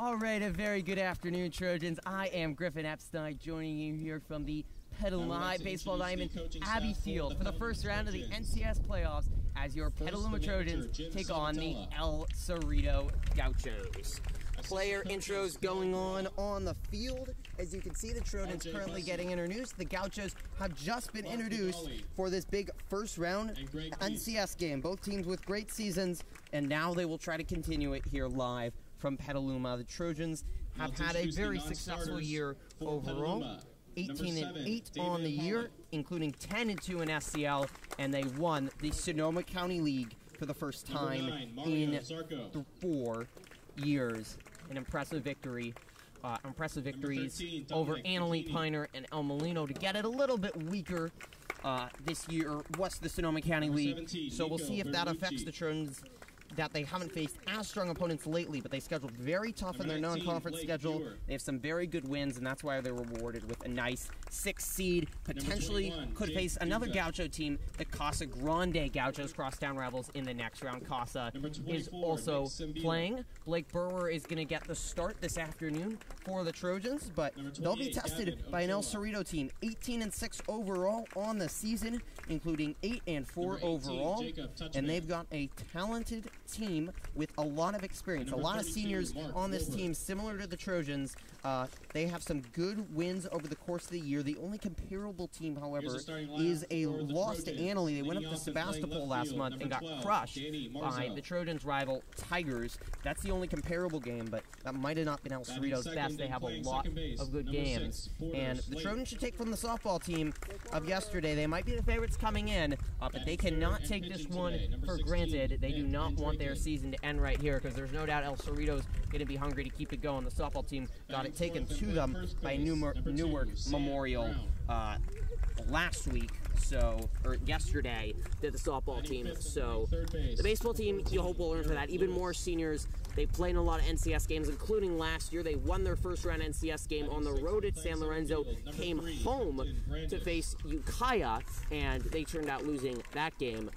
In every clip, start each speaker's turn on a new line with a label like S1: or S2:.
S1: All right, a very good afternoon, Trojans. I am Griffin Epstein, joining you here from the Petaluma High Baseball Diamond Abbey Field for the first round of the NCS playoffs as your Petaluma Trojans take on the El Cerrito Gauchos. Player intros going on the field. As you can see, the Trojans currently getting introduced. The Gauchos have just been introduced for this big first round NCS game. Both teams with great seasons, and now they will try to continue it here live from Petaluma. The Trojans have had a very successful year overall. 18-8 on the year, including 10-2 in SCL, and they won the Sonoma County League for the first time in 4 years. An impressive victory. Impressive victories over Annalee Piner and El Molino to get it a little bit weaker this year was the Sonoma County League. So we'll see if that affects the Trojans, that they haven't faced as strong opponents lately, but they scheduled very tough in their non-conference schedule. They have some very good wins, and that's why they're rewarded with a nice 6th seed. Potentially could face another Gaucho team, the Casa Grande Gauchos, crosstown rivals in the next round. Casa is also playing. Blake Burwer is going to get the start this afternoon for the Trojans, but they'll be tested by an El Cerrito team. 18-6 overall on the season, including 8-4 overall, and they've got a talented team with a lot of experience, a lot of seniors on this team, similar to the Trojans. They have some good wins over the course of the year. The only comparable team, however, is a loss to Annalee. They went up to Sebastopol last month and got crushed by the Trojans' rival Tigers. That's the only comparable game, but that might have not been El Cerrito's best. They have a lot of good games. And the Trojans should take from the softball team of yesterday. They might be the favorites coming in, but they cannot take this one for granted. They do not want their season to end right here, because there's no doubt El Cerrito's going to be hungry to keep it going. The softball team got it taken to them by Newark Memorial last week, or yesterday, did the softball team. So the baseball team, you hope will learn from that. Even more seniors. They played in a lot of NCS games, including last year. They won their first round NCS game on the road at San Lorenzo, came home to face Ukiah, and they turned out losing that game.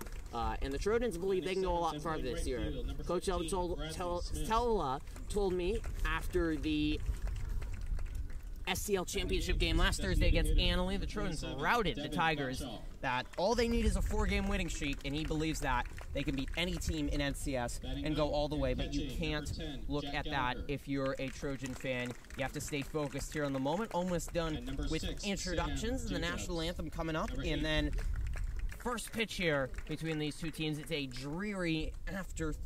S1: And the Trojans believe they can go a lot farther this year. Coach Tella told me after the SCL championship game last Thursday against Annalee, the Trojans routed the Tigers, that all they need is a 4-game winning streak, and he believes that they can beat any team in NCS and go all the way. But you can't look at that if you're a Trojan fan. You have to stay focused here on the moment. Almost done with introductions and the national anthem coming up, and then first pitch here between these two teams. It's a dreary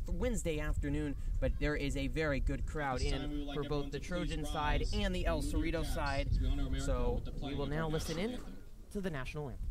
S1: Wednesday afternoon, but there is a very good crowd in for both the Trojan side and the El Cerrito side. So we will now listen in to the national anthem.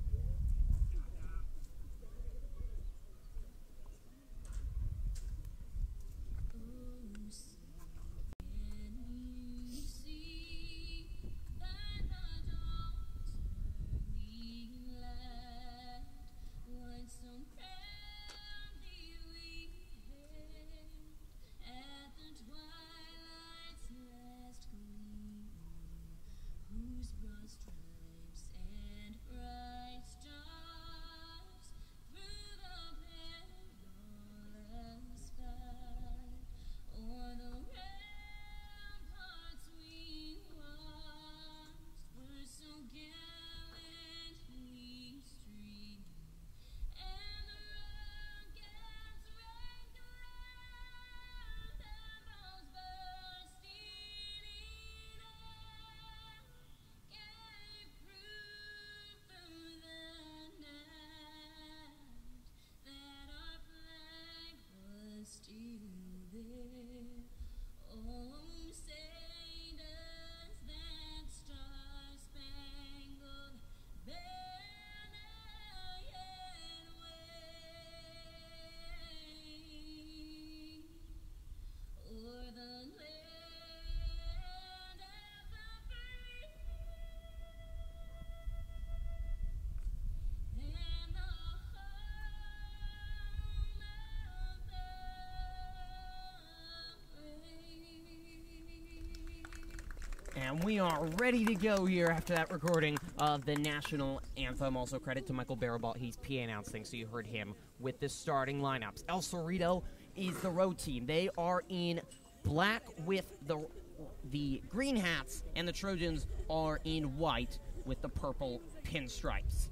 S1: And we are ready to go here after that recording of the national anthem. Also credit to Michael Barabalt. He's PA announcing, so you heard him with the starting lineups. El Cerrito is the road team. They are in black with the green hats, and the Trojans are in white with the purple pinstripes.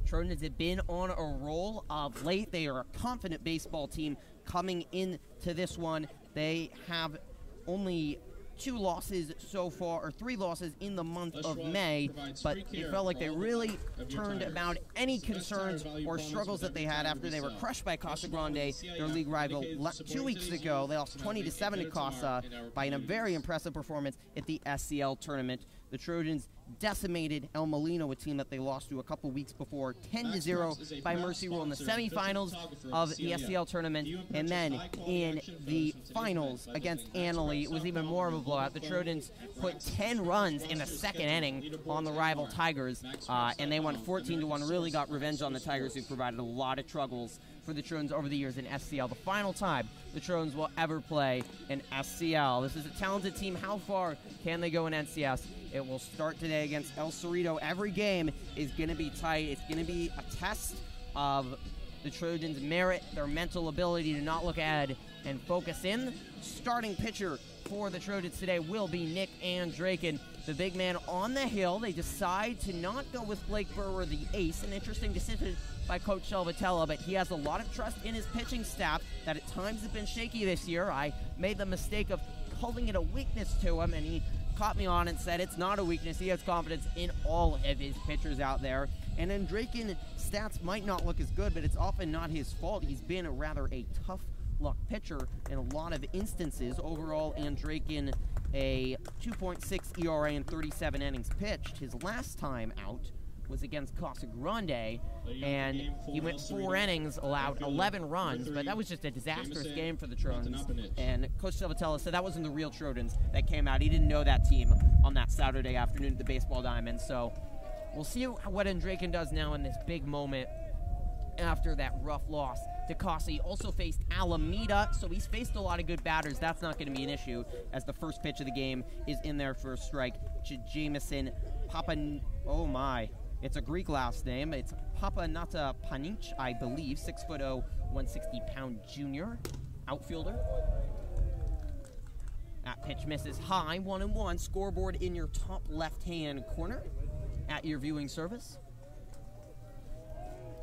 S1: Trojans have been on a roll of late. They are a confident baseball team coming into this one. They have only 2 losses so far, or 3 losses in the month of May, but it felt like they really turned about any concerns or struggles that they had after they were crushed by Casa Grande, their league rival, 2 weeks ago. They lost 20-7 to Casa by a very impressive performance at the SCL tournament. The Trojans decimated El Molino, a team that they lost to a couple weeks before, 10-0 by mercy rule in the semifinals of the SCL tournament. And then in the finals against Annalee, it was even more of a blowout. The Trojans put 10 runs in the second inning on the rival Tigers, and they won 14-1, really got revenge on the Tigers, who provided a lot of troubles for the Trojans over the years in SCL. The final time the Trojans will ever play in SCL. This is a talented team. How far can they go in NCS? It will start today against El Cerrito. Every game is going to be tight. It's going to be a test of the Trojans' merit, their mental ability to not look ahead and focus in. Starting pitcher for the Trojans today will be Nick Andraken, the big man on the hill. They decide to not go with Blake Burwer, the ace. An interesting decision by Coach Salvatella, but he has a lot of trust in his pitching staff that at times have been shaky this year. I made the mistake of calling it a weakness to him, and he caught me on and said it's not a weakness. He has confidence in all of his pitchers out there. And Andraken stats might not look as good, but it's often not his fault. He's been a tough luck pitcher in a lot of instances. Overall, Andraken a 2.6 ERA in 37 innings pitched. His last time out was against Casa Grande, and he went 4 innings, allowed 11 runs, but that was just a disastrous game for the Trojans. And Coach Salvatella said that wasn't the real Trojans that came out. He didn't know that team on that Saturday afternoon at the Baseball Diamond. So we'll see what Andraken does now in this big moment after that rough loss to Casa. He also faced Alameda, so he's faced a lot of good batters. That's not going to be an issue, as the first pitch of the game is in there for a strike. Jameson oh my. It's a Greek last name. It's Papanata Panic, I believe. 6'0", 160-pound junior outfielder. That pitch misses high. 1-1. Scoreboard in your top left-hand corner at your viewing service.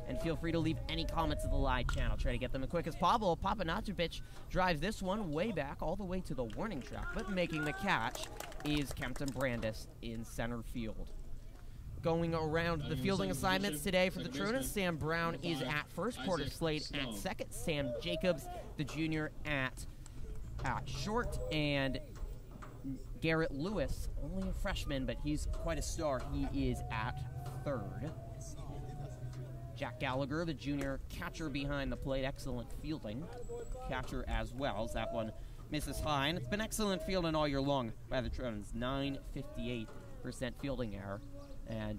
S1: And feel free to leave any comments to the live channel. Try to get them as quick as possible. Papanatovic drives this one way back, all the way to the warning track. But making the catch is Kempton Brandis in center field. Going around the fielding assignments today for the Trojans, Sam Brown is at first, Porter Slade at second, Sam Jacobs, the junior, at short, and Garrett Lewis, only a freshman, but he's quite a star. He is at third. Jack Gallagher, the junior catcher behind the plate, excellent fielding. Catcher as well, as that one misses high. And it's been excellent fielding all year long by the Trojans, 9.58% fielding error. And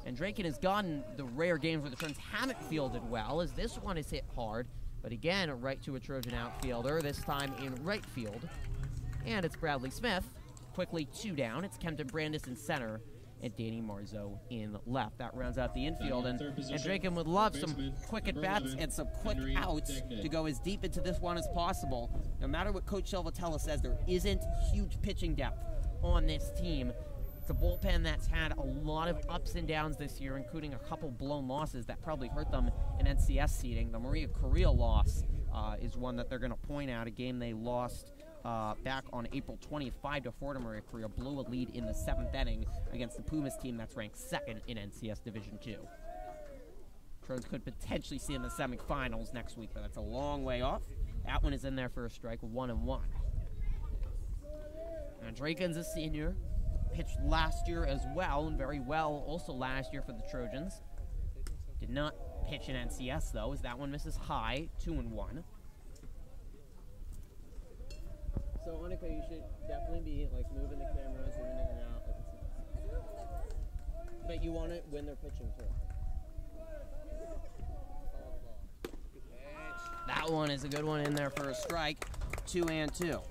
S1: Andraken has gotten the rare games where the Trojans haven't fielded well, as this one is hit hard. But again, right to a Trojan outfielder, this time in right field. And it's Bradley Smith, quickly 2 down. It's Kempton Brandis in center, and Danny Marzo in left. That rounds out the infield, and Andraken would love some quick at-bats and some quick outs to go as deep into this one as possible. No matter what Coach Salvatella says, there isn't huge pitching depth on this team. It's a bullpen that's had a lot of ups and downs this year, including a couple blown losses that probably hurt them in NCS seeding. The Maria Correa loss is one that they're going to point out, a game they lost back on April 20th, 5-4 to Maria Correa, blew a lead in the 7th inning against the Pumas team that's ranked 2nd in NCS Division II. Trojans could potentially see in the semifinals next week, but that's a long way off. That one is in there for a strike, 1-1. Andraken's a senior. Pitched last year as well, and very well also last year for the Trojans. Did not pitch in NCS, though, as that one misses high, 2-1. So, Annika, you should definitely be, like, moving the camera, zooming in and out. But you want it when they're pitching, too. That one is a good one in there for a strike, 2-2.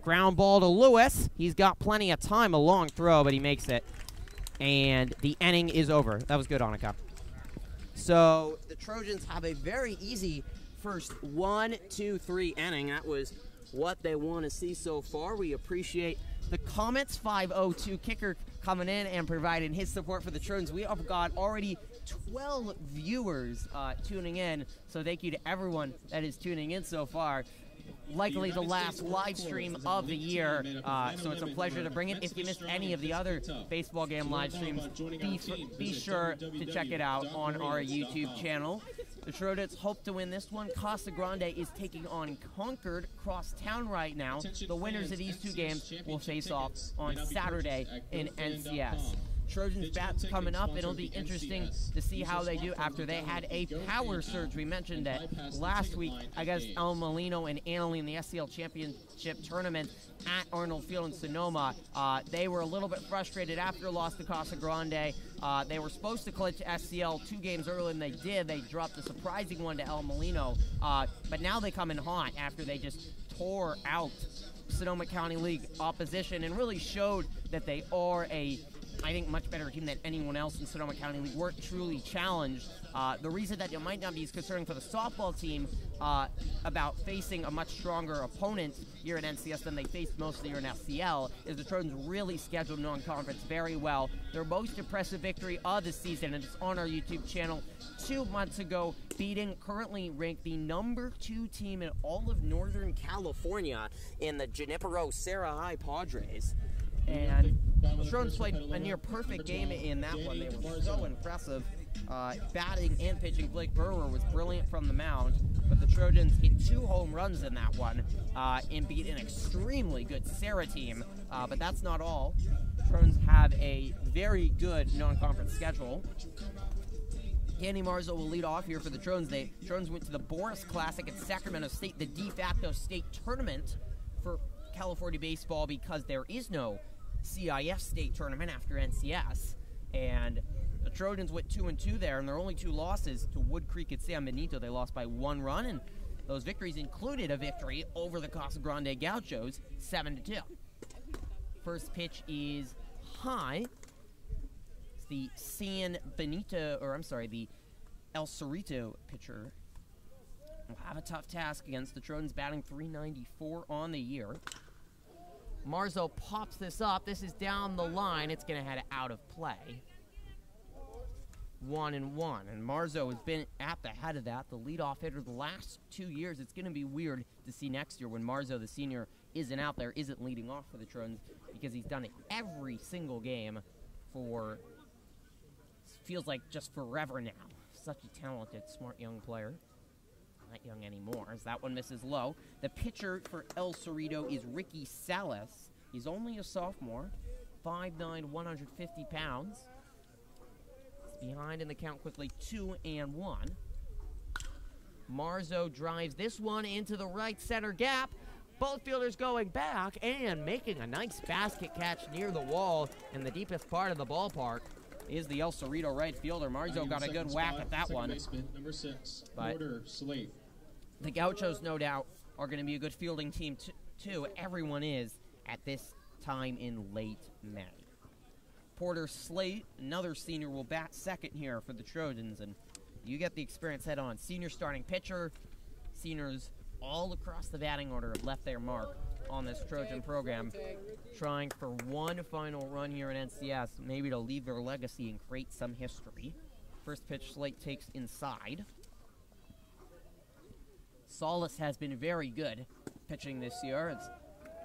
S1: Ground ball to Lewis. He's got plenty of time, a long throw, but he makes it And the inning is over. That was good, Annika. So the Trojans have a very easy first 1, 2, 3 inning. That was what they want to see so far. We appreciate the comments. 502 Kicker coming in and providing his support for the Trojans. We have got already 12 viewers tuning in, so thank you to everyone that is tuning in so far. Likely the last live stream of the year, so it's a pleasure to bring it. If you missed any of the other baseball game live streams, be sure to check it out on our YouTube channel. The Trojans hope to win this one. Casa Grande is taking on Concord Crosstown right now. The winners of these two games will face off on Saturday in NCS. Trojans bats coming up. It'll be interesting to see how they do after they had a power surge. We mentioned that last week against El Molino and Annalee in the SCL Championship Tournament at Arnold Field in Sonoma. They were a little bit frustrated after a loss to Casa Grande. They were supposed to clinch SCL 2 games earlier than they did. They dropped a surprising one to El Molino. But now they come in hot after they just tore out Sonoma County League opposition and really showed that they are I think much better team than anyone else in Sonoma County League. Weren't truly challenged. The reason that it might not be as concerning for the softball team about facing a much stronger opponent here at NCS than they faced most of the year in SCL is the Trojans really scheduled non-conference very well. Their most impressive victory of the season, and it's on our YouTube channel, 2 months ago, beating currently ranked the #2 team in all of Northern California in the Junipero Serra High Padres. And the Trojans played a near-perfect game in that one. They were so impressive. Batting and pitching, Blake Brewer was brilliant from the mound, but the Trojans hit 2 home runs in that one and beat an extremely good Serra team. But that's not all. Trojans have a very good non-conference schedule. Danny Marzo will lead off here for the Trojans. The Trojans went to the Boris Classic at Sacramento State, the de facto state tournament for California baseball, because there is no CIF state tournament after NCS. And the Trojans went 2-2 there, and their only 2 losses to Wood Creek and San Benito. They lost by 1 run, and those victories included a victory over the Casa Grande Gauchos, 7-2. First pitch is high. It's the the El Cerrito pitcher will have a tough task against the Trojans, batting .394 on the year. Marzo pops this up. This is down the line. It's going to head out of play. 1-1. And Marzo has been at the head of that, the leadoff hitter the last 2 years. It's going to be weird to see next year when Marzo, the senior, isn't out there, isn't leading off for the Trojans, because he's done it every single game for, feels like just forever now. Such a talented, smart young player. Not young anymore, as that one misses low. The pitcher for El Cerrito is Ricky Salas. He's only a sophomore, 5'9", 150 pounds. He's behind in the count quickly, 2-1. Marzo drives this one into the right center gap. Both fielders going back and making a nice basket catch near the wall in the deepest part of the ballpark is the El Cerrito right fielder. Marzo got a good whack at that one.
S2: Number 6,
S1: but
S2: Slate.
S1: The Gauchos, no doubt, are going to be a good fielding team, too. Everyone is at this time in late May. Porter Slate, another senior, will bat second here for the Trojans, and you get the experience head on. Senior starting pitcher. Seniors all across the batting order have left their mark on this Trojan program, trying for one final run here in NCS, maybe to leave their legacy and create some history. First pitch, Slate takes inside. Salas has been very good pitching this year.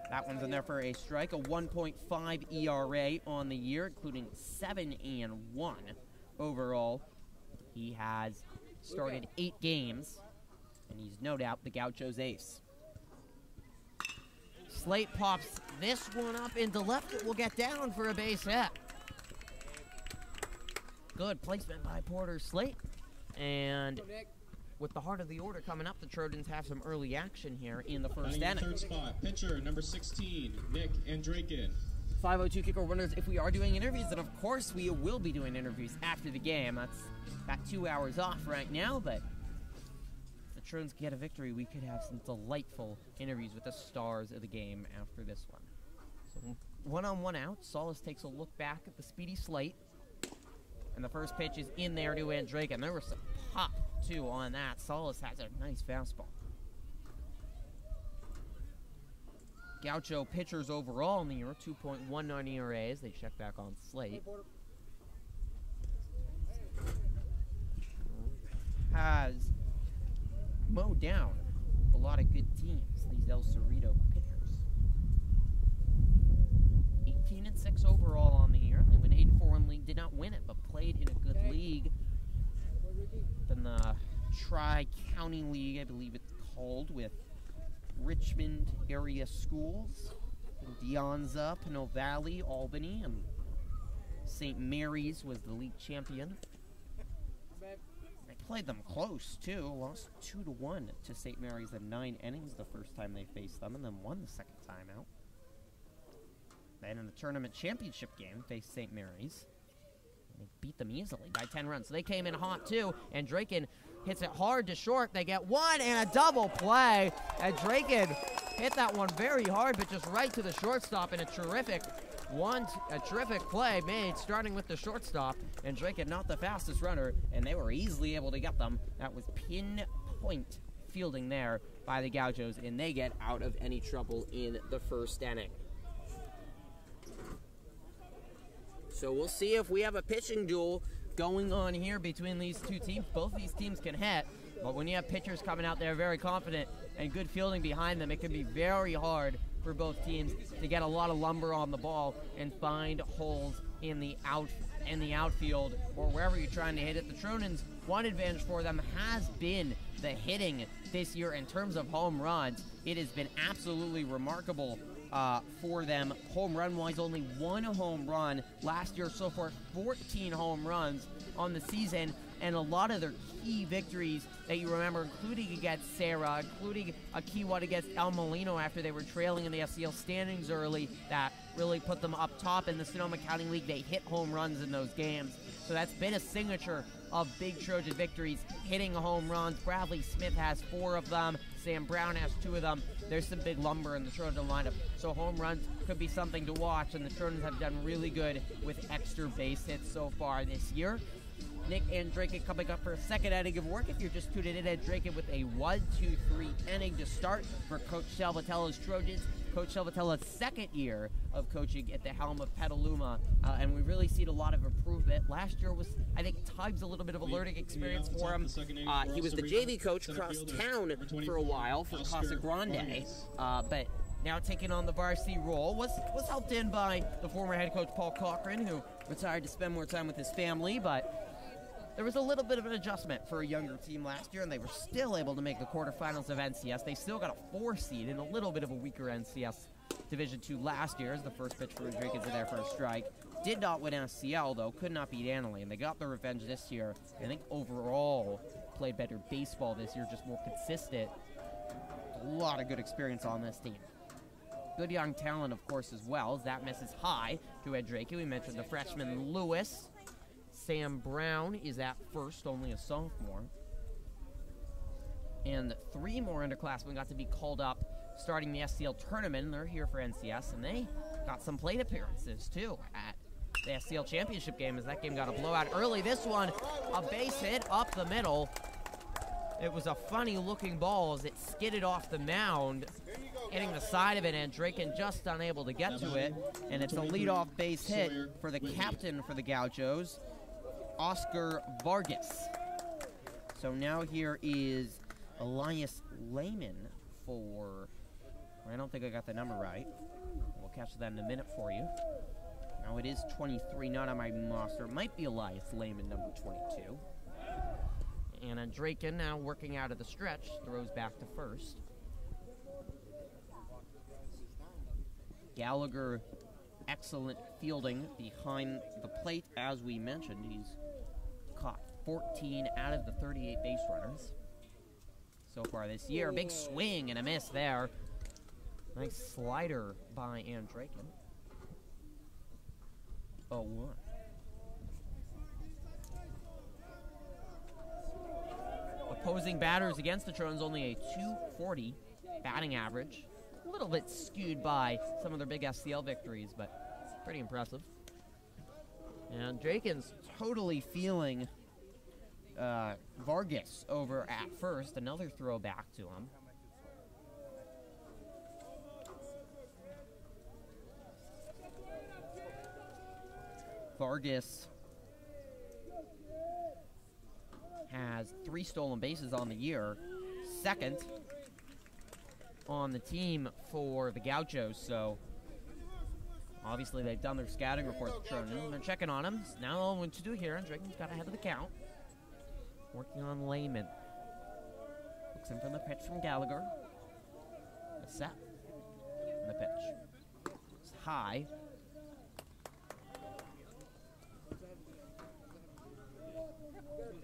S1: That one's in there for a strike, a 1.5 ERA on the year, including 7-1 overall. He has started 8 games, and he's no doubt the Gauchos' ace. Slate pops this one up into left. It will get down for a base hit. Good placement by Porter Slate. And with the heart of the order coming up, the Trojans have some early action here in the first inning.
S2: Third spot, pitcher number 16, Nick Andrakin.
S1: 502 Kicker wonders if we are doing interviews, and of course we will be doing interviews after the game. That's about 2 hours off right now, but if the Trojans get a victory, we could have some delightful interviews with the stars of the game after this one. So one-on-one out. Solis takes a look back at the speedy slate. And the first pitch is in there to Andrake, and there was some pop, too, on that. Solis has a nice fastball. Gaucho pitchers overall in the year, 2.19 ERAs. They check back on slate. Has mowed down a lot of good teams, these El Cerrito pitchers. 18-6 overall on the year. They went 8-4 in league, did not win it, but played in a good league. In the Tri-County League, I believe it's called, with Richmond area schools, Deonza, Pinot Valley, Albany, and St. Mary's was the league champion. They played them close, too. Lost 2-1 to St. Mary's in 9 innings the first time they faced them, and then won the second time out. Then in the tournament championship game, faced St. Mary's. They beat them easily by 10 runs. So they came in hot, too, and Draken hits it hard to short. They get one and a double play. And Draken hit that one very hard, but just right to the shortstop, and a terrific play made, starting with the shortstop. And Draken not the fastest runner, and they were easily able to get them. That was pinpoint fielding there by the Gauchos, and they get out of any trouble in the first inning. So we'll see if we have a pitching duel going on here between these two teams. Both these teams can hit, but when you have pitchers coming out there very confident and good fielding behind them, it can be very hard for both teams to get a lot of lumber on the ball and find holes in the outfield or wherever you're trying to hit it. The Trojans, one advantage for them has been the hitting this year in terms of home runs. It has been absolutely remarkable for them. Home run-wise, only 1 home run last year. So far, 14 home runs on the season, and a lot of their key victories that you remember, including against Sarah, including a key one against El Molino after they were trailing in the SCL standings early, that really put them up top in the Sonoma County League. They hit home runs in those games. So that's been a signature of big Trojan victories, hitting home runs. Bradley Smith has 4 of them. Sam Brown has 2 of them. There's some big lumber in the Trojan lineup. So home runs could be something to watch, and the Trojans have done really good with extra base hits so far this year. Nick Andrake coming up for a second inning of work. If you're just tuning in, Andrake with a 1-2-3 inning to start for Coach Salvatello's Trojans. Coach Salvatello's second year of coaching at the helm of Petaluma, and we've really seen a lot of improvement. Last year was, I think, times a little bit of a learning experience for him. He was the JV coach across town for a while for Casa Grande, but now taking on the varsity role was helped in by the former head coach Paul Cochran, who retired to spend more time with his family, but there was a little bit of an adjustment for a younger team last year, and they were still able to make the quarterfinals of NCS. They still got a 4 seed in a little bit of a weaker NCS Division II last year, as the first pitch for Enriquez in there for a strike. Did not win SCL, though. Could not beat Annalee, and they got their revenge this year. I think overall played better baseball this year, just more consistent. A lot of good experience on this team. Good young talent, of course, as well, as that misses high to Enrique. We mentioned the freshman Lewis. Sam Brown is at first, only a sophomore. And 3 more underclassmen got to be called up starting the SCL tournament, and they're here for NCS, and they got some plate appearances, too, at the SCL championship game, as that game got a blowout early. This one, a base hit up the middle. It was a funny-looking ball as it skidded off the mound, hitting the side of it, and Draken just unable to get to it. And it's a leadoff base hit for the captain for the Gauchos, Oscar Vargas. So now here is Elias Lehman for, I don't think I got the number right. We'll catch that in a minute for you. Now it is 23, not on my roster. It might be Elias Lehman, number 22. And Andraken now working out of the stretch, throws back to first. Gallagher, excellent fielding behind the plate, as we mentioned. He's caught 14 out of the 38 base runners so far this year. Big swing and a miss there. Nice slider by Andraken. 0-1. Opposing batters against the Trojans, only a .240 batting average. A little bit skewed by some of their big SCL victories, but pretty impressive. And Draken's totally feeling Vargas over at first. Another throw back to him. Vargas has 3 stolen bases on the year. Second on the team for the Gauchos, so obviously they've done their scouting report to Trojans. They're checking on him. Now all what to do here, and Draken's got ahead of the count. Working on Lehman. Looks in for the pitch from Gallagher. The set. And the pitch. It's high.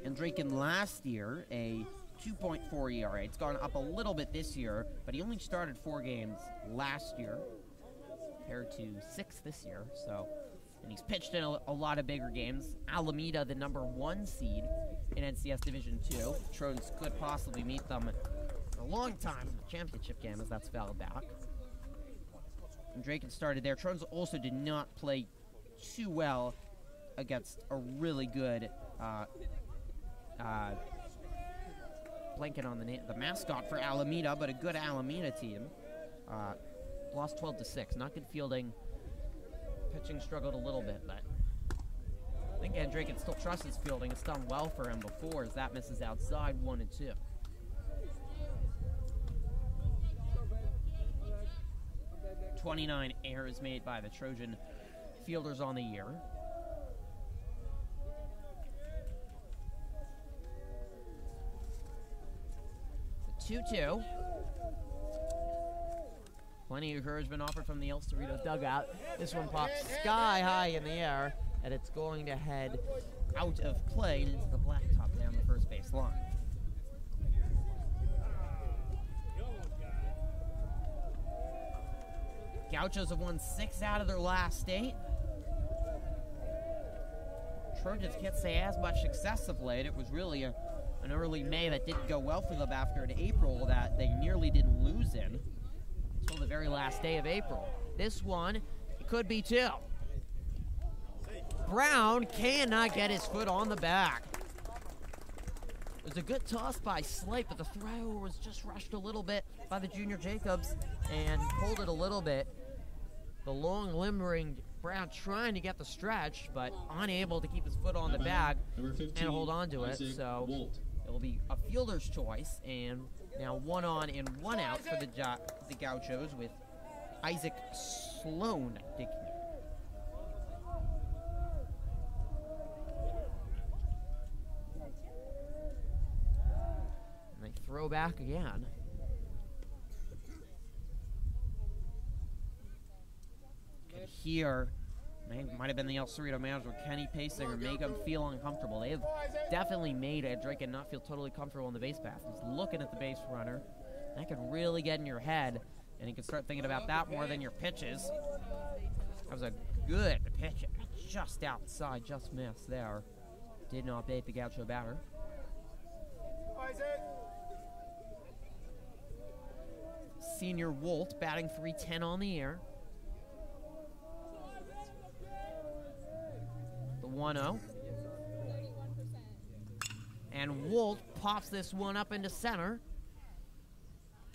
S1: And Draken last year, a 2.4 ERA. It's gone up a little bit this year, but he only started 4 games last year compared to 6 this year. So, and he's pitched in a lot of bigger games. Alameda, the #1 seed in NCS Division 2. Trojans could possibly meet them in a long time in the championship game, as that's fell back. And Draken started there. Trojans also did not play too well against a really good blanket on the mascot for Alameda, but a good Alameda team. Lost 12-6. Not good fielding. Pitching struggled a little bit, but I think Drake can still trust his fielding. It's done well for him before, as that misses outside 1-2. .29 errors made by the Trojan fielders on the year. The 2-2. Plenty of encouragement offered from the El Cerrito dugout. This one pops sky high in the air, and it's going to head out of play and into the blacktop down the first base line. Gauchos have won 6 out of their last 8. Trojans can't say as much success of late. It was really an early May that didn't go well for them after an April that they nearly didn't lose in until the very last day of April. This one could be 2. Brown cannot get his foot on the back. It was a good toss by Slate, but the throw was just rushed a little bit by the junior Jacobs and pulled it a little bit. The long limbering Brown trying to get the stretch, but unable to keep his foot on the bag and hold on to it. So it will be a fielder's choice, and now 1 on and 1 out for the Gauchos with Isaac Sloan digging it. And they throw back again. Here, might have been the El Cerrito manager, Kenny Pasinger, make him feel uncomfortable. They have definitely made Drake not feel totally comfortable on the base path. He's looking at the base runner. That could really get in your head, and you can start thinking about that more than your pitches. That was a good pitch, just outside, just missed there. Did not bait the Gaucho batter. Senior Wolt batting .310 on the year. 1-0. And Wolt pops this one up into center.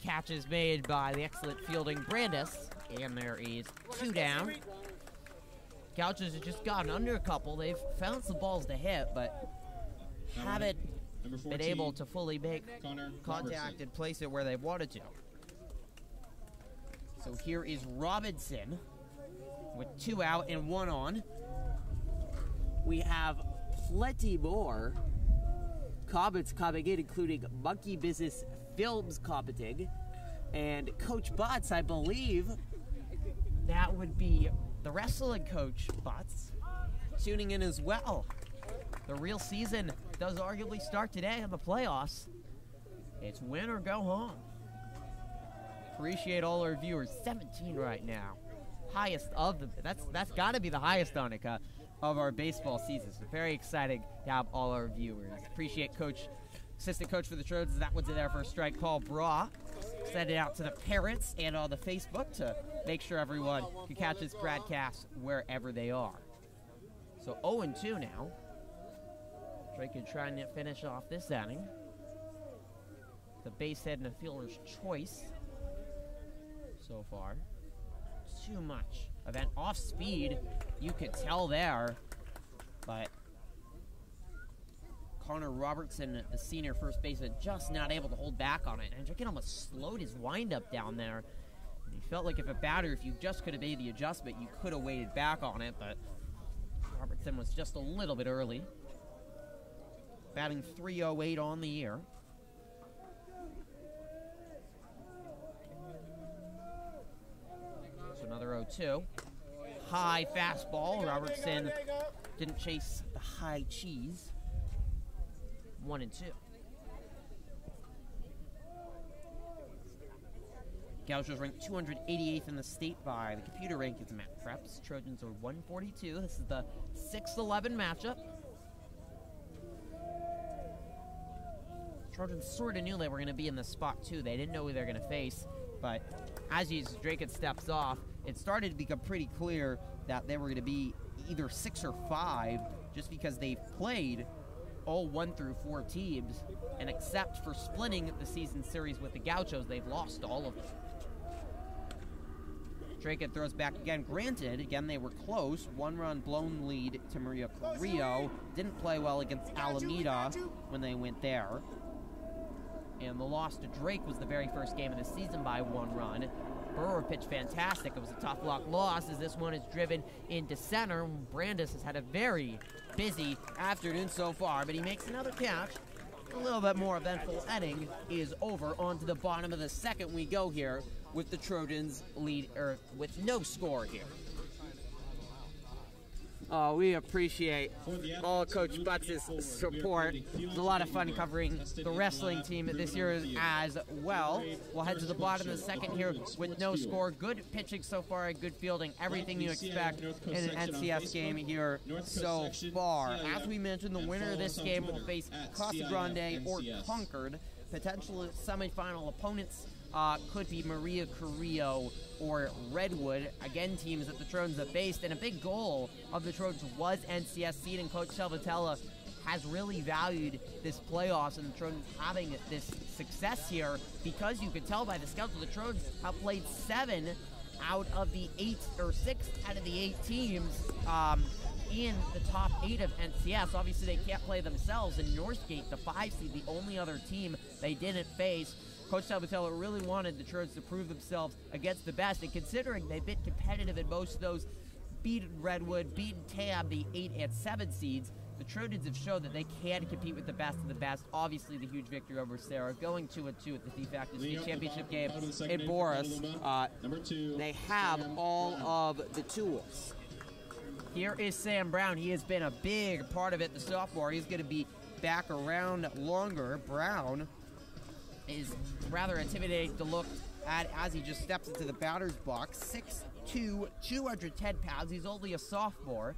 S1: Catch is made by the excellent fielding Brandis. And there is 2 down. Gauchos have just gotten under a couple. They've found some balls to hit, but haven't been able to fully make contact and place it where they wanted to. So here is Robinson with 2 out and 1 on. We have plenty more comments coming in, including Monkey Business Films commenting, and Coach Butts, I believe that would be the wrestling coach Butts, tuning in as well. The real season does arguably start today in the playoffs. It's win or go home. Appreciate all our viewers. 17 right now. Highest of the, that's got to be the highest, Annika, of our baseball season. So very excited to have all our viewers. Appreciate Coach assistant coach for the Trojans. That one's in there for a strike. Paul Bra sent it out to the parents and on the Facebook to make sure everyone can catch this broadcast wherever they are. So 0-2 now. Drake is trying to finish off this inning. The base hit and a fielder's choice so far. Too much of an off speed, you could tell there, but Connor Robertson, the senior first baseman, just not able to hold back on it. And Drake almost slowed his windup down there. And he felt like if you just could have made the adjustment, you could have waited back on it, but Robertson was just a little bit early. Batting .308 on the year. So another 0-2. High fastball. Robertson didn't chase the high cheese. 1-2. Gauchos ranked 288th in the state by the computer rankings Matt Preps. Trojans are 142. This is the 6-11 matchup. Trojans sort of knew they were going to be in this spot too. They didn't know who they were going to face, but as Drake steps off, it started to become pretty clear that they were going to be either 6 or 5, just because they've played all 1 through 4 teams, and except for splitting the season series with the Gauchos, they've lost all of them. Drake throws back again. Granted, again, they were close. 1-run blown lead to Maria Carrillo. Didn't play well against Alameda when they went there. And the loss to Drake was the very first game of the season by 1 run. Burrow pitched fantastic. It was a tough luck loss as this one is driven into center. Brandis has had a very busy afternoon so far, but he makes another catch. A little bit more eventful inning is over. On to the bottom of the second we go here with the Trojans lead, or with no score here. Oh, we appreciate all Coach Butts' support. It's a lot of fun covering the wrestling team this year as well. We'll head to the bottom of the second here with no score. Good pitching so far, good fielding, everything you expect in an NCS game here so far. As we mentioned, the winner of this game will face Casa Grande or Concord. Potential semifinal opponents could be Maria Carrillo or Redwood. Again, teams that the Trojans have faced, and a big goal of the Trojans was NCS seed, and Coach Salvatella has really valued this playoffs and the Trojans having this success here, because you could tell by the schedule the Trojans have played 7 out of the 8, or 6 out of the 8 teams in the top 8 of NCS. Obviously, they can't play themselves, and Northgate, the 5 seed, the only other team they didn't face. Coach Salvatella really wanted the Trojans to prove themselves against the best, and considering they've been competitive in most of those, beaten Redwood, beaten Tab, the 8 and 7 seeds, the Trojans have shown that they can compete with the best of the best. Obviously, the huge victory over Sarah, going 2-2 at the de facto state championship game in Boris. They have all of the tools. Here is Sam Brown. He has been a big part of it, the sophomore. He's going to be back around longer. Brown is rather intimidating to look at as he just steps into the batter's box. 6'2", 210 pounds. He's only a sophomore.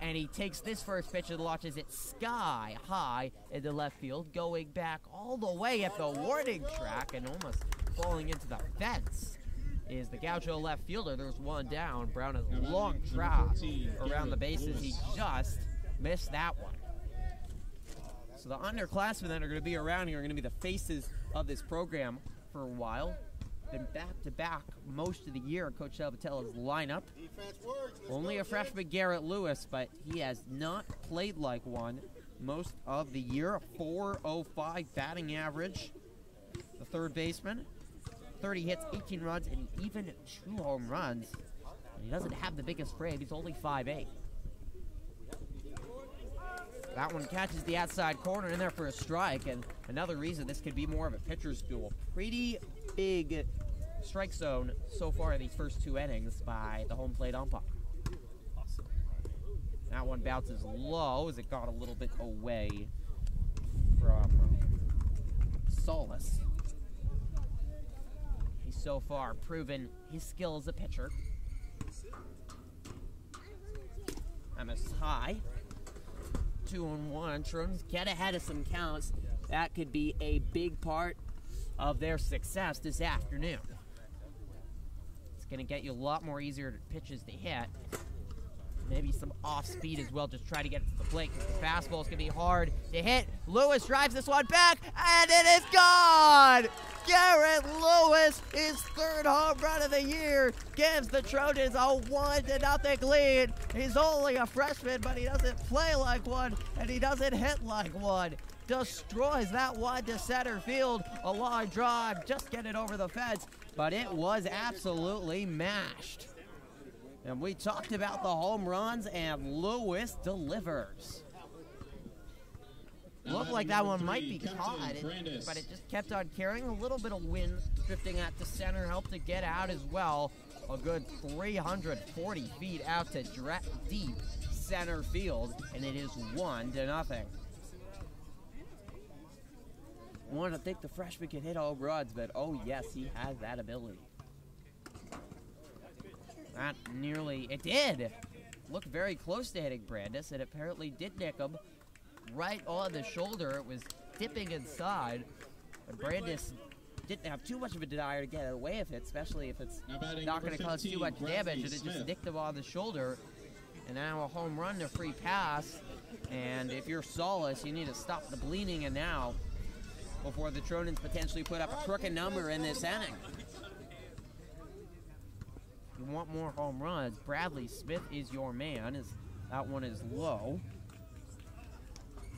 S1: And he takes this first pitch and launches it sky high into left field, going back all the way at the warning track and almost falling into the fence is the Gaucho left fielder. There's one down. Brown has a long trot around the bases. He just missed that one. So the underclassmen that are going to be around here are going to be the faces of this program for a while. Been back-to-back most of the year, Coach Salvatella's lineup. Only a freshman, Garrett Lewis, but he has not played like one most of the year. A .405 batting average. The third baseman. 30 hits, 18 runs, and even 2 home runs. And he doesn't have the biggest frame. He's only 5'8". That one catches the outside corner in there for a strike, and another reason this could be more of a pitcher's duel. Pretty big strike zone so far in these first 2 innings by the home plate umpire. That one bounces low as it got a little bit away from Solis. He's so far proven his skill as a pitcher. That misses high. 2-1. Trojans get ahead of some counts. that could be a big part of their success this afternoon. It's going to get you a lot more easier pitches to hit. Maybe some off speed as well, just try to get it to the plate, because the fastball is going to be hard to hit. Lewis drives this one back, and it is gone! Garrett Lewis, his third home run of the year, gives the Trojans a 1-0 lead. He's only a freshman, but he doesn't play like one, and he doesn't hit like one. Destroys that one to center field. A line drive, just get it over the fence, but it was absolutely mashed. And we talked about the home runs, and Lewis delivers. Looked like that one might be caught, but it just kept on carrying. A little bit of wind drifting at the center helped to get out as well. A good 340 feet out to deep center field, and it is 1-0. I wanted to think the freshman could hit home runs, but oh yes, he has that ability. Not nearly, it did. Looked very close to hitting Brandis. It apparently did nick him right on the shoulder. It was dipping inside. And Brandis didn't have too much of a desire to get away with it, especially if it's not going to cause too much damage. And it just nicked him on the shoulder. And now a home run to free pass. And if you're Solace, you need to stop the bleeding and now before the Trojans potentially put up a crooked number in this inning. You want more home runs. Bradley Smith is your man. That one is low.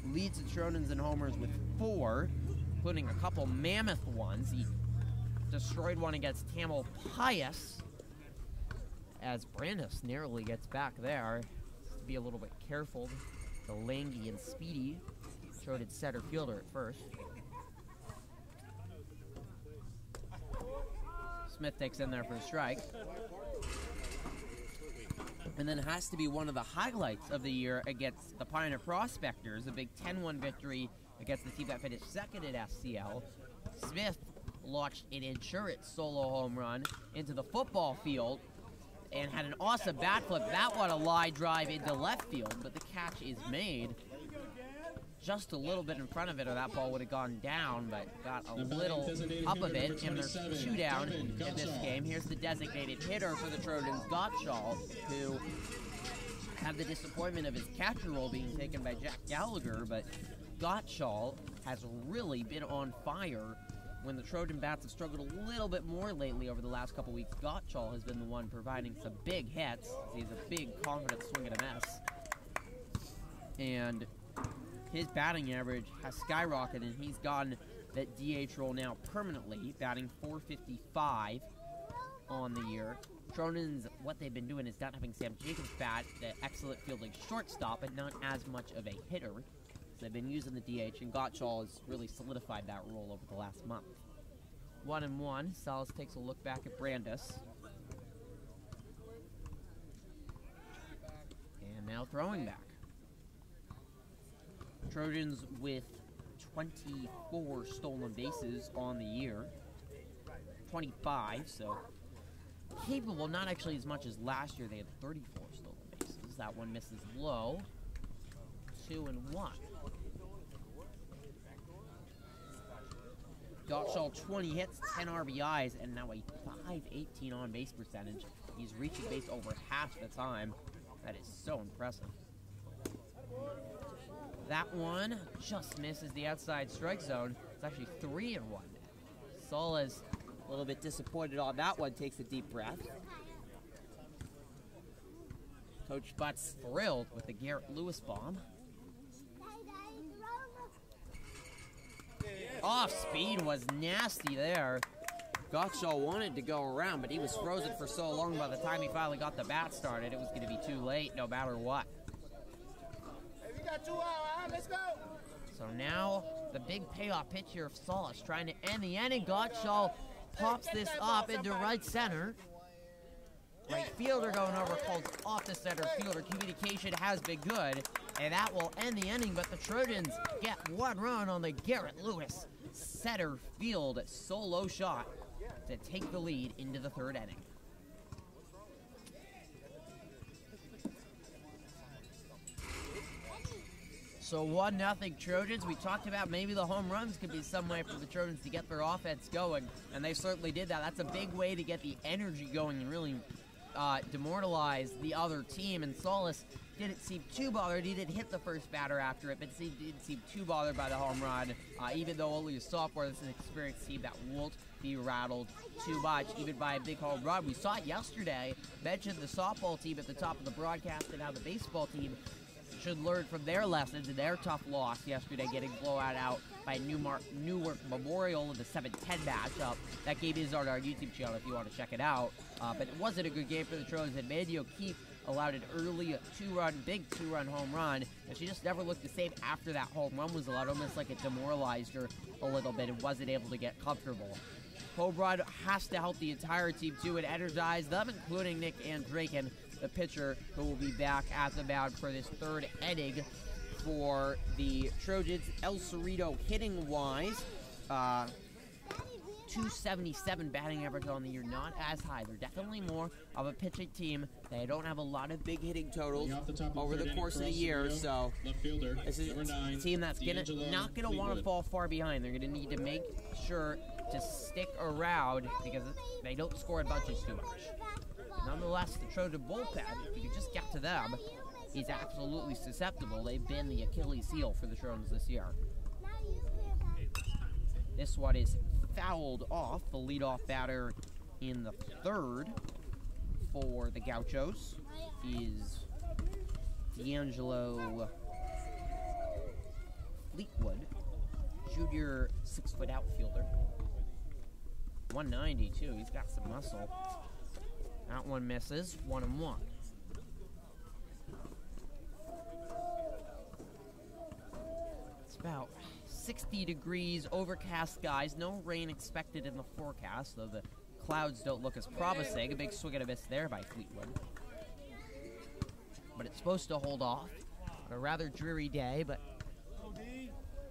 S1: Leads the Trojans in homers with 4, including a couple mammoth ones. He destroyed one against Tamil Pius as Brandis narrowly gets back there. To be a little bit careful. The lanky and speedy Trojan center fielder at first. Smith takes in there for a strike. And then it has to be one of the highlights of the year against the Pioneer Prospectors, a big 10-1 victory against the team that finished second at FCL. Smith launched an insurance solo home run into the football field and had an awesome bat flip. That one a line drive into left field, but the catch is made just a little bit in front of it, or that ball would have gone down, but got a little up of it, and there's 2 down in this game. Here's the designated hitter for the Trojans, Gauchos, who had the disappointment of his catcher role being taken by Jack Gallagher, but Gauchos has really been on fire. When the Trojan bats have struggled a little bit more lately over the last couple weeks, Gauchos has been the one providing some big hits. He's a big, confident swing and a miss. And his batting average has skyrocketed, and he's gotten that DH role now permanently, batting .455 on the year. Trojans, what they've been doing is not having Sam Jacobs bat, the excellent fielding shortstop, but not as much of a hitter. So they've been using the DH, and Gauchos has really solidified that role over the last month. 1-1. Salas takes a look back at Brandis. And now throwing back. Trojans with 24 stolen bases on the year. 25, so capable, not actually as much as last year. They had 34 stolen bases. That one misses low. 2-1. Gauchos 20 hits, 10 RBIs, and now a .518 on-base percentage. He's reaching base over half the time. That is so impressive. That one just misses the outside strike zone. It's actually 3-1. Sola's a little bit disappointed on that one, takes a deep breath. Coach Butt's thrilled with the Garrett Lewis bomb. Off speed was nasty there. Gauchos wanted to go around, but he was frozen for so long by the time he finally got the bat started, it was going to be too late no matter what. Let's go. So now the big payoff pitch here of Solis trying to end the inning. Gauchos pops this up into right center. Right fielder going over, calls off the center fielder. Communication has been good, and that will end the inning, but the Trojans get 1 run on the Garrett Lewis center field solo shot to take the lead into the 3rd inning. So 1-0 Trojans. We talked about maybe the home runs could be some way for the Trojans to get their offense going, and they certainly did that. That's a big way to get the energy going and really demoralize the other team. And Solis didn't seem too bothered. He did hit the first batter after it, but he didn't seem too bothered by the home run, even though only a sophomore. This is an experienced team that won't be rattled too much, even by a big home run. We saw it yesterday. Mentioned the softball team at the top of the broadcast and how the baseball team should learn from their lessons and their tough loss yesterday, getting blowout out by Newark Memorial in the 7-10 matchup. That game is on our YouTube channel if you want to check it out. But it wasn't a good game for the Trojans, and Mandy O'Keefe allowed an early big two-run home run, and she just never looked the same after that home run was allowed, almost like it demoralized her a little bit and wasn't able to get comfortable. Home run has to help the entire team, too, and energize them, including Nick Andraken, the pitcher, who will be back at the mound for this third inning for the Trojans. El Cerrito hitting-wise, 277 batting average on the year, not as high. They're definitely more of a pitching team. They don't have a lot of big hitting totals over the course of the year, so this is a team that's not going to want to fall far behind. They're going to need to make sure to stick around because they don't score in bunches too much. Nonetheless, the Trojan bullpen, if you can just get to them, is absolutely susceptible. They've been the Achilles heel for the Trojans this year. This one is fouled off. The leadoff batter in the third for the Gauchos is D'Angelo Fleetwood, junior 6-foot outfielder. 192. He's got some muscle. That one misses. 1-1. It's about 60 degrees, overcast skies. No rain expected in the forecast, though the clouds don't look as promising. A big swing and a miss there by Fleetwood. But it's supposed to hold off on a rather dreary day, but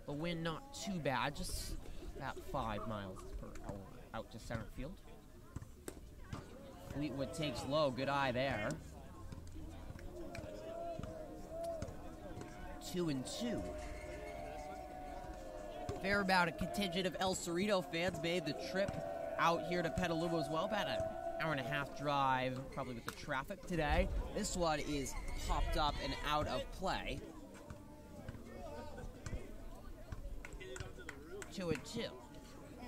S1: the wind not too bad, just about 5 miles per hour out to center field. Fleetwood takes low. Good eye there. 2-2. Fair amount of contingent of El Cerrito fans made the trip out here to Petaluma as well. About an hour-and-a-half drive, probably with the traffic today. This one is popped up and out of play. 2-2.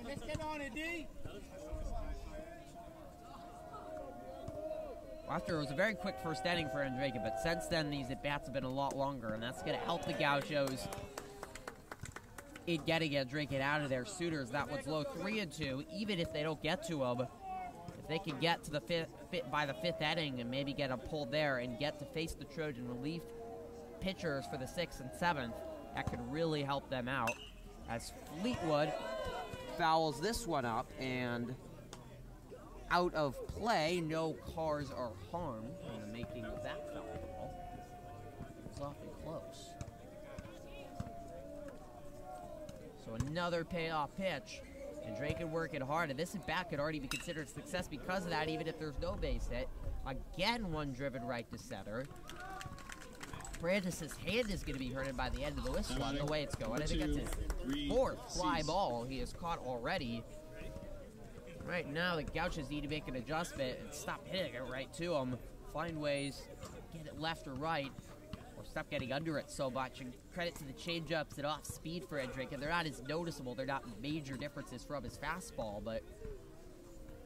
S3: Let's get on it, D.
S1: After it was a very quick first inning for Andraken, but since then these at-bats have been a lot longer, and that's going to help the Gauchos in getting Andraken out of their suitors. That one's low. 3-2. Even if they don't get to him, if they can get to the by the fifth inning and maybe get him pulled there and get to face the Trojan relief pitchers for the 6th and 7th, that could really help them out. As Fleetwood fouls this one up and out of play, no cars are harmed in the making of that foul ball. It's awfully close. So another payoff pitch, and Draken working hard, and this at-bat could already be considered a success because of that, even if there's no base hit. Again, one driven right to center. Brandis' hand is going to be hurted by the end of the whistle on the way it's going. I think that's his 4th fly ball he has caught already. Right now, the Gauchos need to make an adjustment and stop hitting it right to him. Find ways, get it left or right, or stop getting under it so much. And credit to the changeups and off speed for Andraken. They're not as noticeable. They're not major differences from his fastball, but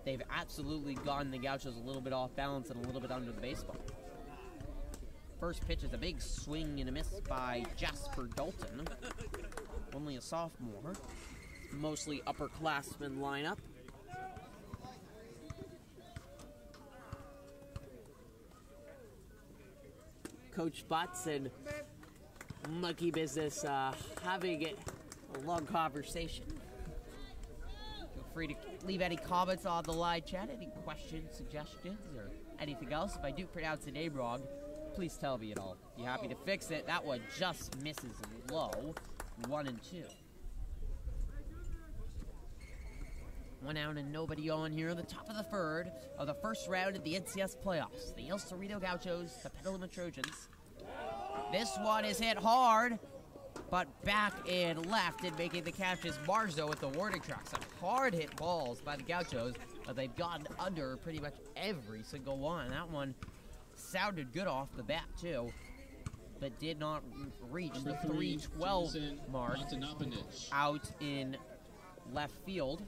S1: they've absolutely gotten the Gauchos a little bit off balance and a little bit under the baseball. First pitch is a big swing and a miss by Jasper Dalton. Only a sophomore. Mostly upperclassmen lineup. Coach Butts and Monkey Business having a long conversation. Feel free to leave any comments on the live chat, any questions, suggestions, or anything else. If I do pronounce the name wrong, please tell me at all. Be happy to fix it. That one just misses low. 1-2. 1 out and nobody on here. The top of the third of the first round of the NCS playoffs. The El Cerrito Gauchos, the Petaluma Trojans. This one is hit hard. but back and left and making the catch is Marzo with the warning track. Some hard hit balls by the Gauchos, but they've gotten under pretty much every single one. That one sounded good off the bat too, but did not reach the 312 mark out in left field.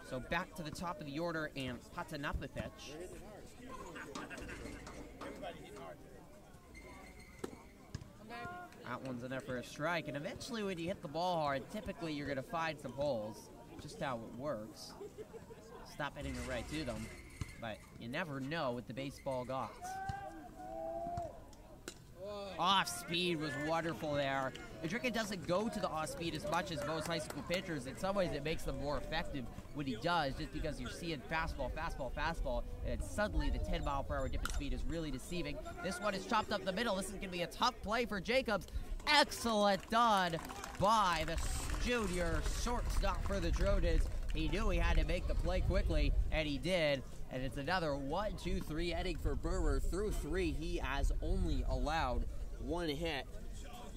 S1: So back to the top of the order, and Patanapapech. That one's in there for a strike, and eventually when you hit the ball hard, typically you're going to find some holes. Just how it works. Stop hitting it right to them, but you never know with the baseball gods. Off speed was wonderful there. Adrika doesn't go to the off speed as much as most high school pitchers. In some ways, it makes them more effective when he does, just because you're seeing fastball, fastball, fastball, and suddenly the 10-mile-per-hour dip in speed is really deceiving. This one is chopped up the middle. This is going to be a tough play for Jacobs. Excellent done by the junior shortstop for the Trojans. He knew he had to make the play quickly, and he did. And it's another 1-2-3 inning for Brewer. Through 3, he has only allowed 1 hit.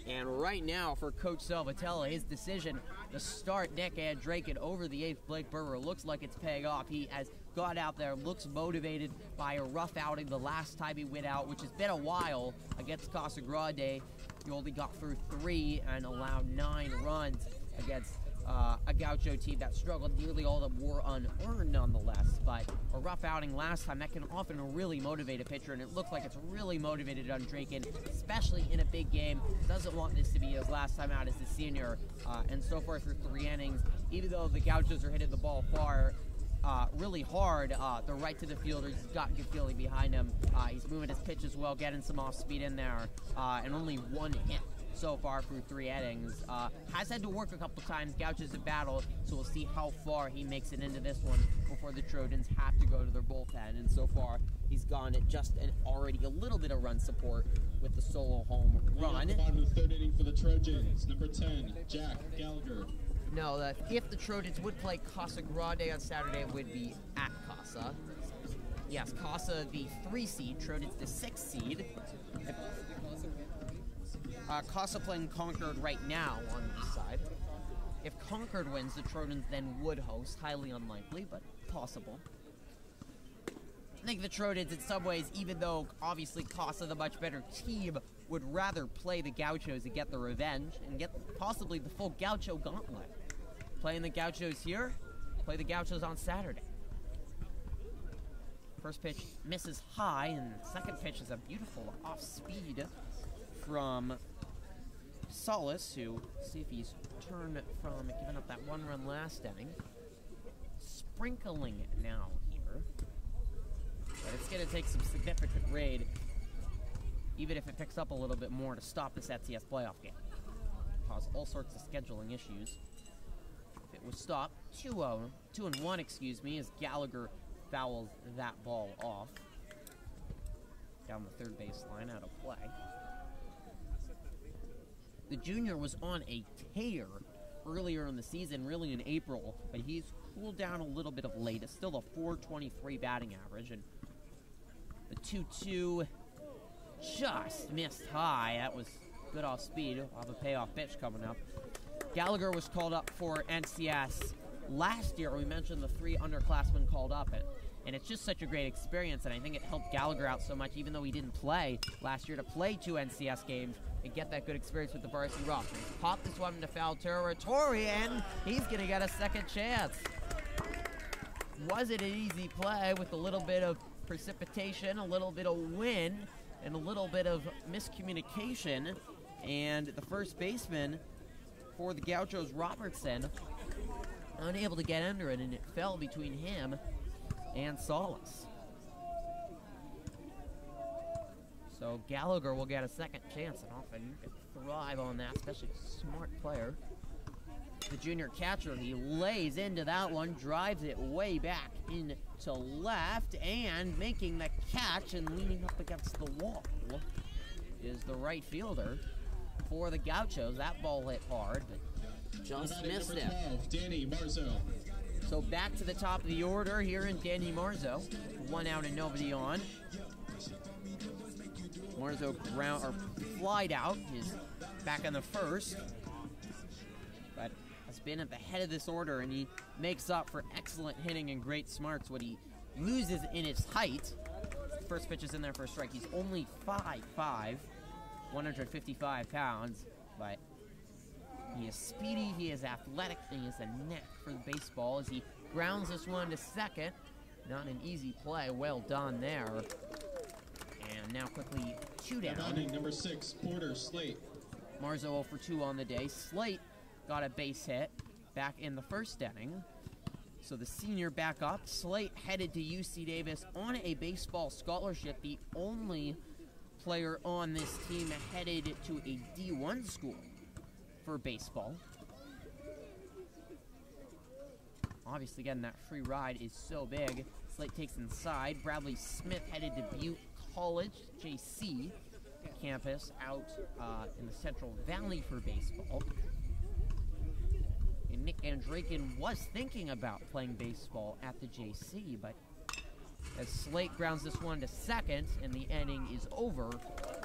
S1: And right now for Coach Salvatella, his decision to start Nick Andraken over the 8th Blake Brewer looks like it's paying off. He has gone out there, looks motivated by a rough outing the last time he went out, which has been a while against Casa Grande. He only got through 3 and allowed 9 runs against a Gaucho team that struggled. Nearly all of them were unearned nonetheless, but a rough outing last time, that can often really motivate a pitcher, and it looks like it's really motivated Andraken, especially in a big game. Doesn't want this to be his last time out as a senior, and so far through 3 innings, even though the Gauchos are hitting the ball far, really hard, the right to the fielder. He's got good feeling behind him. He's moving his pitch as well, getting some off speed in there, and only 1 hit so far through 3 innings. Has had to work a couple times. Gauchos in battle, so we'll see how far he makes it into this one before the Trojans have to go to their bullpen. And so far, he's gone at just already a little bit of run support with the solo home run.
S2: The bottom of the 3rd inning for the Trojans, number 10, Jack Gallagher.
S1: No, if the Trojans would play Casa Grande on Saturday, it would be at Casa. Yes, Casa the 3 seed, Trojans the 6 seed. Casa playing Concord right now on this side. If Concord wins, the Trojans then would host. Highly unlikely, but possible. I think the Trojans, in some ways, even though obviously Casa, the much better team, would rather play the Gauchos and get the revenge and get possibly the full Gaucho gauntlet. Playing the Gauchos here, play the Gauchos on Saturday. First pitch misses high, and the second pitch is a beautiful off-speed from Solis, who, see if he's turned from giving up that 1 run last inning. Sprinkling it now here. But it's going to take some significant raid, even if it picks up a little bit more, to stop this ATS playoff game. Cause all sorts of scheduling issues. If it was stopped, 2-1, excuse me, as Gallagher fouls that ball off. Down the 3rd baseline, out of play. The junior was on a tear earlier in the season, really in April, but he's cooled down a little bit of late. It's still a .423 batting average, and the 2-2 just missed high. That was good off speed. We'll have a payoff pitch coming up. Gallagher was called up for NCS last year. We mentioned the 3 underclassmen called up, and it's just such a great experience, and I think it helped Gallagher out so much, even though he didn't play last year, to play 2 NCS games and get that good experience with the varsity roster. Popped this one into foul territory, and he's going to get a second chance. Wasn't an easy play with a little bit of precipitation, a little bit of wind, and a little bit of miscommunication. And the first baseman for the Gauchos, Robertson, unable to get under it, and it fell between him and Solis. So Gallagher will get a second chance, and often you can thrive on that, especially a smart player. The junior catcher, he lays into that one, drives it way back into left, and making the catch and leaning up against the wall is the right fielder for the Gauchos. That ball hit hard, but just missed it.
S2: Danny Marzo.
S1: So back to the top of the order here in Danny Marzo. 1 out and nobody on. Marzo flied out, is back on the first. has been at the head of this order, and he makes up for excellent hitting and great smarts. What he loses in his height, the first pitch is in there for a strike. He's only 5'5", 155 pounds, but he is speedy, he is athletic, and he has a knack for the baseball as he grounds this one to second. Not an easy play, well done there. And now quickly 2 down.
S2: Number 6, Porter Slate.
S1: Marzo 0 for 2 on the day. Slate got a base hit back in the first inning. So the senior back up. Slate headed to UC Davis on a baseball scholarship, the only player on this team headed to a D1 school for baseball. Obviously getting that free ride is so big. Slate takes inside. Bradley Smith headed to Butte College, JC campus out in the Central Valley for baseball. And Nick Andrakin was thinking about playing baseball at the JC, but as Slate grounds this one to second and the inning is over,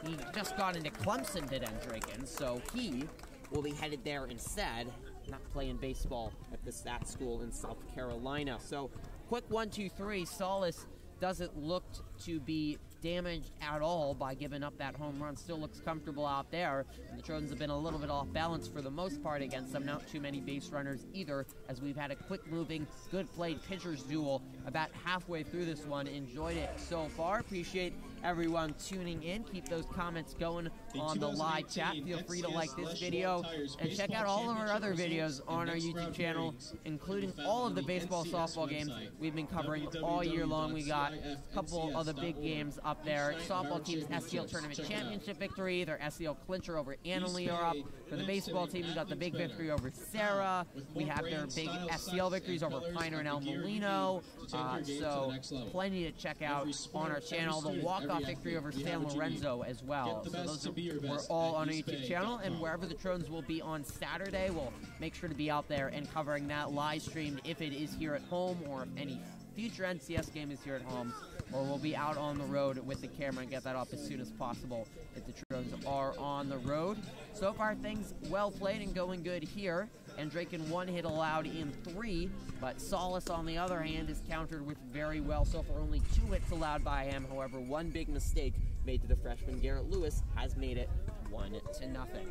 S1: he just got into Clemson, did Andrakin, so he will be headed there instead, not playing baseball at that school in South Carolina. So quick 1, 2, 3. Solis doesn't look to be damaged at all by giving up that home run. Still looks comfortable out there. And the Trojans have been a little bit off balance for the most part against them. Not too many base runners either, as we've had a quick-moving, good-played pitcher's duel about halfway through this one. Enjoyed it so far. Appreciate everyone tuning in. Keep those comments going on the live chat. Feel free to like this video and check out all of our other videos on our YouTube channel, including all of the baseball, softball games we've been covering all year long. We got a couple of the big games up there. Softball team's SCL Tournament Championship victory, their SCL clincher over Annalee are up. For the baseball team, we got the big victory over Sarah. We have their big SCL victories over Piner and El Molino. So plenty to check out on our channel. The walk-off victory over San Lorenzo as well. So those were all on our YouTube channel, and wherever the Trojans will be on Saturday, we'll make sure to be out there and covering that live streamed if it is here at home, or if any future NCS game is here at home, or we'll be out on the road with the camera and get that up as soon as possible if the Trojans are on the road. So far, things well played and going good here. Andrakin 1 hit allowed in 3, but Solis, on the other hand, is countered with very well. So far, only 2 hits allowed by him. However, one big mistake made to the freshman. Garrett Lewis has made it 1-0.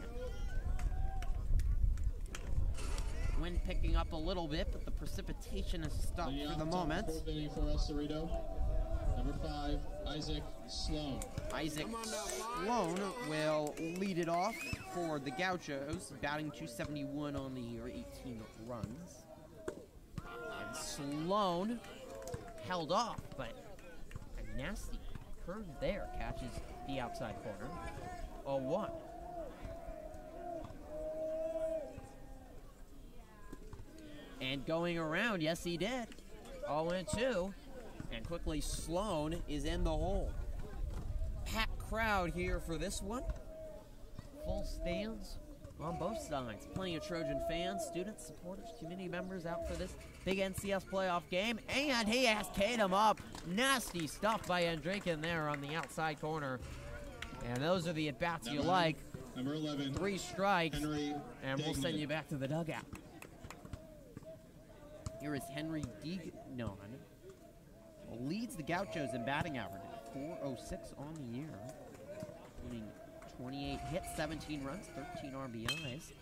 S1: Wind picking up a little bit, but the precipitation has stopped for the moment.
S2: For us, Cerrito. Number 5, Isaac Sloan.
S1: Isaac Sloan will lead it off for the Gauchos, batting .271 on the year, 18 runs. And Sloan held off, but a nasty curve there catches the outside corner. 0-1. And going around, yes he did. 0-2. And quickly Sloan is in the hole. Packed crowd here for this one. Full stands on both sides. Plenty of Trojan fans, students, supporters, community members out for this big NCS playoff game. And he has teed him up. Nasty stuff by Andrakin there on the outside corner. And those are the at-bats you like.
S2: Number 11.
S1: 3 strikes,
S2: Henry
S1: and we'll send
S2: Dignan.
S1: you back to the dugout. Here is Henry Dignan. Leads the Gauchos in batting average at .406 on the year, including 28 hits, 17 runs, 13 RBIs,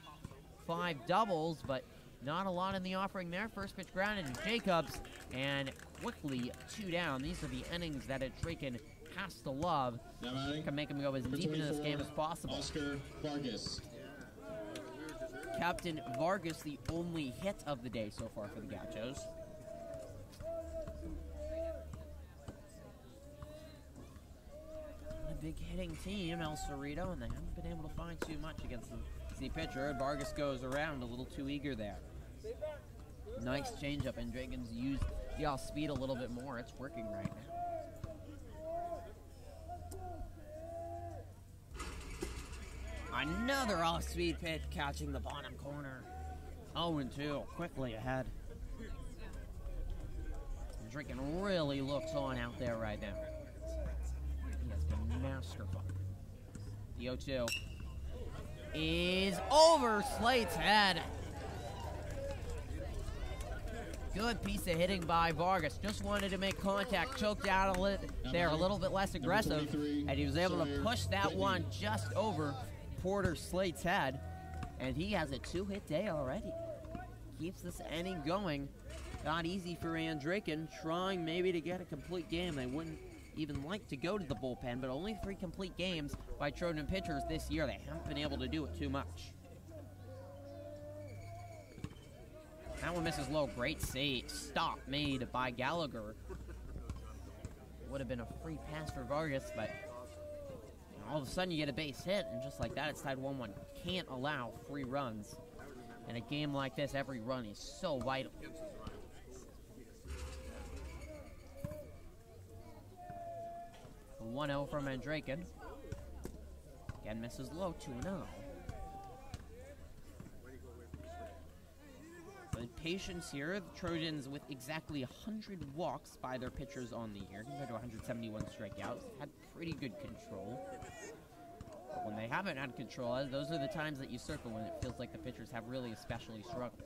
S1: 5 doubles, but not a lot in the offering there. First pitch grounded to Jacobs, and quickly 2 down. These are the innings that Andrakin has to love. Can make him go as deep into this game as possible.
S2: Oscar Vargas.
S1: Captain Vargas, the only hit of the day so far for the Gauchos. A big hitting team, El Cerrito, and they haven't been able to find too much against the pitcher. Vargas goes around a little too eager there. Nice changeup, and Dragons used the off-speed a little bit more. It's working right now. Another off-speed pitch catching the bottom corner. 0-2, quickly ahead. Andrakin really looks on out there right now. He has been masterful. The 0-2 is over Slate's head. Good piece of hitting by Vargas. Just wanted to make contact, choked out a little bit less aggressive, and he was able to push that one just over Porter Slate's head, and he has a 2-hit day already. Keeps this inning going. Not easy for Andraken, trying maybe to get a complete game. They wouldn't even like to go to the bullpen, but only 3 complete games by Trojan pitchers this year. They haven't been able to do it too much. That one misses low. Great save. Stop made by Gallagher. Would have been a free pass for Vargas, but all of a sudden you get a base hit, and just like that, it's tied 1-1. Can't allow free runs. In a game like this, every run is so vital. A 1-0 from Andraken. Again, misses low. 2-0. With patience here, the Trojans with exactly 100 walks by their pitchers on the year, compared to 171 strikeouts, had pretty good control. But when they haven't had control, those are the times that you circle when it feels like the pitchers have really especially struggled.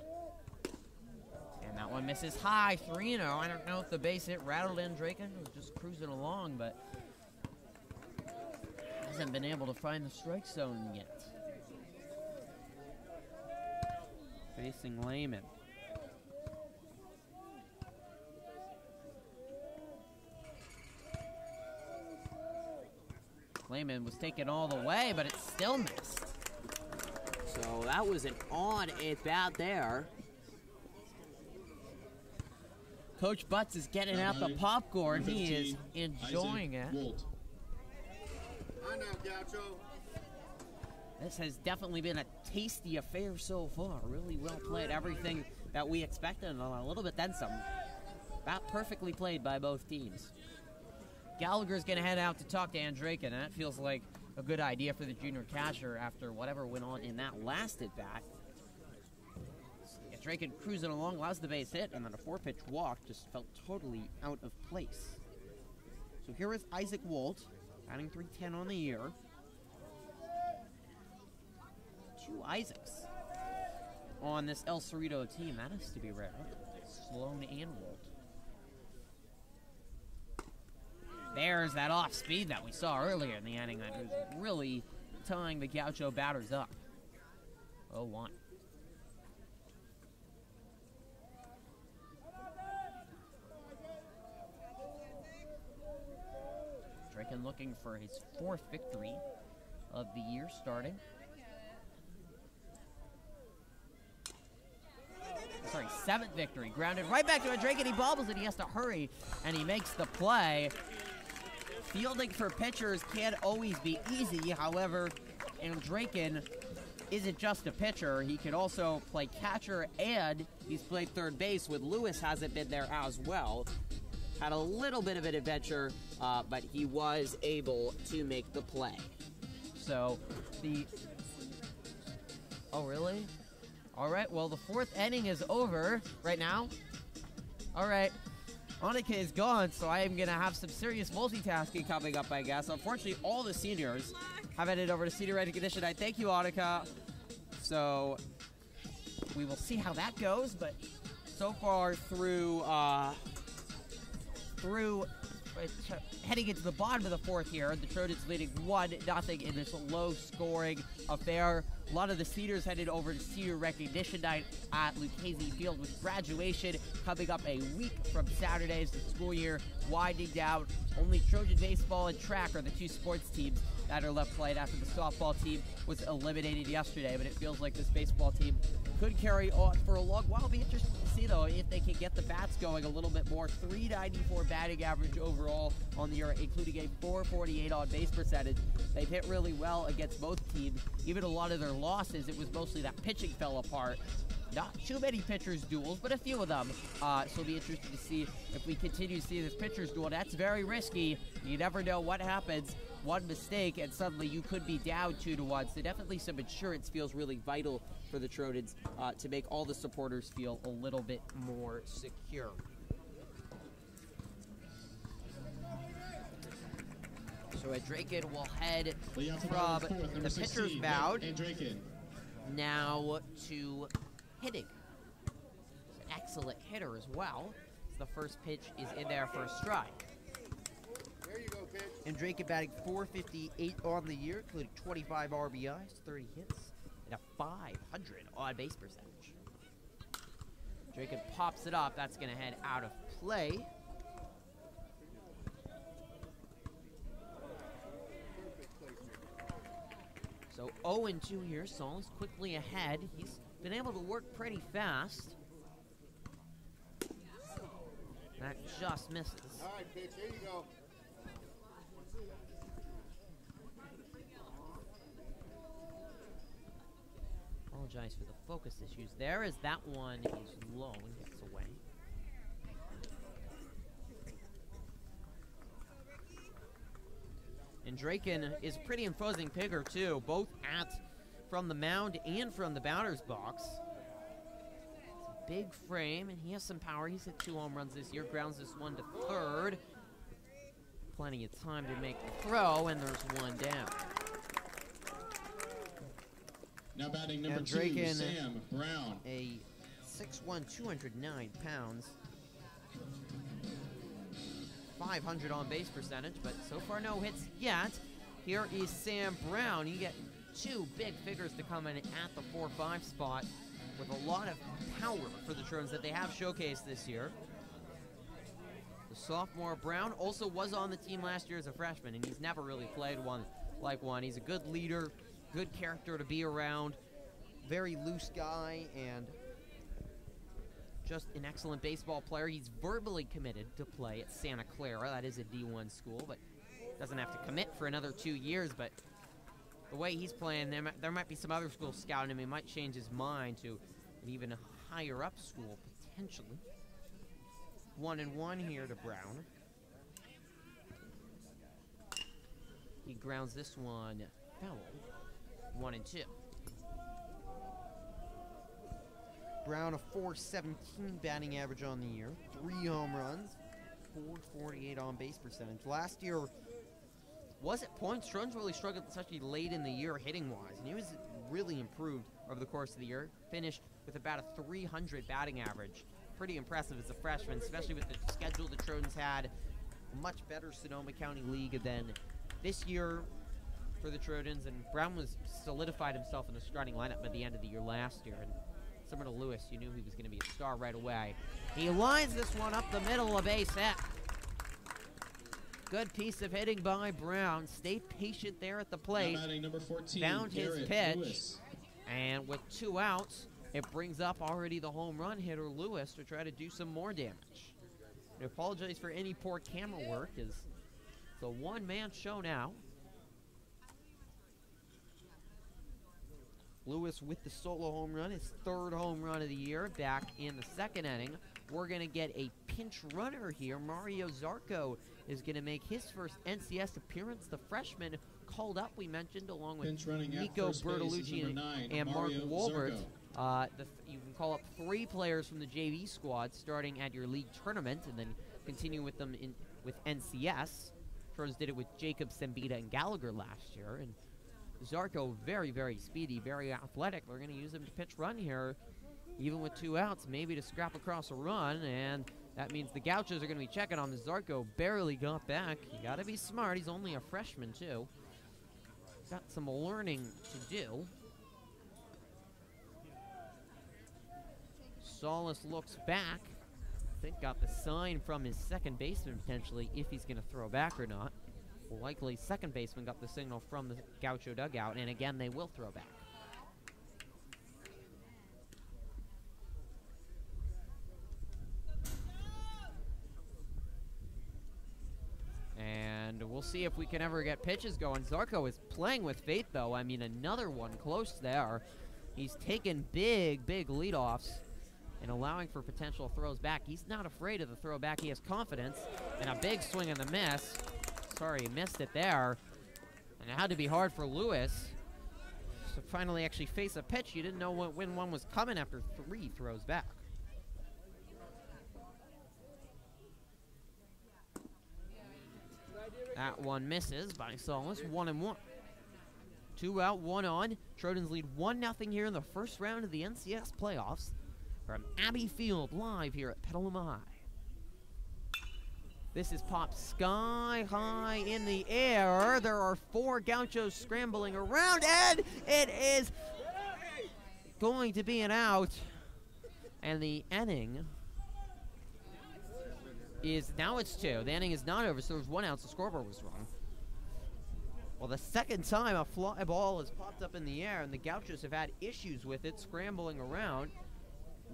S1: And that one misses high, 3-0. I don't know if the base hit rattled Andraken. He was just cruising along, but hasn't been able to find the strike zone yet. Facing Lehman. Lehman was taken all the way, but it still missed. So that was an odd at-bat there. Coach Butts is getting out the popcorn. He is enjoying it.
S3: I know, Gaucho.
S1: This has definitely been a tasty affair so far. Really well played. Everything that we expected and a little bit then some. About perfectly played by both teams. Gallagher's going to head out to talk to Andraken, and that feels like a good idea for the junior catcher after whatever went on in that last at-bat. Andraken cruising along, allows the base hit, and then a 4-pitch walk just felt totally out of place. So here is Isaac Wolt, batting .310 on the year. 2 Isaacs on this El Cerrito team. That is to be rare. Sloan and Wolt. There's that off speed that we saw earlier in the inning that was really tying the Gaucho batters up. 0-1. Draken looking for his 4th victory of the year starting. Sorry, 7th victory. Grounded right back to Andraken. He bobbles it. He has to hurry, and he makes the play. Fielding for pitchers can't always be easy. However, Andraken isn't just a pitcher. He can also play catcher, and he's played third base with Lewis hasn't been there as well. Had a little bit of an adventure, but he was able to make the play. So, oh, really? All right, well, the 4th inning is over right now. All right. Annika is gone, so I am going to have some serious multitasking coming up, I guess. Unfortunately, all the seniors have headed over to senior recognition night. Thank you, Annika. So we will see how that goes, but so far through heading into the bottom of the 4th here, the Trojans leading 1-0 in this low-scoring affair. A lot of the seniors headed over to senior recognition night at Lucchese Field, with graduation coming up a week from Saturday as the school year winding down. Only Trojan baseball and track are the 2 sports teams that are left playing after the softball team was eliminated yesterday, but it feels like this baseball team could carry on for a long while. It'll be interesting to see, though, if they can get the bats going a little bit more. .394 batting average overall on the year, including a .448 on-base percentage. They've hit really well against both teams. Even a lot of their losses, it was mostly that pitching fell apart. Not too many pitchers duels, but a few of them. So it'll be interesting to see if we continue to see this pitchers duel. That's very risky. You never know what happens. One mistake, and suddenly you could be down 2-1. So definitely some insurance feels really vital for the Trojans to make all the supporters feel a little bit more secure. So Andraken will head from the pitcher's mound now to hitting. excellent hitter as well. So the first pitch is in there for a strike.
S3: There you go, pitch.
S4: And Drake batting .458 on the year, including 25 RBIs, 30 hits, and a .500 on-base percentage.
S1: Drake pops it up. That's going to head out of play. So 0-2 here. Saul's quickly ahead. He's been able to work pretty fast. That just misses.
S3: All right, pitch. Here you go.
S1: Apologize for the focus issues there, as that one is low and gets away. And Draken is a pretty imposing picker too, both from the mound and from the batter's box. It's a big frame, and he has some power. He's hit 2 home runs this year, grounds this one to third. Plenty of time to make the throw, and there's one down.
S2: Now batting number 2,
S4: Draken,
S2: Sam Brown.
S4: A 6'1", 209 pounds.
S1: 500 on base percentage, but so far no hits yet. Here is Sam Brown. You get 2 big figures to come in at the 4-5 spot with a lot of power for the Trojans that they have showcased this year. The sophomore Brown also was on the team last year as a freshman, and he's never really played one like one. He's a good leader, good character to be around,
S4: Very loose guy, and
S1: just an excellent baseball player. He's verbally committed to play at Santa Clara. That is a D1 school, but doesn't have to commit for another 2 years. But the way he's playing, there might be some other schools scouting him. He might change his mind to an even higher up school, potentially. 1-1 here to Brown. He grounds this one foul. 1-2.
S4: Brown a .417 batting average on the year, 3 home runs, .448 on base percentage. Last year
S1: was at points. Trojans really struggled, especially late in the year hitting-wise, and he was really improved over the course of the year. Finished with about a .300 batting average. Pretty impressive as a freshman, especially with the schedule the Trojans had. A much better Sonoma County League than this year for the Trojans, and Brown was solidified himself in the starting lineup by the end of the year last year. And similar to Lewis, you knew he was going to be a star right away. He lines this one up the middle, a base hit. Good piece of hitting by Brown. Stayed patient there at the plate.
S2: Now batting number 14,
S1: found his
S2: Garrett
S1: pitch.
S2: Lewis.
S1: And with 2 outs, it brings up already the home run hitter, Lewis, to try to do some more damage. I apologize for any poor camera work, as it's a one-man show now.
S4: Lewis with the solo home run, his 3rd home run of the year, back in the 2nd inning.
S1: We're going to get a pinch runner here. Mario Zarco is going to make his first NCS appearance. The freshman called up, we mentioned, along with
S2: Pinch running at
S1: Nico
S2: first base is
S1: Bertolucci
S2: number 9,
S1: and Mark
S2: Mario
S1: Wolbert.
S2: Zarco.
S1: You can call up 3 players from the JV squad starting at your league tournament and then continue with them with NCS. Trojans did it with Jacob, Sembita, and Gallagher last year. And Zarco, very, very speedy, very athletic. We're going to use him to pitch run here, even with 2 outs, maybe to scrap across a run, and that means the Gauchos are going to be checking on the Zarco. Barely got back. You got to be smart. He's only a freshman, too. Got some learning to do. Solis looks back. I think got the sign from his second baseman, potentially, if he's going to throw back or not. Likely second baseman got the signal from the Gaucho dugout, and again, they will throw back. And we'll see if we can ever get pitches going. Zarco is playing with faith, though. I mean, another one close there. He's taken big, big leadoffs and allowing for potential throws back. He's not afraid of the throw back. He has confidence, and a big swing and a miss. Sorry, he missed it there. And it had to be hard for Lewis to finally actually face a pitch. You didn't know when one was coming after 3 throws back. That one misses by Solis. 1-1. 2 out, 1 on. Trojans lead 1-0 here in the first round of the NCS playoffs. from Abbey Field, live here at Petaluma High. This is popped sky high in the air. There are 4 Gauchos scrambling around, and it is going to be an out. And the inning is, now it's 2. The inning is not over, so there's 1 out, so the scoreboard was wrong. Well, the second time a fly ball has popped up in the air, and the Gauchos have had issues with it, scrambling around.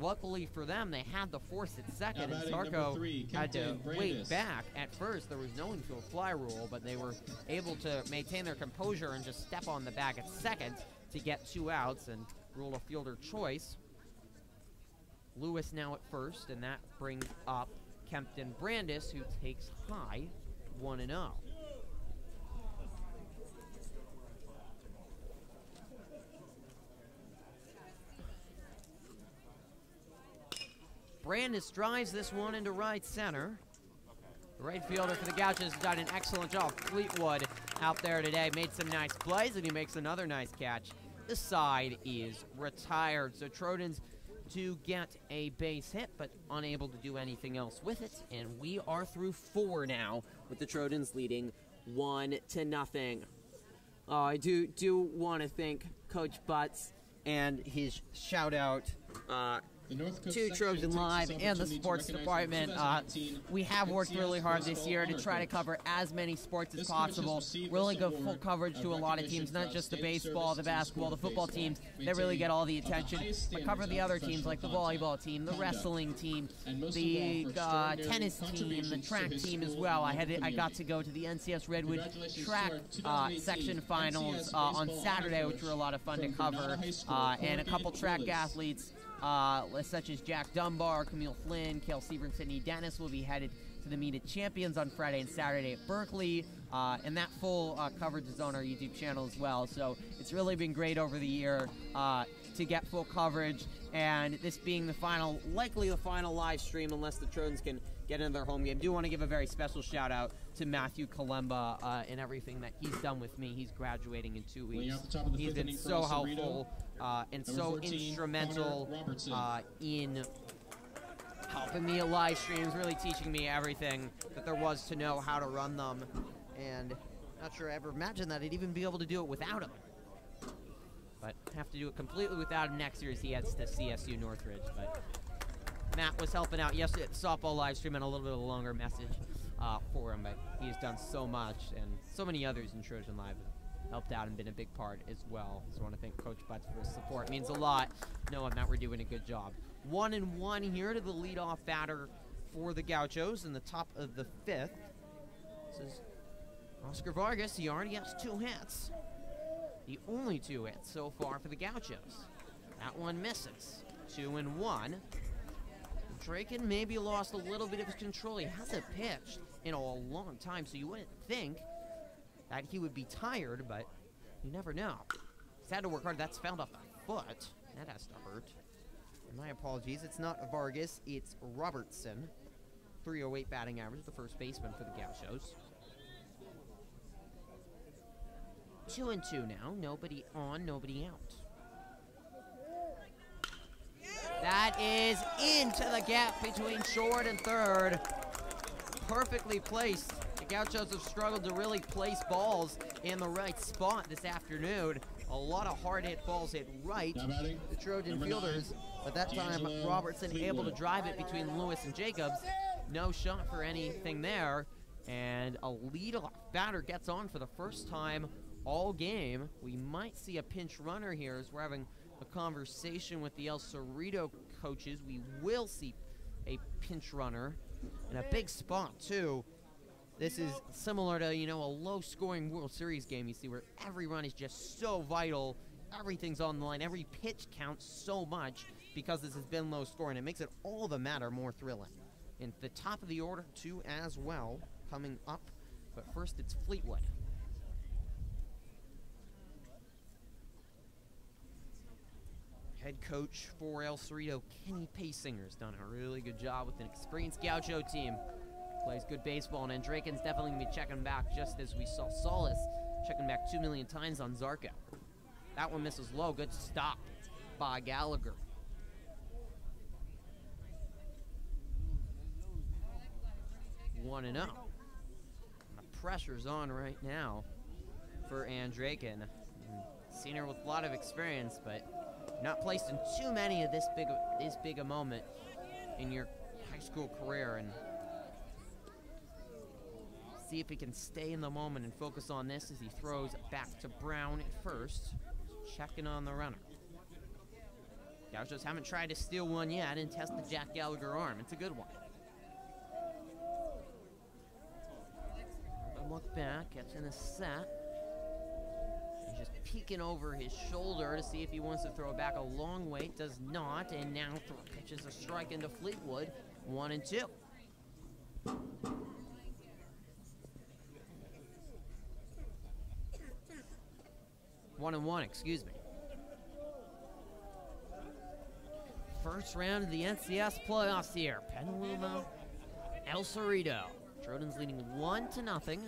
S1: Luckily for them, they had the force at second, and Sarko had to wait back. At first, there was no infield fly rule, but they were able to maintain their composure and just step on the bag at second to get 2 outs and rule a fielder choice. Lewis now at first, and that brings up Kempton Brandis, who takes high 1-0. Brandis drives this one into right center. The right fielder for the Gauchos has done an excellent job. Fleetwood out there today made some nice plays, and he makes another nice catch. The side is retired, so Trojans do get a base hit, but unable to do anything else with it. And we are through 4 now, with the Trojans leading 1-0. I do want to thank Coach Butts and his shout-out to Trojan Live and the sports department. We have worked really hard this year to try to cover as many sports as possible. Really go full coverage to a lot of teams, not just the baseball, the basketball, the football teams that really get all the attention, but cover the other teams like the volleyball team, the wrestling team, the tennis team, the track team as well. I got to go to the NCS Redwood track section finals on Saturday, which were a lot of fun to cover, and a couple track athletes such as Jack Dunbar, Camille Flynn, Cale Seaver, and Sydney Dennis will be headed to the Meet of Champions on Friday and Saturday at Berkeley, and that full coverage is on our YouTube channel as well. So it's really been great over the year to get full coverage, and this being the final, likely the final live stream unless the Trojans can get into their home game. Do want to give a very special shout out to Matthew Kalemba and everything that he's done with me. He's graduating in 2 weeks. He's been so helpful and so instrumental in helping me at live streams, really teaching me everything that there was to know how to run them. And not sure I ever imagined that I'd even be able to do it without him. But have to do it completely without him next year as he heads to CSU Northridge. But Matt was helping out yesterday at the softball live stream, and a little bit of a longer message for him, but he has done so much, and so many others in Trojan Live have helped out and been a big part as well. So I want to thank Coach Butts for his support. It means a lot knowing that we're doing a good job. 1-1 here to the leadoff batter for the Gauchos in the top of the 5th. This is Oscar Vargas. He already has 2 hits. The only 2 hits so far for the Gauchos. That one misses. 2-1. Draken maybe lost a little bit of his control. He hasn't pitched in a long time, so you wouldn't think that he would be tired, but you never know. He's had to work hard. That's fouled off the foot. That has to hurt. And my apologies. It's not Vargas. It's Robertson. 308 batting average, the first baseman for the Gauchos. 2-2 now. Nobody on, nobody out. That is into the gap between short and third. Perfectly placed. The Gauchos have struggled to really place balls in the right spot this afternoon. A lot of hard-hit balls hit right. The Trojan fielders, but that time Robertson able to drive it between Lewis and Jacobs. No shot for anything there. And a leadoff batter gets on for the first time all game. We might see a pinch runner here as we're having a conversation with the El Cerrito coaches. We will see a pinch runner in a big spot too. This is similar to, you know, a low-scoring World Series game you see where every run is just so vital. Everything's on the line. Every pitch counts so much because this has been low-scoring. It makes it all the matter more thrilling. And the top of the order too as well coming up. But first it's Fleetwood. Head coach for El Cerrito, Kenny Pacinger's done a really good job with an experienced Gaucho team. Plays good baseball, and Draken's definitely going to be checking back just as we saw Solis checking back 2 million times on Zarco. That one misses low. Good stop by Gallagher. 1-0. The pressure's on right now for Andraken. Senior with a lot of experience, but not placed in too many of this big a moment in your high school career. And see if he can stay in the moment and focus on this as he throws back to Brown at first, checking on the runner. Gauchos haven't tried to steal one yet and test the Jack Gallagher arm. It's a good one. Look back, gets in a set. He's just peeking over his shoulder to see if he wants to throw it back a long way. Does not, and now pitches a strike into Fleetwood. 1-2. 1-1, excuse me. First round of the NCS playoffs here. Petaluma, El Cerrito. Trojans leading 1-0.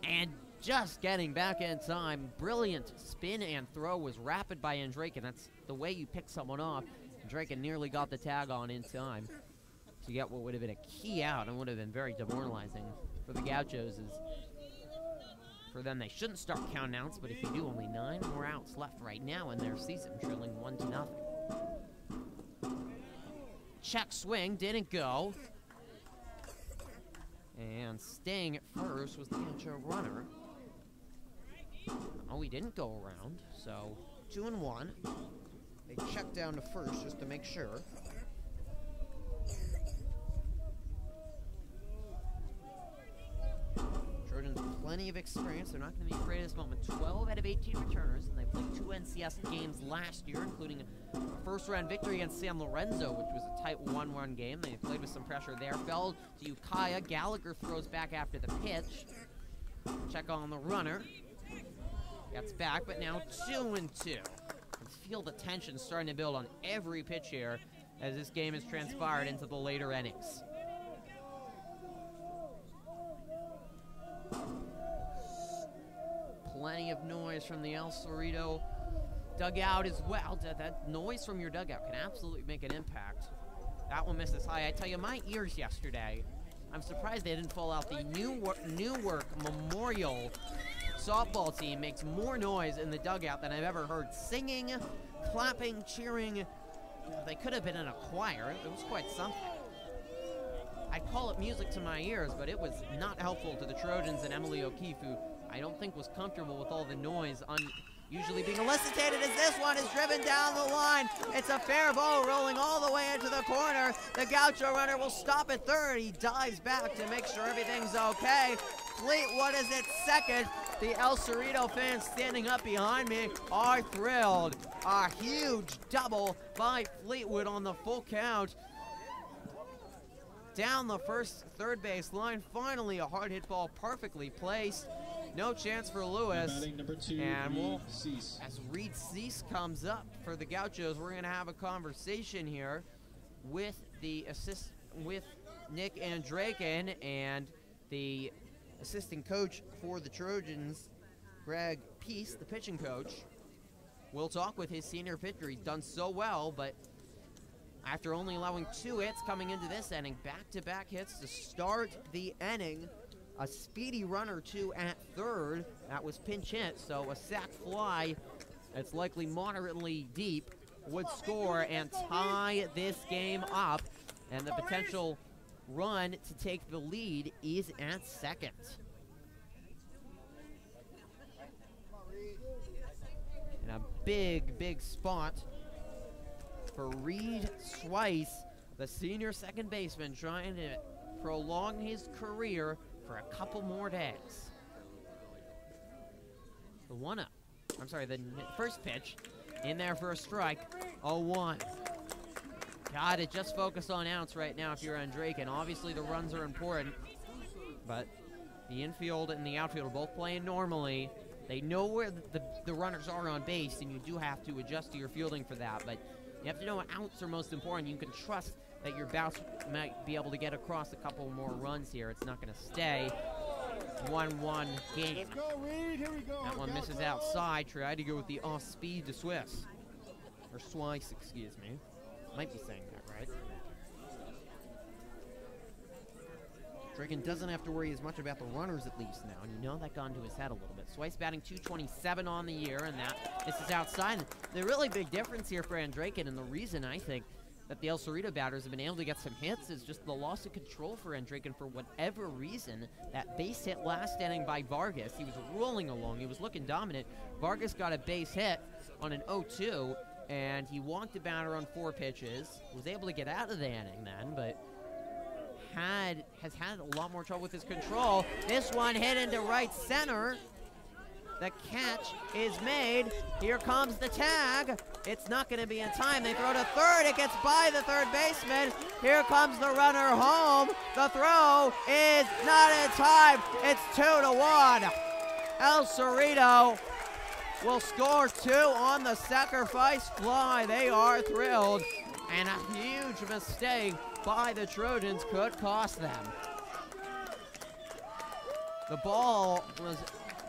S1: And just getting back in time. Brilliant spin and throw was rapid by Andraken. That's the way you pick someone off. Andraken nearly got the tag on in time to get what would have been a key out and would have been very demoralizing for the Gauchos. For them, they shouldn't start count outs, but if you do, only 9 more outs left right now in their season, trailing 1-0. Check swing, didn't go. And staying at first was the Gaucho runner. Oh, he didn't go around, so 2-1.
S4: They check down to first just to make sure. Trojans plenty of experience. They're not going to be afraid of this moment. 12 out of 18 returners, and they played 2 NCS games last year, including a first-round victory against San Lorenzo, which was a tight 1-1 game. They played with some pressure there. Fell to Ukiah. Gallagher throws back after the pitch. Check on the runner. Gets back, but now 2-2. Feel the tension starting to build on every pitch here as this game has transpired into the later innings. Plenty of noise from the El Cerrito dugout as well. That noise from your dugout can absolutely make an impact. That one misses high. I tell you, my ears yesterday, I'm surprised they didn't fall out. The Newark Memorial softball team makes more noise in the dugout than I've ever heard. Singing, clapping, cheering. They could have been in a choir. It was quite something. I'd call it music to my ears, but it was not helpful to the Trojans and Emily O'Keefe, who I don't think was comfortable with all the noise usually being elicited as this one is driven down the line. It's a fair ball rolling all the way into the corner. The Gaucho runner will stop at third. He dives back to make sure everything's okay. Fleetwood is at second. The El Cerrito fans standing up behind me are thrilled. A huge double by Fleetwood on the full count. Down the third base line. Finally, a hard hit ball perfectly placed. No chance for Lewis. And as Reed Cease comes up for the Gauchos, we're going to have a conversation here with with Nick Andraken and the assistant coach for the Trojans, Greg Peace, the pitching coach. We'll talk with his senior pitcher. He's done so well, but after only allowing 2 hits coming into this inning, back-to-back hits to start the inning. A speedy runner, too, at third. That was pinch hit, so a sac fly that's likely moderately deep would score and tie this game up. And the potential run to take the lead is at second. And a big spot for Reed Swice, the senior second baseman, trying to prolong his career for a couple more days. The first pitch in there for a strike. 0-1. Gotta just focus on outs right now if you're Andraken. Obviously the runs are important, but the infield and the outfield are both playing normally. They know where the runners are on base, and you do have to adjust to your fielding for that, but you have to know what outs are most important. You can trust that your bounce might be able to get across a couple more runs here. It's not going to stay 1-1 game.
S3: Let's go, Reed. Here we go.
S1: That one misses outside. Tried to go with the off-speed to Swiss. Or Swice, excuse me. Might be saying that right.
S4: Draken doesn't have to worry as much about the runners at least now, and you know that got into his head a little bit. Swice batting .227 on the year, and this is outside. The really big difference here for Andraken, and the reason I think that the El Cerrito batters have been able to get some hits is just the loss of control for Andraken for whatever reason. That base hit last inning by Vargas, he was rolling along, he was looking dominant. Vargas got a base hit on an 0-2, and he walked the batter on 4 pitches, was able to get out of the inning then, but has had a lot more trouble with his control. This one hit into right center. The catch is made. Here comes the tag. It's not going to be in time. They throw to third. It gets by the third baseman. Here comes the runner home. The throw is not in time. It's 2-1. El Cerrito will score 2 on the sacrifice fly. They are thrilled. And a huge mistake by the Trojans could cost them. The ball was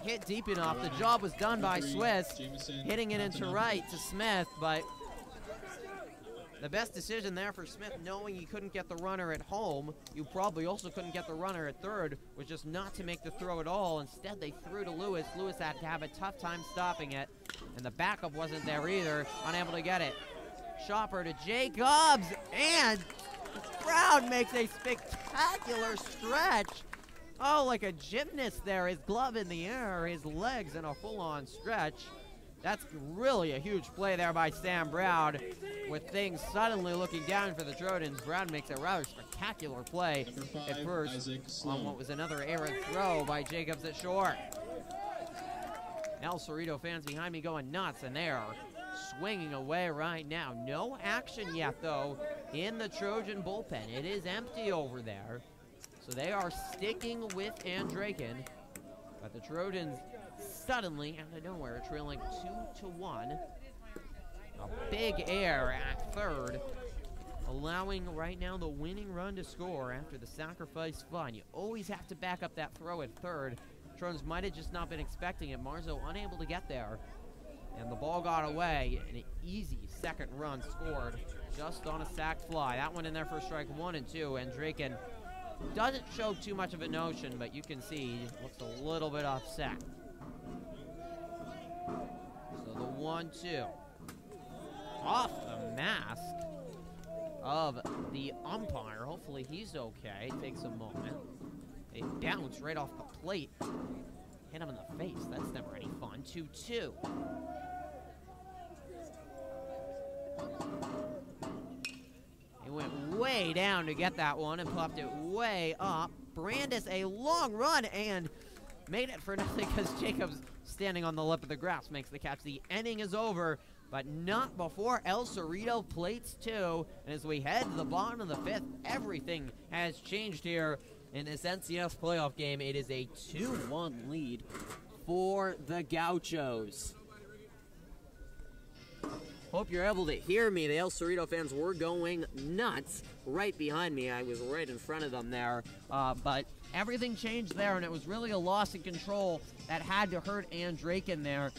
S4: hit deep enough. The job was done by Swiss, hitting it into right to Smith, but the best decision there for Smith, knowing he couldn't get the runner at home, you probably also couldn't get the runner at third, was just not to make the throw at all. Instead, they threw to Lewis. Lewis had to have a tough time stopping it, and the backup wasn't there either, unable to get it. Chopper to Jacobs, and Brown makes a spectacular stretch. Oh, like a gymnast there, his glove in the air, his legs in a full-on stretch. That's really a huge play there by Sam Brown. With things suddenly looking down for the Trojans, Brown makes a rather spectacular play at first on what was another errant throw by Jacobs at short. El Cerrito fans behind me going nuts, and they are swinging away right now. No action yet, though, in the Trojan bullpen. It is empty over there. So they are sticking with Andraken, but the Trojans suddenly, out of nowhere, trailing 2-1. A big error at third, allowing right now the winning run to score after the sacrifice fly. You always have to back up that throw at third. Trojans might have just not been expecting it. Marzo unable to get there, and the ball got away. An easy second run scored just on a sac fly. That one in there for strike 1 and 2, and Andraken doesn't show too much of a notion, but you can see he looks a little bit upset. So the 1-2. Off the mask of the umpire. Hopefully he's okay. Takes a moment. They bounce right off the plate. Hit him in the face. That's never any fun. 2-2. He went way down to get that one and popped it way up. Brandis, a long run, and made it for nothing because Jacobs, standing on the lip of the grass, makes the catch. The inning is over, but not before El Cerrito plates 2. And as we head to the bottom of the 5th, everything has changed here in this NCS playoff game. It is a 2-1 lead for the Gauchos. Hope you're able to hear me. The El Cerrito fans were going nuts right behind me. I was right in front of them there. But everything changed there, and it was really a loss in control that had to hurt Andraken there.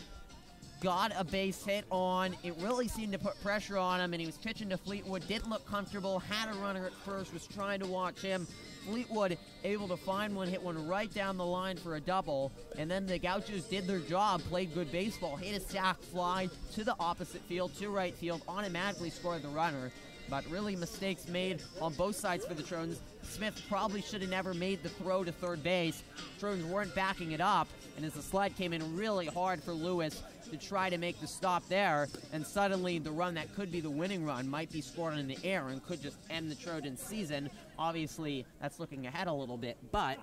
S4: Got a base hit on. It really seemed to put pressure on him, and he was pitching to Fleetwood. Didn't look comfortable. Had a runner at first. Was trying to watch him. Fleetwood able to find one, hit one right down the line for a double, and then the Gauchos did their job, played good baseball, hit a sac fly to the opposite field, to right field, automatically scored the runner. But really mistakes made on both sides for the Trojans. Smith probably should have never made the throw to third base. Trojans weren't backing it up, and as the slide came in really hard for Lewis to try to make the stop there, and suddenly the run that could be the winning run might be scored in the air and could just end the Trojans' season. Obviously, that's looking ahead a little bit, but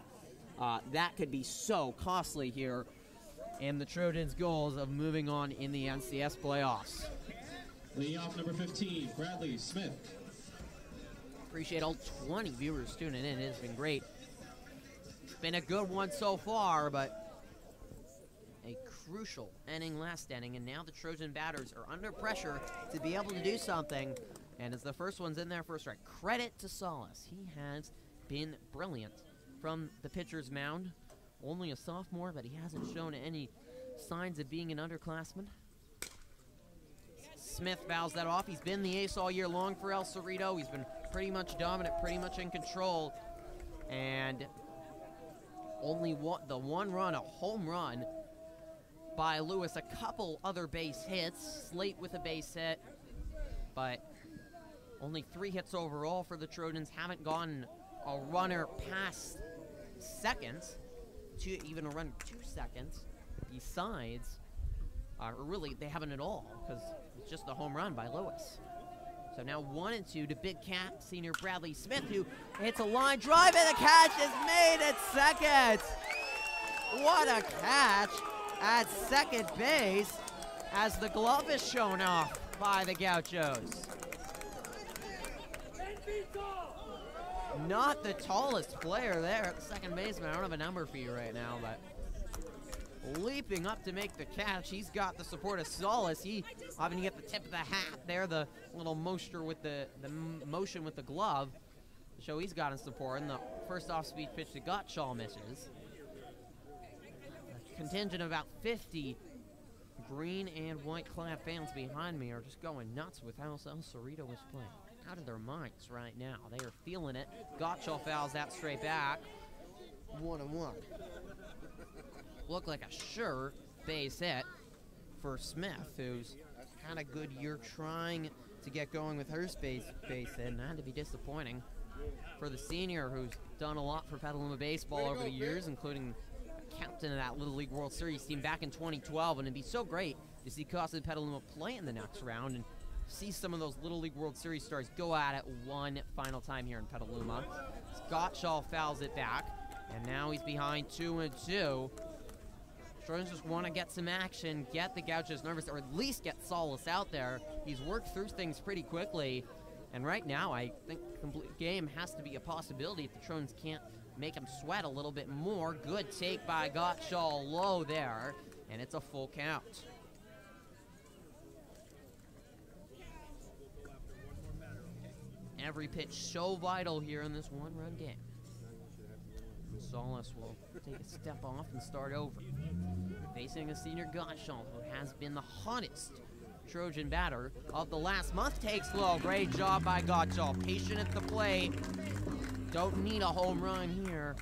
S4: that could be so costly here in the Trojans' goals of moving on in the NCS playoffs.
S2: Leading off number 15, Bradley Smith.
S4: Appreciate all 20 viewers tuning in. It has been great. It's been a good one so far, but a crucial inning last inning, and now the Trojan batters are under pressure to be able to do something. And as the first one's in there for a strike, credit to Salas. He has been brilliant from the pitcher's mound. Only a sophomore, but he hasn't shown any signs of being an underclassman. Smith fouls that off. He's been the ace all year long for El Cerrito. He's been pretty much dominant, pretty much in control And only the one run, a home run by Lewis, a couple other base hits, Slate with a base hit, but only 3 hits overall for the Trojans. Haven't gotten a runner past seconds, even a run 2 seconds. Besides, really, they haven't at all, because it's just the home run by Lewis. So now 1-2 to Big Cat senior Bradley Smith, who hits a line drive, and the catch is made at second. What a catch at second base as the glove is shown off by the Gauchos. Not the tallest player there at the second baseman. I don't have a number for you right now, but leaping up to make the catch. He's got the support of Solace. He having to get the tip of the hat there, the little motion with the motion with the glove to show he's got in support. And the first off-speed pitch to Gauchos misses. A contingent of about 50 green and white clad fans behind me are just going nuts with how Cerrito is playing. Out of their minds right now. They are feeling it. Gaucho fouls that straight back. 1-1. Looked like a sure base hit for Smith, who's had a good year trying to get going with her base hit, and had to be disappointing for the senior, who's done a lot for Petaluma baseball over the years, including a captain of that Little League World Series team back in 2012. And it'd be so great to see Casa Petaluma play in the next round and see some of those Little League World Series stars go at it one final time here in Petaluma. Gauchos fouls it back, and now he's behind 2-2. Trojans just want to get some action, get the Gauchos nervous, or at least get Solace out there. He's worked through things pretty quickly, and right now I think complete game has to be a possibility if the Trojans can't make him sweat a little bit more. Good take by Gauchos low there, and it's a full count. Every pitch so vital here in this one-run game. And Solace will take a step off and start over. Facing a senior Gauchos who has been the hottest Trojan batter of the last month. Takes low. Great job by Gauchos. Patient at the plate. Don't need a home run here.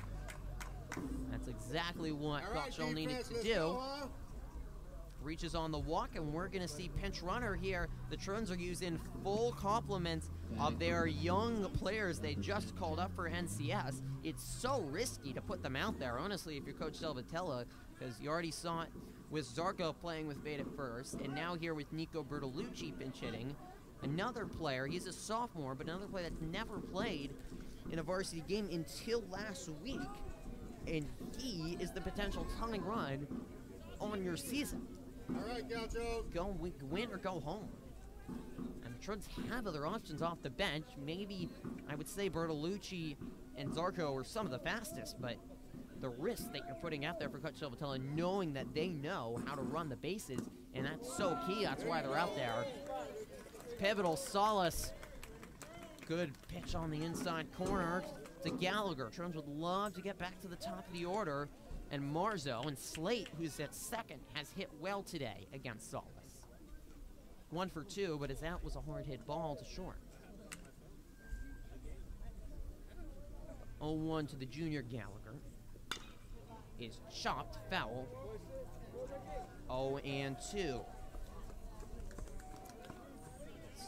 S4: That's exactly what Gauchos needed to do. Reaches on the walk, and we're going to see pinch runner here. The Trojans are using full complement of their young players they just called up for NCS. It's so risky to put them out there, honestly, if you're Coach Salvatella, because you already saw it with Zarco playing with Beta first, and now here with Nico Bertolucci pinch hitting. Another player, he's a sophomore, but another player that's never played in a varsity game until last week, and he is the potential tying run on your season.
S3: All right, Gaucho.
S4: Go win or go home. And the Trojans have other options off the bench. Maybe I would say Bertolucci and Zarco are some of the fastest, but the risk that you're putting out there for Coach Salvatella, knowing that they know how to run the bases, and that's so key. That's why they're out there. Pivotal. Solace. Good pitch on the inside corner to Gallagher. Trojans would love to get back to the top of the order. And Marzo and Slate, who's at second, has hit well today against Solace. 1 for 2, but his out was a hard hit ball to short. 0-1 to the junior Gallagher. Is chopped foul. 0-2.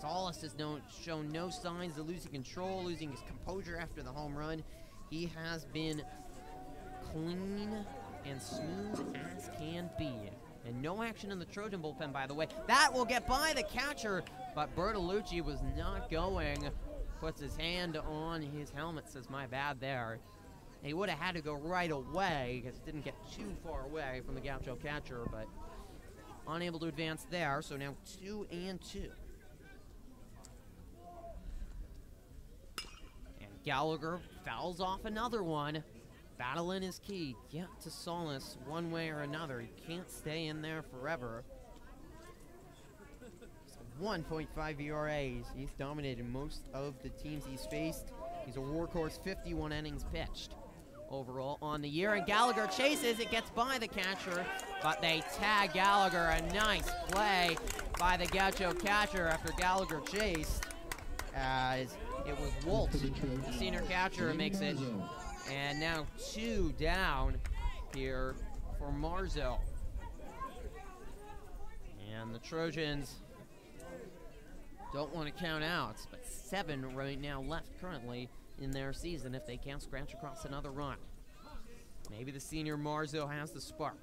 S4: Solace has shown no signs of losing control, losing his composure after the home run. He has been clean and smooth as can be. And no action in the Trojan bullpen, by the way. That will get by the catcher, but Bertolucci was not going. Puts his hand on his helmet, says my bad there. He would have had to go right away because it didn't get too far away from the Gaucho catcher, but unable to advance there. So now 2-2. And Gallagher fouls off another one. Battling is key. Get to Solace one way or another. You can't stay in there forever. 1.5 ERAs. He's dominated most of the teams he's faced. He's a workhorse, 51 innings pitched overall on the year. And Gallagher chases. It gets by the catcher, but they tag Gallagher. A nice play by the Gaucho catcher after Gallagher chased, as it was Walt, the senior catcher, who makes it And now 2 down here for Marzo. And the Trojans don't want to count out, but 7 right now left currently in their season if they can't scratch across another run. Maybe the senior Marzo has the spark.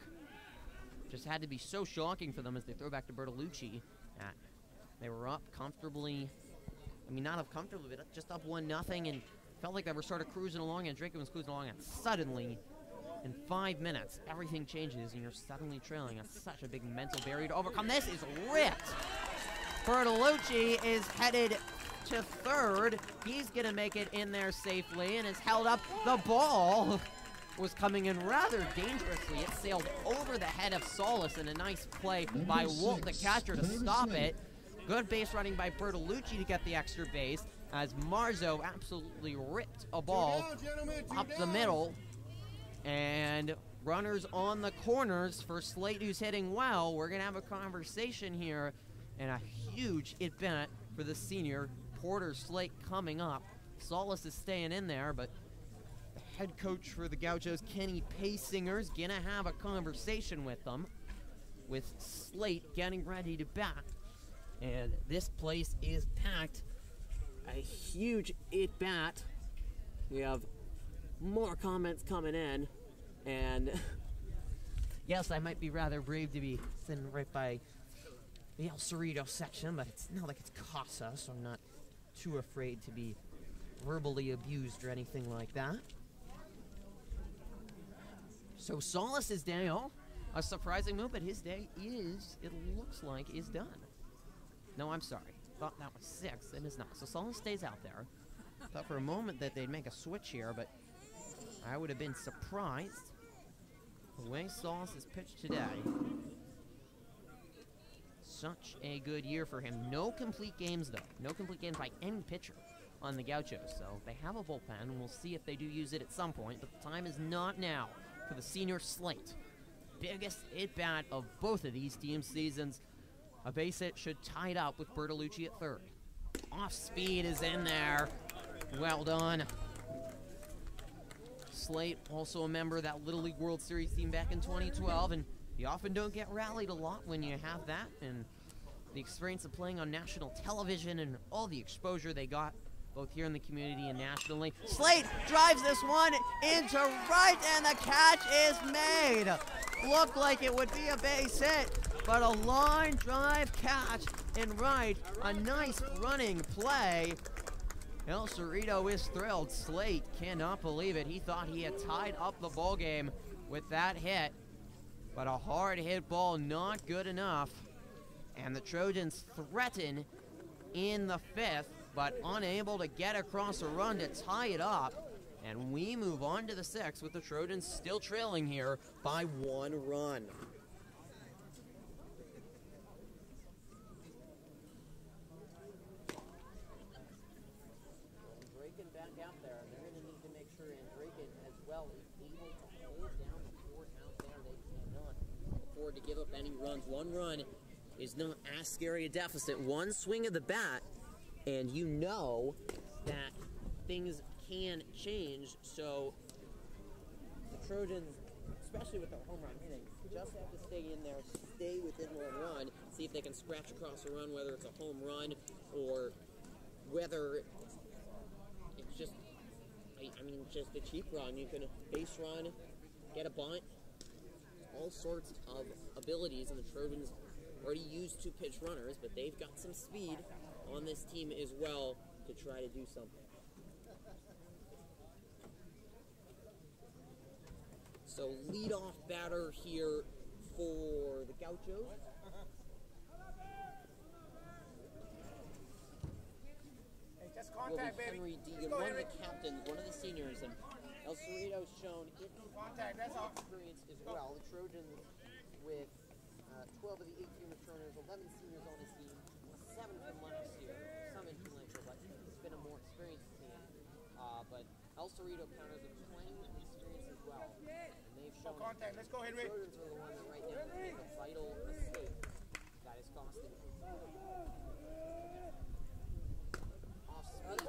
S4: Just had to be so shocking for them as they throw back to Bertolucci. They were up comfortably. I mean, not up comfortably, but just up 1-0, and felt like they were sort of cruising along, and Draco was cruising along, and suddenly, in 5 minutes, everything changes, and you're suddenly trailing. That's such a big mental barrier to overcome. This is ripped. Bertolucci is headed to third. He's going to make it in there safely, and has held up. The ball was coming in rather dangerously. It sailed over the head of Solis in a nice play by Wolt, the catcher, to stop it. Good base running by Bertolucci to get the extra base, as Marzo absolutely ripped a ball up the middle. And runners on the corners for Slate, who's hitting well. We're going to have a conversation here, and a huge at-bat for the senior Porter Slate coming up. Solis is staying in there, but the head coach for the Gauchos, Kenny Paysinger's going to have a conversation with them, with Slate getting ready to bat. And this place is packed. A huge at-bat. We have more comments coming in. And yes, I might be rather brave to be sitting right by the El Cerrito section, but it's not like it's Casa, so I'm not too afraid to be verbally abused or anything like that. So Solis' day, a surprising move, but his day is, it looks like, is done. No, I'm sorry. Thought that was 6. It is not. So Solis stays out there. Thought for a moment that they'd make a switch here, but I would have been surprised the way Solis has pitched today. Such a good year for him. No complete games, though. No complete games by any pitcher on the Gauchos. So they have a bullpen, and we'll see if they do use it at some point, but the time is not now for the senior Slate. Biggest at-bat of both of these teams' seasons. A base hit should tie it up with Bertolucci at third. Off speed is in there. Well done. Slate, also a member of that Little League World Series team back in 2012, and you often don't get rallied a lot when you have that, and the experience of playing on national television and all the exposure they got both here in the community and nationally. Slate drives this one into right, and the catch is made. Looked like it would be a base hit, but a line drive catch in right. A nice running play. El Cerrito is thrilled. Slate cannot believe it. He thought he had tied up the ball game with that hit, but a hard hit ball not good enough. And the Trojans threaten in the 5th, but unable to get across a run to tie it up. And we move on to the 6th with the Trojans still trailing here by 1 run. Draken back out there. They're going to need to make sure Draken as well is able to hold down the fort out there. They cannot afford to give up any runs. 1 run is not as scary a deficit. 1 swing of the bat, and you know that things can change. So the Trojans, especially with their home run hitting, just have to stay in there, stay within 1 run, see if they can scratch across a run, whether it's a home run or whether it's just, I mean, just a cheap run. You can base run, get a bunt, all sorts of abilities, and the Trojans already used 2 pitch runners, but they've got some speed on this team as well to try to do something. So leadoff batter here for the Gauchos.
S3: Hey, just
S4: Will be
S3: contact, baby.
S4: Henry Deegan, one of the captains, one of the seniors, and El Cerrito's shown
S3: Contact, that's all.
S4: experience as well. The Trojans with 12 of the 18 returners, 11 seniors on his team, 7 from last year, some in Petaluma, but it's been a more experienced team. But El Cerrito counters with plenty of experience as well, and they've shown
S3: Contact, let's go, Henry.
S4: the Trojans are the one that right now is a vital mistake that is costing off speed.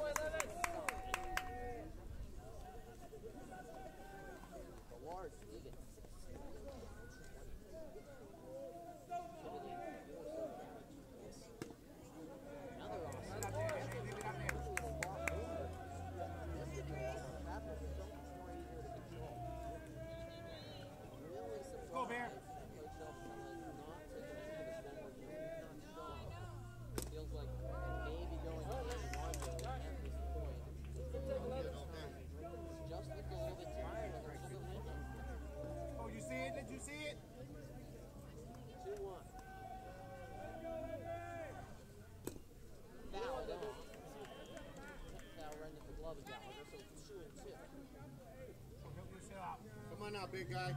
S5: on now, big guy.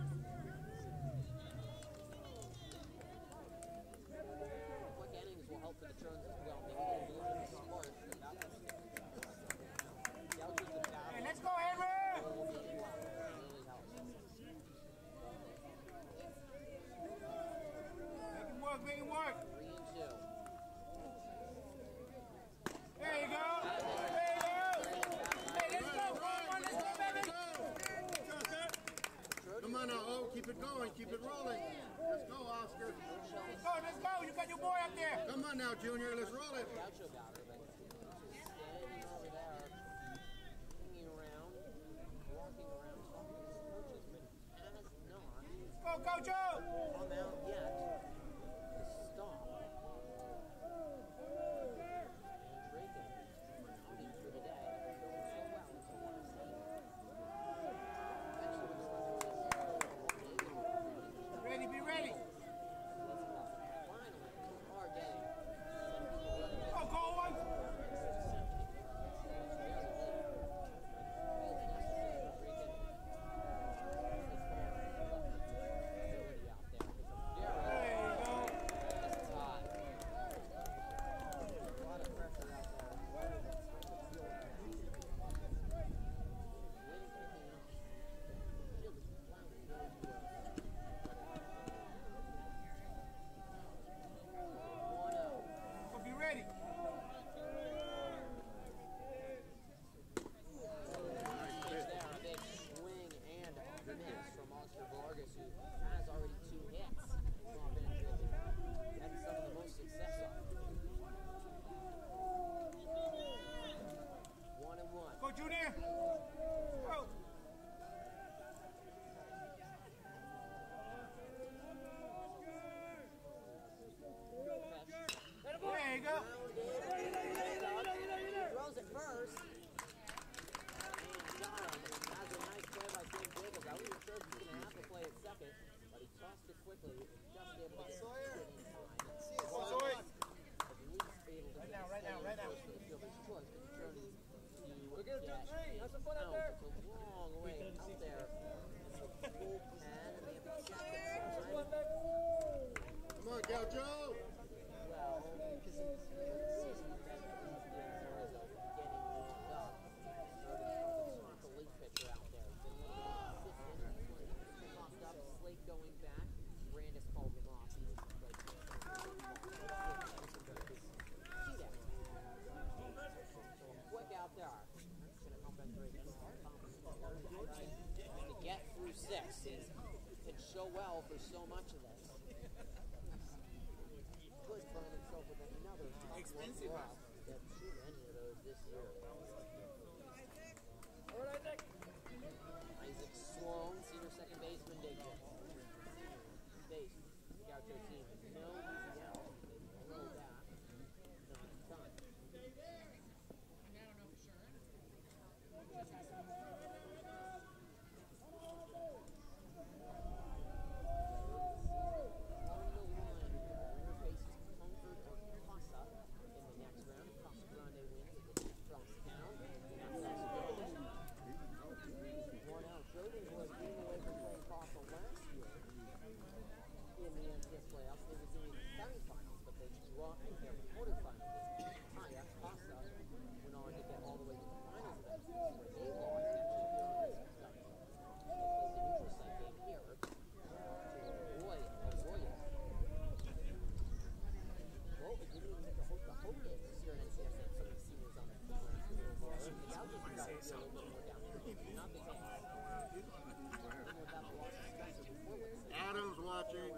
S4: Quick innings will help for the Trojans as well. Maybe they'll be a little bit smart about this. Gauchos the battle.
S3: Hey, let's go, Henry!
S4: Will be really helps.
S3: Make him work, make him work.
S4: 3-2.
S3: There you go. There you go. Hey, let's go. Come on, let's go, baby.
S5: Come on now, oh, keep it going, keep it rolling. Let's go, Oscar.
S3: Let's go, let's go. You got your boy up there.
S5: Come on now, Junior, let's roll it.
S4: Gaucho batter, but standing over there, hanging around, walking around, talking to his coaches, but has not
S3: Go, Gaucho.
S4: come out yet to stop. And Draken, outing for the day, going so well until last night. Eventually,
S3: Ready, be ready.
S4: finally, are getting
S3: Go, go, one. There you go. Go, be ready.
S4: From Oscar Vargas, who has already 2 hits. Not been really had some of the most success on. 1-1.
S3: Go, Junior. Go. There you go.
S4: Throws it first. And got him. Has a nice play by Tim Jacobs. I wasn't sure if he was going to have to play it second, but he tossed it quickly. Just able to get it in time.
S3: Go, Zoe.
S4: At least able to get
S3: Right now.
S4: for the fielder's choice. But the Trojans do get out. It's a long way out there. It's a full pen, and they have to check it sometime.
S5: Come on, Gaucho.
S4: Well, because it's season that these games are getting warmed up. It's not the late pitcher out there. He's been a little bit consistent. Popped up, Slate going back. Brandis called him off. He was right there. So quick out there. That's going to help them great. To get through 6 can show well for so much of this. Could find himself with another expensive loss that shoot any of those this year. Isaac Sloan, senior second baseman, Big base. Gaucho team. No easy out. They throw that. Not done.
S5: Adam's watching.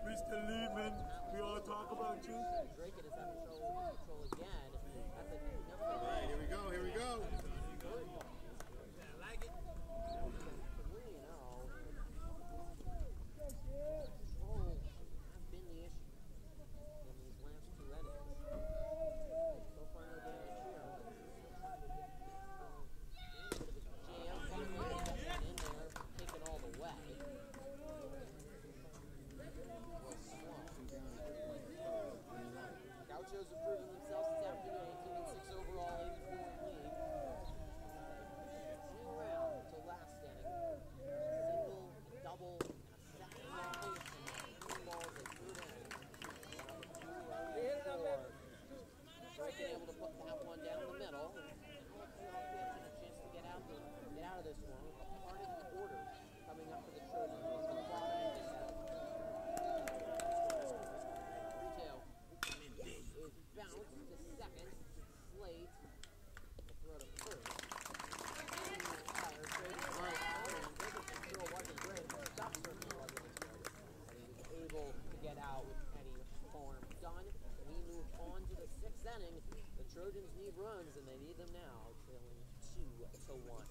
S6: Mr. Lehman, we all talk about you.
S4: Drake is having trouble again. That's a
S5: All right, here we go, here we go.
S4: Gauchos have proven themselves as been able to put that one down the middle. And a chance to get out of this one. A part of the order coming up for the Trojans was the bottom of this out. 3-2 is bounced to second. Slate will throw to first. Able to get out with any form done. We move on to the sixth inning. The Trojans need runs, and they need them now, trailing 2-1.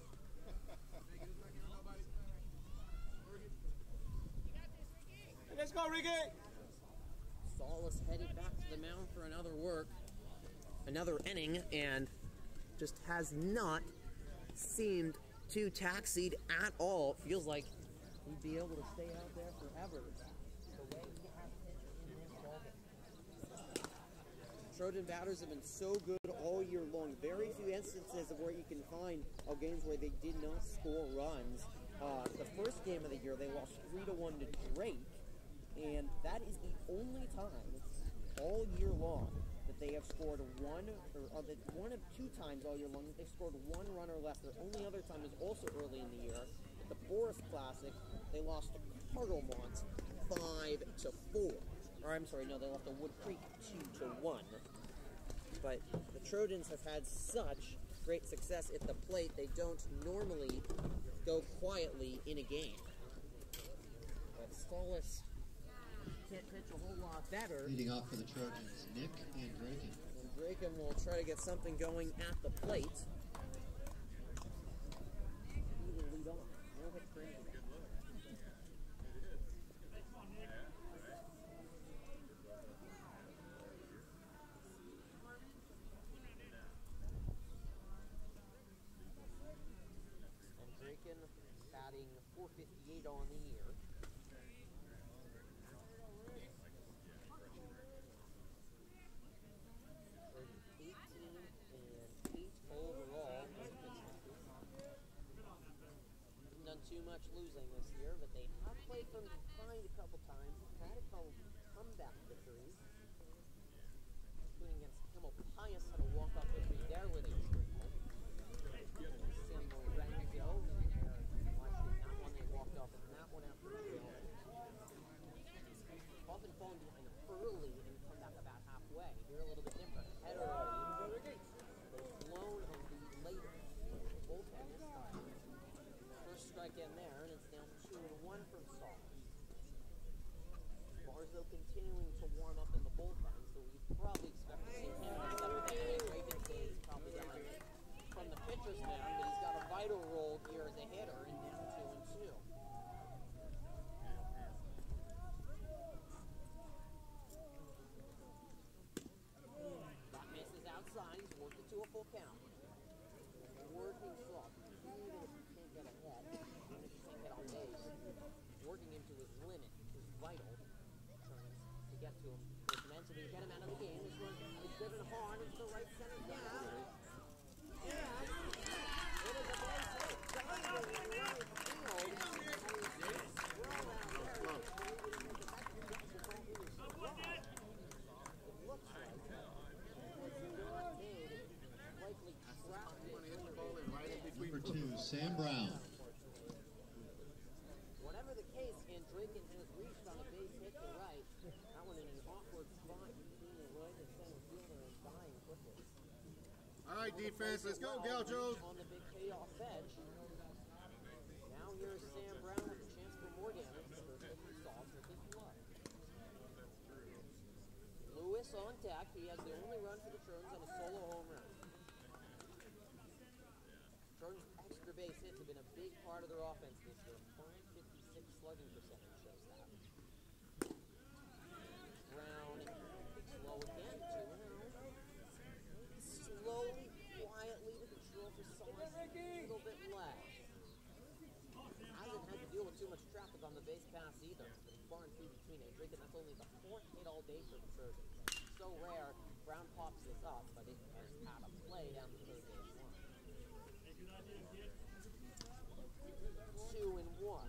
S3: Let's go, Ricky!
S4: Solace headed back to the mound for another inning, and just has not seemed too taxied at all. It feels like he'd be able to stay out there forever. The way he has pitched in this ballgame. Trojan batters have been so good all year long. Very few instances of where you can find games where they did not score runs. The first game of the year, they lost 3-1 to Drake, and that is the only time all year long that they have scored one of two times all year long that they scored one run or less. Their only other time is also early in the year. At the Boris Classic, they lost to Cardlemont 5-4. Or I'm sorry, no, they lost to Wood Creek 2-1. But the Trojans have had such great success at the plate, they don't normally go quietly in a game. But Solace can't pitch a whole lot better.
S2: Leading off for the Trojans, Nick and Draken.
S4: And Draken will try to get something going at the plate. He will lead off. No hit for anything. And Draken batting .458 on the year. 18-8 overall. Haven't done too much losing this year, but they have played from behind a couple times. Had a couple comeback victories, including against Kimmel Pius, had a walk-off victory there with a triple. San Lorenzo, watching that one, they walked off in that one after a trail. Often fallen behind early and come back about halfway. Here a little bit different. Head early, but it's blown and beat later. Bullpen this time. First strike in there, and it's down 2-1 from Saul. Barzo continuing to warm up in the bullpen, so we probably expect to see him in the Ravens days, probably done from the pitcher's mound, but he's got a vital role here as a hitter, and down 2-2. That misses outside, he's worked it to a full count. Working soft, even if you can't get ahead, even if you can't get on base, working him to his limit is vital. Trying to get to him. It's meant to be get him out of the game. This one is driven hard into the right center down. And it is a base hit. Diving in right field. And he's well down there. It looks like was not made. Likely trapped it.
S2: Number 2, Sam Brown.
S4: Whatever the case, and Draken has reached on a base hit to right. That one in an awkward spot between the right and center fielder and dying quickly.
S5: All right, defense, let's go, Gauchos.
S4: On the big payoff edge. Now here's Sam Brown with a chance for more damage. For 50 Saul, for 51. Lewis on deck. He has the only run for the Trojans on a solo home run. Trojans' extra base hits have been a big part of their offense this year. 556 slugging percentage shows that. Brown takes low again, 2-0. Slowly, quietly to control for Solace, a little bit less. Hasn't had to deal with too much traffic on the base pass either. It's been far and few between it. Draken, that's only the 4th hit all day for the Trojans. So rare, Brown pops this up, but it has had a play down the third base line. 2-1.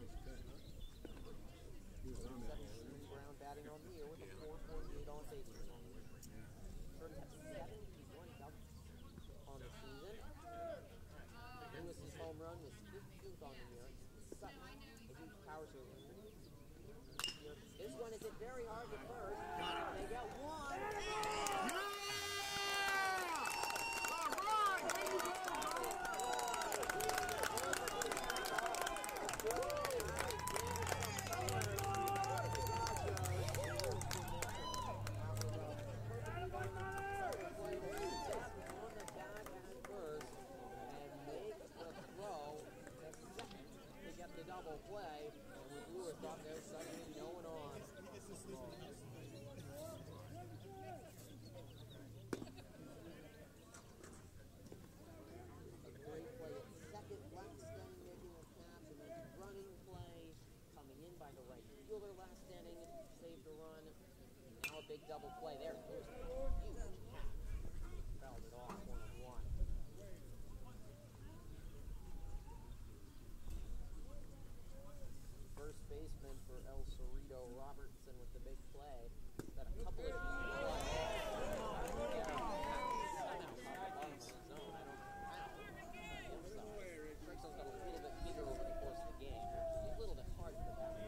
S4: 17 Brown batting on the year with a .448 on base percentage. Trojans have 71 on the mirror. Such a huge power surge. This one is hit very hard at first. They get one.
S5: Yeah! All right! There you go,
S4: double play, and with Lewis thought there was something going on. A great play at second, last standing making a catch, and then running play coming in by the right fielder last standing, saved a run. And now a big double play there. Lewis huge catch. Fouled it off 1-1. First baseman for El Cerrito, Robertson with the big play. Got a couple of Trixon's got a little bit bigger over the course of the game. A little bit hard for the back.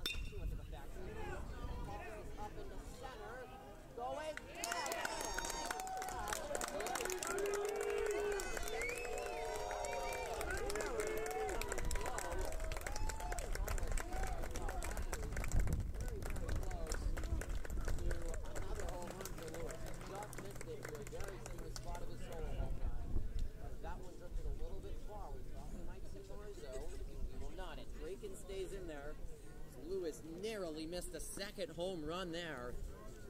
S4: Too much of a factor. Up in the center. Going. Stays in there. Lewis narrowly missed a second home run there,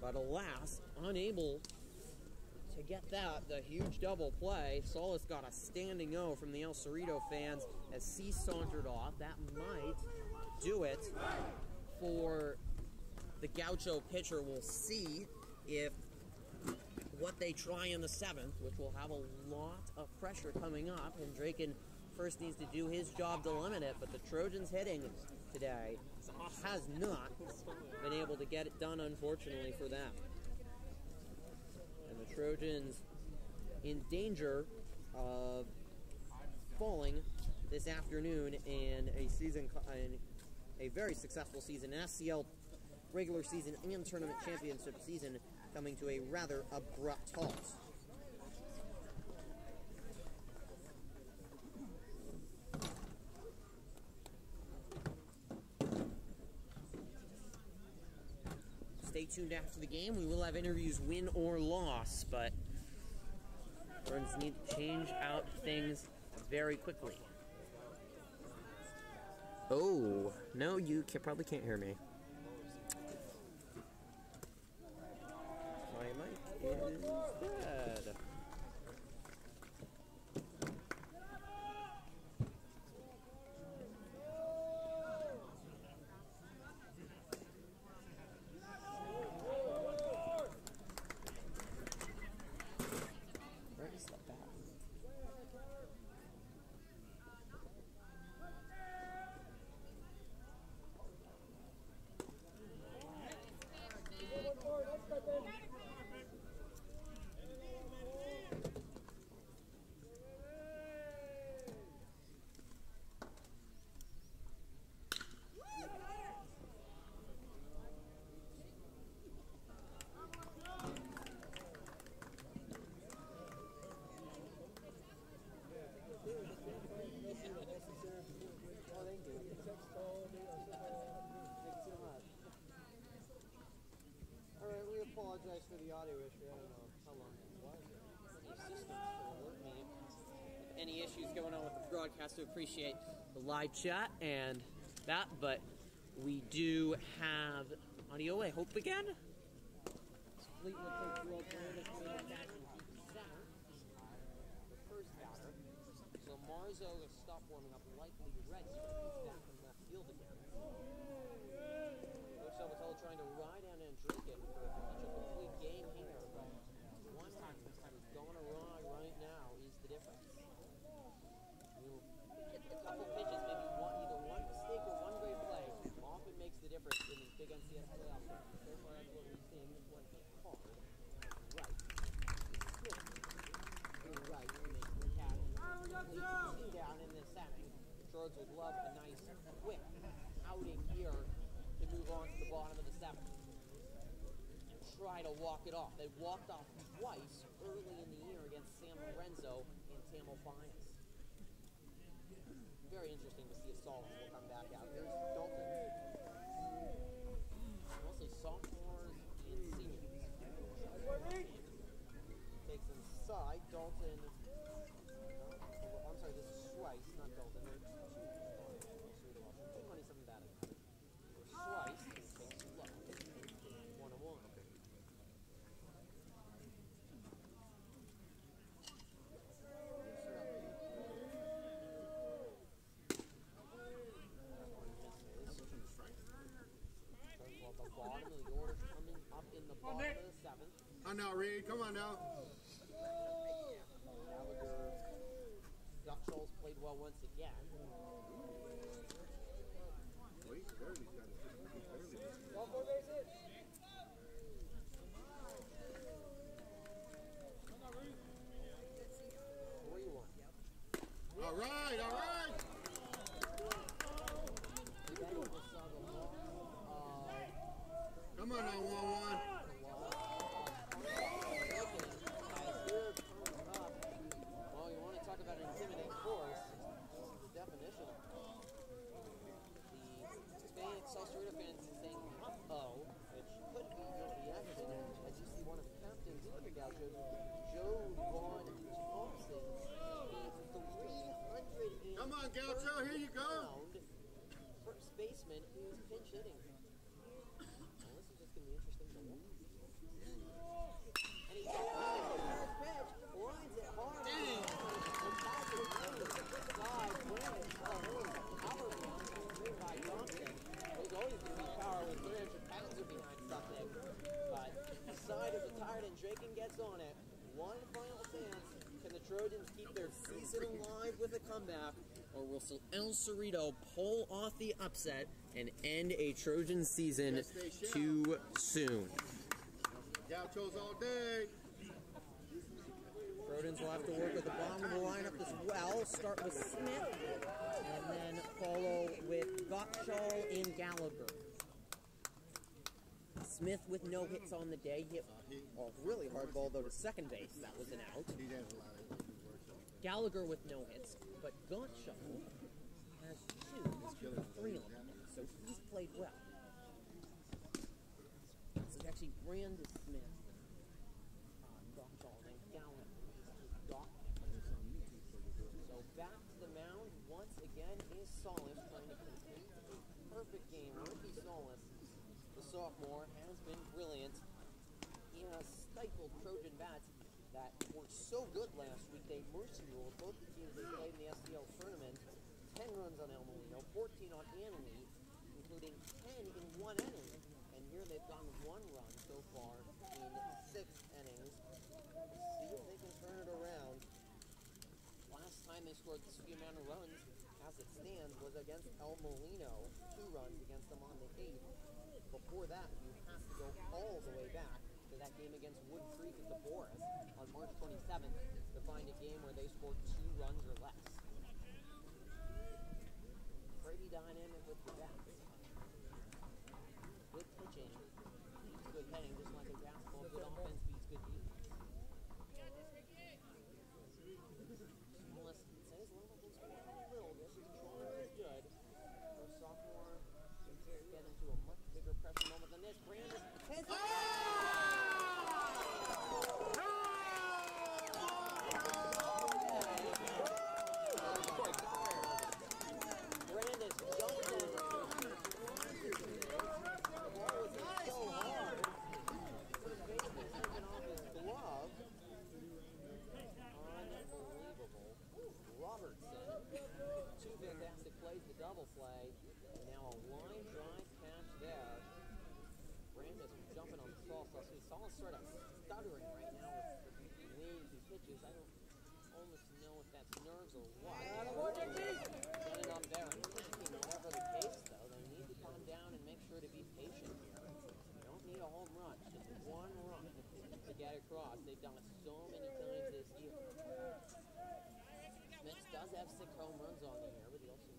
S4: but alas, unable to get that. The huge double play. Solis got a standing O from the El Cerrito fans as C sauntered off. That might do it for the Gaucho pitcher. We'll see if what they try in the seventh, which will have a lot of pressure coming up, and Draken first needs to do his job to limit it, but the Trojans hitting today has not been able to get it done, unfortunately, for them. And the Trojans in danger of falling this afternoon in a very successful season, an SCL regular season and tournament championship season coming to a rather abrupt halt. Stay tuned after the game. We will have interviews, win or loss, but Burns need to change out things very quickly. Oh, no, you probably can't hear me. My mic is dead.
S7: Alright, we apologize for the audio issue. I don't know how long it was.
S4: The assistant should alert me if any issues going on with the broadcast. To appreciate the live chat and that, but we do have audio. I hope again. Fleetwood takes World Tour to center. The first batter. So Marzo has stopped warming up, likely ready. He's back from left field again. Coach Salvatella trying to ride down and drink it for a complete game here, but one time who's going awry right now is the difference. A couple pitches, maybe either one mistake or one great play, often makes the difference in these big NCS playoff games. So far, that's what we've seen. This one hit hard, right. You're right, makes the catch. Trojans would love a nice, quick outing here to move on to the bottom of the 7th and try to walk it off. They walked off twice early in the year against San Lorenzo in Tamalpais. Very interesting to see if Solis will come back out. There's Dalton. Mostly sophomores and seniors. Takes inside. Dalton. I'm sorry, this is Schweiss, not Dalton. They're money something bad about it. Schweiss takes low. 1-1. The bottom of the order coming up in the bottom of the 7th.
S5: On now, Reed. Come on now.
S4: Gallagher, Gauchos played well once again.
S5: Well, he's barely got it. He's barely.
S7: Go for bases.
S5: All right, all right. Come on now, 1-1.
S4: Well, you want to talk about an intimidating force. This is the definition. The Hispanic Cerrito fans saying, uh-oh, which could be the accident, as you see one of the captains for the Gauchos, Joe Vaughn Thompson, the 300
S5: Come on, Gaucho, here you go.
S4: First baseman who's pinch hitting. Well, this is just going to be interesting to watch. And he first pitch, lines it hard. Side, Brandon, power by Thompson. There's always going to be power when 300 pounds are behind something. But the side is retired and Draken gets on it. One final chance. Can the Trojans keep their season alive with a comeback, or will El Cerrito pull off the upset and end a Trojan season too soon?
S5: Gauchos all day.
S4: Trojans will have to work with the bottom of the lineup as well. Start with Smith, and then follow with Gaucho and Gallagher. Smith with no hits on the day. Hit a really hard ball, though, to second base. That was an out.
S5: He does a lot of
S4: Gallagher with no hits, but Gaucho has 2, 3 on him, so he's played well. So it's actually Brandon Smith, Gaucho, and then Gallagher. So back to the mound once again is Solis, trying to complete a perfect game. Rookie Solis, the sophomore, has been brilliant. He has stifled Trojan bats that were so good last week. They mercy ruled both the teams they played in the SDL tournament. 10 runs on El Molino, 14 on Annalee, including 10 in 1 inning. And here they've gotten 1 run so far in 6 innings. See if they can turn it around. Last time they scored this amount of runs, as it stands, was against El Molino. 2 runs against them on the 8th. Before that, you have to go all the way back to that game against Wood Creek at the Boris on March 27th to find a game where they scored 2 runs or less. Pretty dynamic with the bats. Good pitching, beats good hitting, just like a basketball. Good offense beats good defense. Unless it says level this one a little bit, control is good. For sophomore, get into a much bigger pressure moment than this. Brandon hits it! Brandis jumped in. The ball was so hard. First baseman taking off his glove. Unbelievable. Robertson. 2 fantastic plays to double play. And now a line drive catch there. Brandis jumping on Saul. So Saul's sort of stuttering right now with the way he pitches. I don't almost know if that's nerves or what. Getting up there and attacking, whatever the case, though. They need to calm down and make sure to be patient here. You don't need a home run, just 1 run to get across. They've done it so many times this year. Smith does have 6 home runs on the year, but he also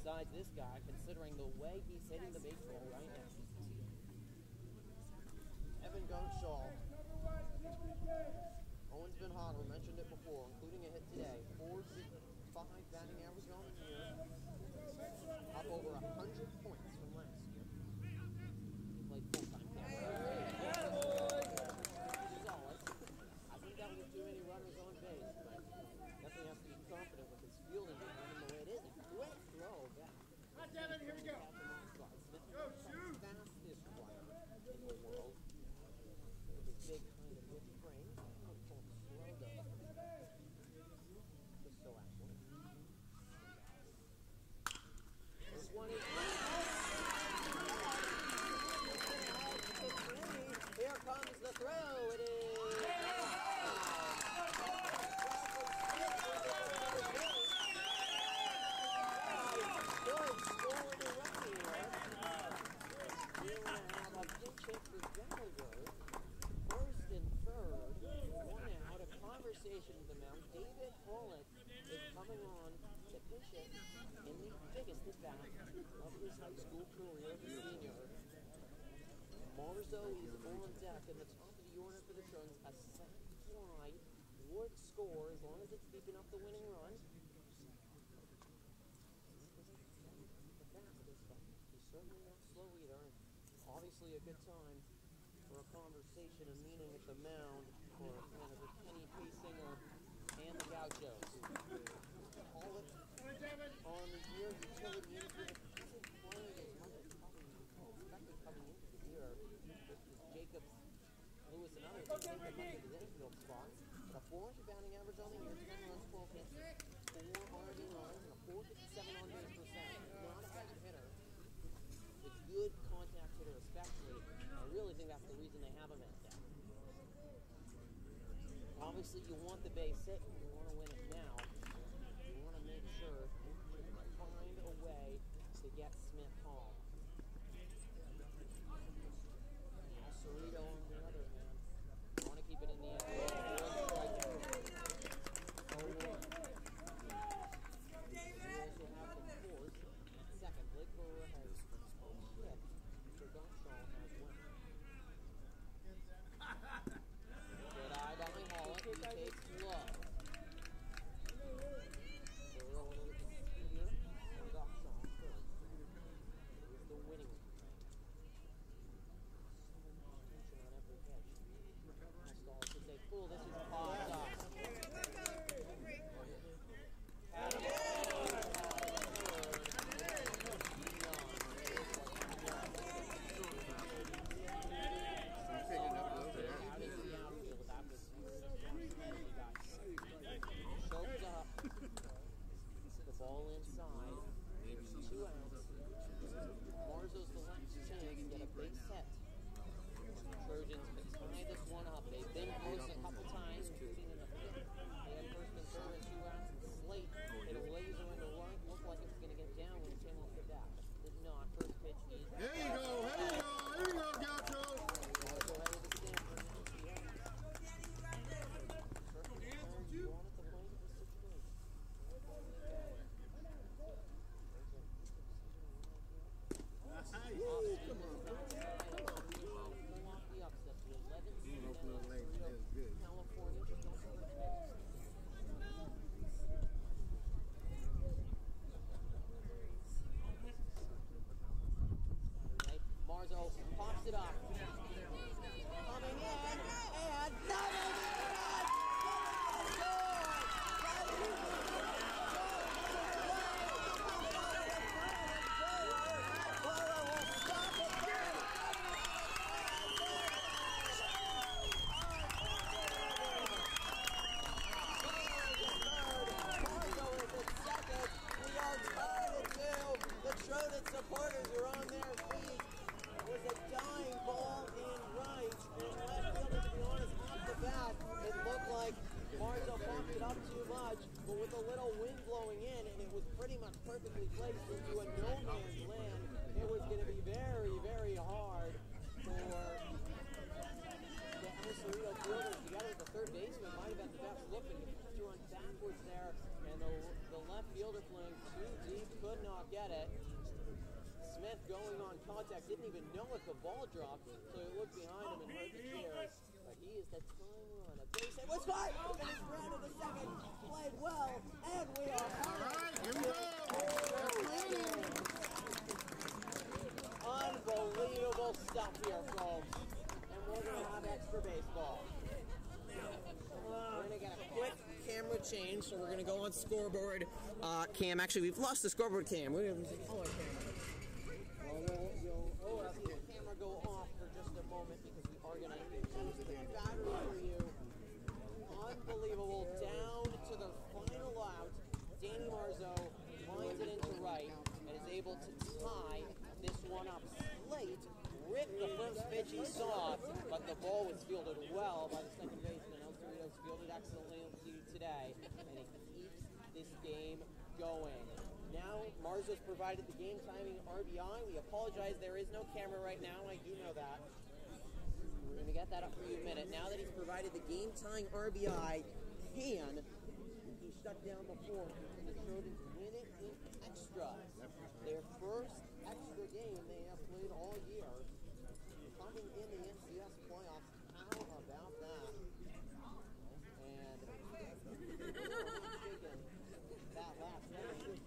S4: Besides this guy, considering the way he's hitting the baseball right now.
S7: Evan Gauchos. Owen's been hot, we mentioned it before, including a hit today. 4.65 batting average on the year. Up over 100 points from last year. He played full-time catcher. Solid. I think that was too many runners on base, but definitely has to be confident with his fielding behind him the way it is. Quick throw back.
S5: Devin, here we go. Go, shoot!
S7: Fastest player in the world. With his big kind of hip frame. Slow though. Just so athletic. This one is here comes the throw. It is. With the mound, David Pollock is coming on to pitch it in the biggest at bat of his high school career, senior. Marzo is on deck in the top of the order for the Trojans. A sac fly would score as long as it's deep enough the winning run. The fastest, but he's certainly not slow either. Obviously a good time for a conversation and meeting at the mound for manager Kenny Paysinger and the Gauchos. Pollock on the year utility injury isn't playing as much as probably expected coming into the year. This is Jacobs, Lewis, and others who take him up to his infield spots. But a 400 batting average on the year, 10 runs, 12 hits, 4 RBI runs, and a 457 on base percent. Not a bad hitter. A good contact hitter, especially. I really think that's the reason they have him at that. Obviously, you want the base hit, and you want to win it now. You want to make sure you find a way to get Smith home. Now, Cerrito, on the other hand, want to keep it in the end. Second, Blake Brewer has hit. So Gauchos has won. Good eye down the hall. He takes low. Burrow a little bit speedier. And Gauchos first. Here's the winning rate. Tension on every perfectly placed into a no man's land. It was going to be very, very hard for the Cerrito fielders together with the third baseman. Might have been the best look, but he threw on backwards there, and the left fielder playing too deep could not get it. Smith going on contact, didn't even know if the ball dropped, so he looked behind him and heard the cheers. But he is the time run. A base hit was fine, and he's grounded the second. Played well, and we are
S5: All right, here we go.
S7: Unbelievable stuff here, folks. And we're going to have extra baseball. We're going to get a quick camera change, so we're going to go on scoreboard cam. Actually, we've lost the scoreboard cam. We're going to color camera. We'll see the camera go off for just a moment because we are going to use the battery for you. Unbelievable. Down to the final out. Danny Marzo lines it into right and is able to tie this one up. Slate ripped the first pitch he saw, but the ball was fielded well by the second baseman. El Cerrito's fielded excellently today, and he keeps this game going. Now, Marzo's provided the game-timing RBI. We apologize, there is no camera right now. I do know that. We're going to get that up for you in a minute. Now that he's provided the game-tying RBI, can he shut down the fourth and the Trojans win it in extra? Their first extra game they have played all year. Coming in the NCS playoffs, how about that? And that last inning.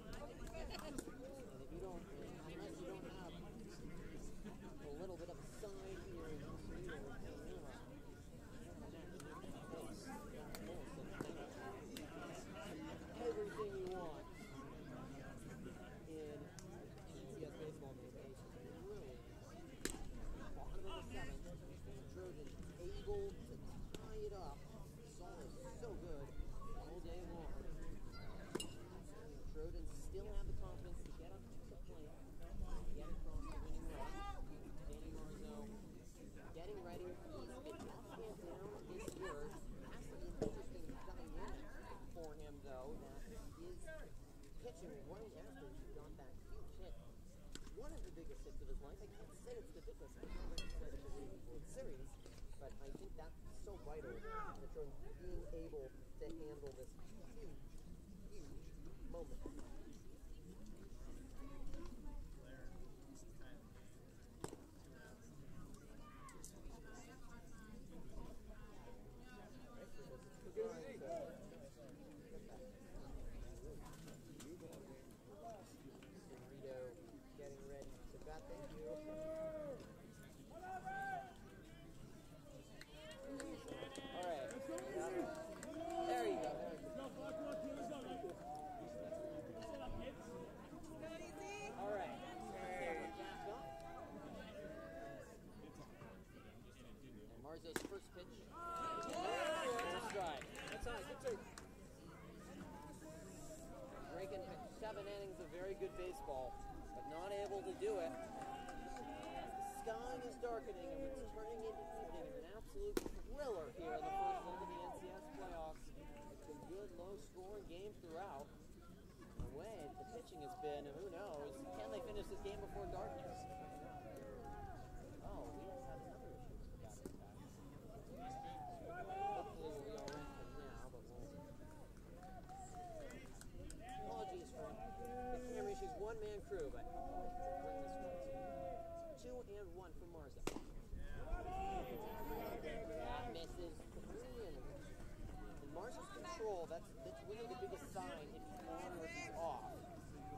S7: And if you don't, unless you don't have a little bit of a sign here in Cerrito or Petaluma, everything you want in NCS baseball these days is really bottom of the seventh. The Trojans able to tie it up. Saul is so good all day long. The Trojans still have the confidence to get up to the plate, get across the winning run. Danny Marzo getting ready. He's been up and down this year. Has to be an interesting dynamic for him, though, that is pitching right after he got that huge hit. One of the biggest hits of his life. I can't say it's the biggest. I can't really say it's the World Series, but I think that's so vital. The Trojans being able to handle this huge, huge moment. Cerrito getting ready to bat. Thank you. All right. There you go. All right. And Marzo's first pitch. Strike. That's all right. Good take. Rankin pitched 7 innings of very good baseball, but not able to do it. The sky is darkening and it's turning into evening. It's an absolute thriller here in the first leg of the NCS playoffs. It's been good, low-scoring game throughout. The way the pitching has been, who knows? Can they finish this game before darkness? Oh, we have had another issue with the batting pack. Hopefully we'll be all right from now, but we'll... Apologies for the camera issues. One-man crew, but bring this one to 2 and 1 from Marzo. That misses 3 and Marzo's control, that's really the biggest sign if he's on or if he's off.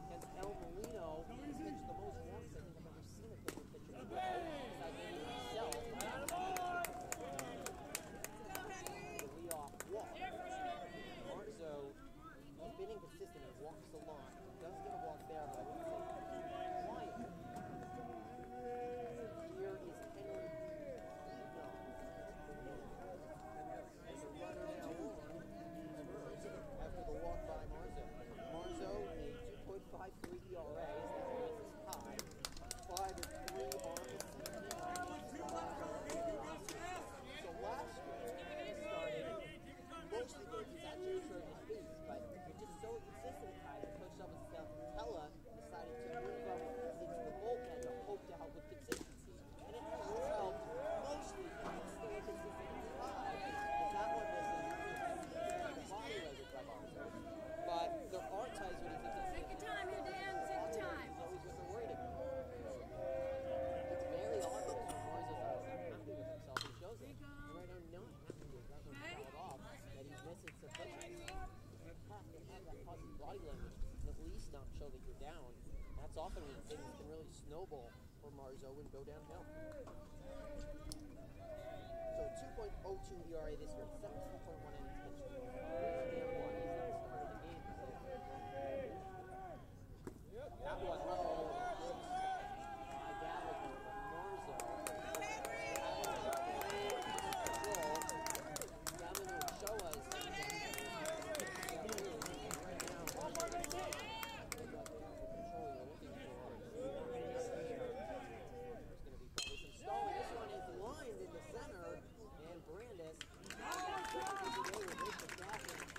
S7: Because El Molino has pitched the most walks I think I've ever seen a pitcher pitch in a row. that positive body language, and at least not show that you're down. That's often when things can really snowball for Marzo and go downhill. So 2.02 ERA this year, 17.1 innings pitched. That was low. By Gallagher, but Marzo. Gavin would show us.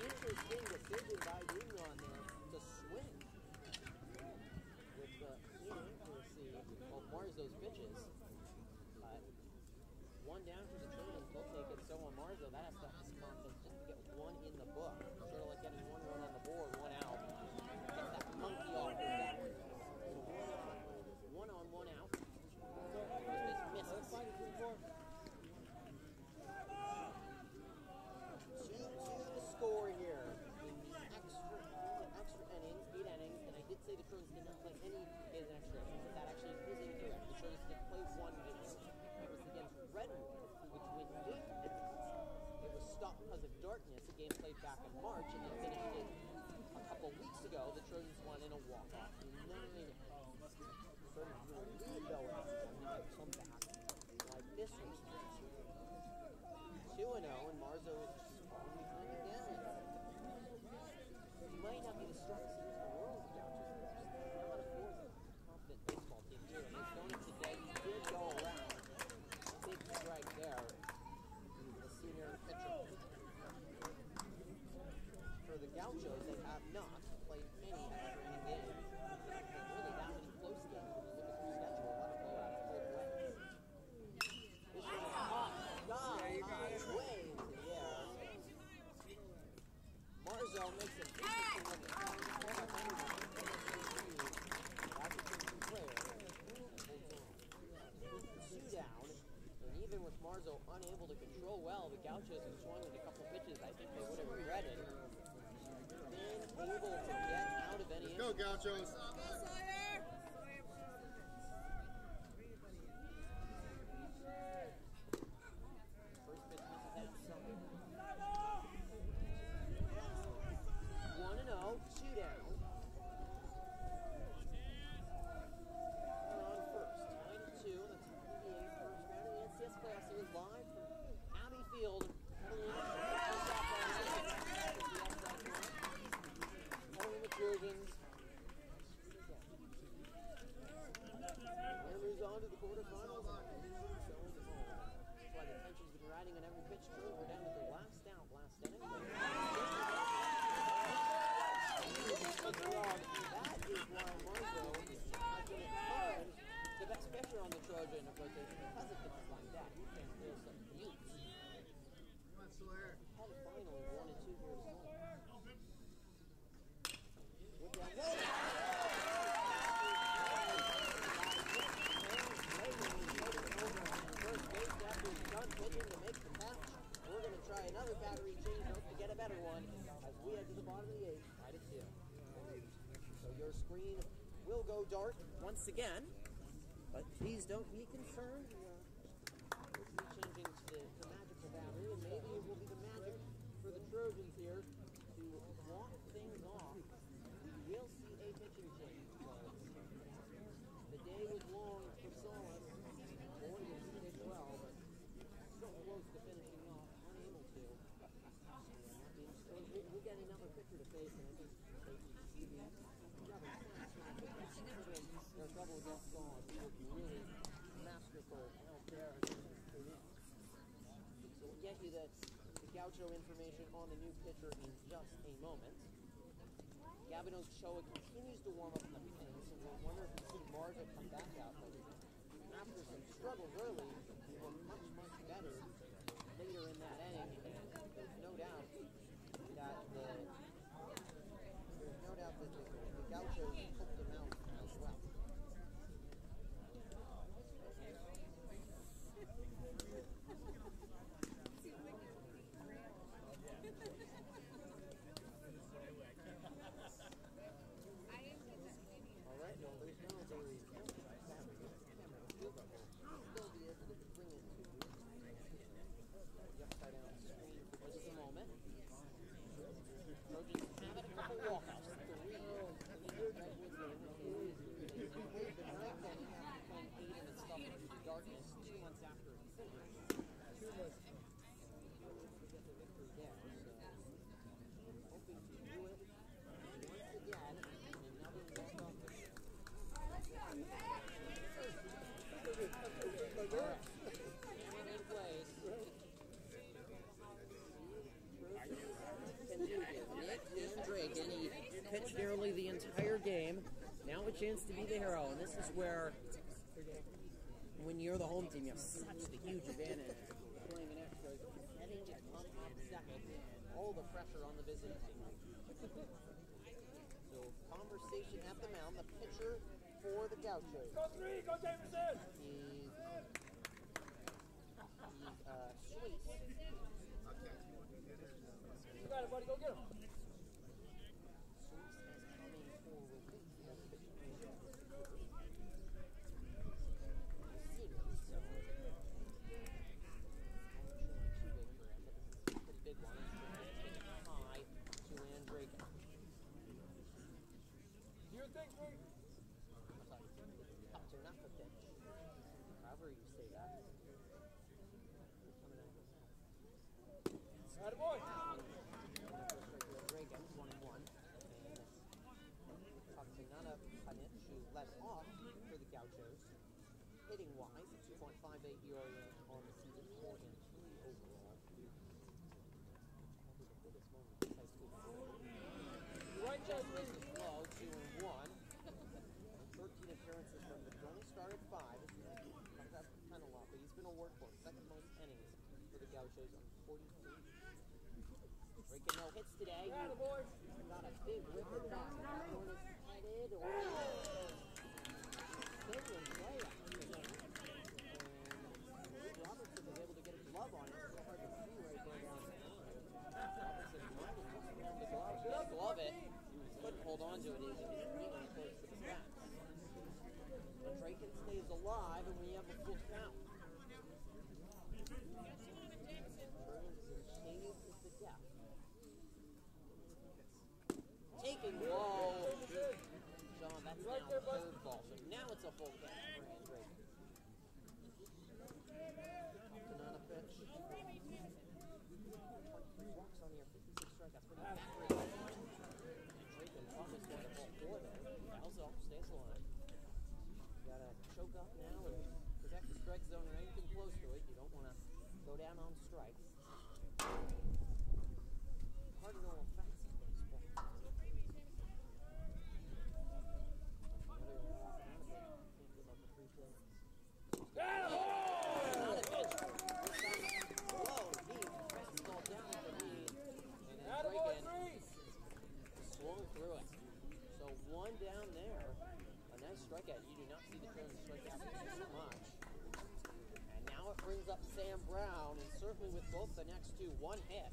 S7: Interesting decision by Union there to swing with the inaccuracy of Marzo's pitches. But one down for the Trojans, they'll take it. So on Marzo, that has to have some confidence just to get one in the book. Sort of like getting one run on the board, one out. Get that monkey off with that one. One on, one out. Just misses. Score here in the extra innings, 8 innings, and I did say the Trojans did not play any in an extra innings, but that actually is incorrect. The Trojans did play one game. It was against Redwood, which went 8 innings. It was stopped because of darkness, a game played back in March, and then finished it a couple weeks ago. The Trojans won in a walk-off in 9 innings. The Trojans were really going and not come back like this one. 2-0, and Marzo is falling behind again. It might not be the strongest team in the world, the Gauchos. They're not a confident baseball team here. And they've shown it today. He did go around. Big strike there. The senior pitcher. For the Gauchos, they have not played any extra inning games. Really that many close games. When you look at their schedule, a lot of blowout at both ways. This one is hot. God, way into the air. Marzo makes it interesting when the Trojans pull up anyone. That's a good player. Two down, and even with Marzo unable to control well, the Gauchos have swung with a couple pitches I think they would have regretted. And able to get out of any.
S5: Go, Gauchos.
S7: First pitch misses at something. 1-0, 2 down. On first, 9-2. That's the first round of the NCS playoff series live from Abbey Field. Petaluma Trojans. And moves on to the quarterfinals. That's why the tension's been riding on every pitch crew. We're down to the last out, last inning. That is why Marzo has been at times the best pitcher on the Trojan rotation because of pitches like that. You can feel some youth.
S5: Come on, Sawyer.
S7: Had finally 1-2 here to home. With that first base after he's done pitching to make the catch. We're going to try another battery change to get a better one as we head to the bottom of the 8th, 9-2. So your screen will go dark once again, but please don't be concerned. We'll be changing to the magical battery, and maybe it will be the magic for the Trojans here to walk things off. We will see a pitching change. The day was long for Solace. Morgan did well, but so close to finishing off, unable to. We'll get another pitcher to face, and I think they're trouble against Saul. He was really masterful out there. So we'll get you the Gaucho information on the new pitcher in just a moment. Gavin Ochoa continues to warm up in the pen, so we'll wonder if we see Marzo come back out. But after some struggles early, we were much, much better later in that inning, and there's no doubt that the Gauchos helped them out as well. chance to be the hero, and this is where, when you're the home team, you have such a huge advantage. Playing an extra, heading to come up second, all the pressure on the visiting team. So, conversation at the mound. The pitcher for the Gauchos.
S3: Go three, go Jameson!
S7: He's Sweet.
S3: You got it, buddy, go get him.
S7: However you say that.
S3: Attaboy!
S7: Drake at 21. And obviously not a punch who led off for the Gauchos. Hitting wise, 2.58 ERA on the season, 4 and 3 overall. Probably the biggest moment in high school career.
S3: Right there,
S7: Just missed slow, 2 and 1. 13 appearances from the only started 5. That's kind of a lot, but he's been a workhorse. Second most innings for the Gauchos on 43. Breaking no hits today.
S3: Attaboy!
S7: Got a big whip at that. That one is headed or Kenyon play actually. And Robertson was able to get a glove on it. It's so hard to see right there down the line. Robertson might have just around the glove. Couldn't glove it. Couldn't hold on to it. He was really close to the bat. But Draken stays alive, and we have a full count. Trojans is in shade with the death. Taking low. John, that's now third ball. So now it's a full count for Draken. Banana pitch. 23 walks on here, 56 strikeouts. Pretty good. Draken promised to get a ball 4 there. Fouls it off, stays alive. Got to choke up now and protect the strike zone or anything close to it. You don't want to go down on strikes. Hard to know effects in baseball. Can't give up the free throw. Not a pitch. Low, deep, fastball down with the lead. And then Draken swung through it. So one down there. Nice strikeout. You do not see the Trojans strike out so much. And now it brings up Sam Brown, and certainly with both the next two, one hit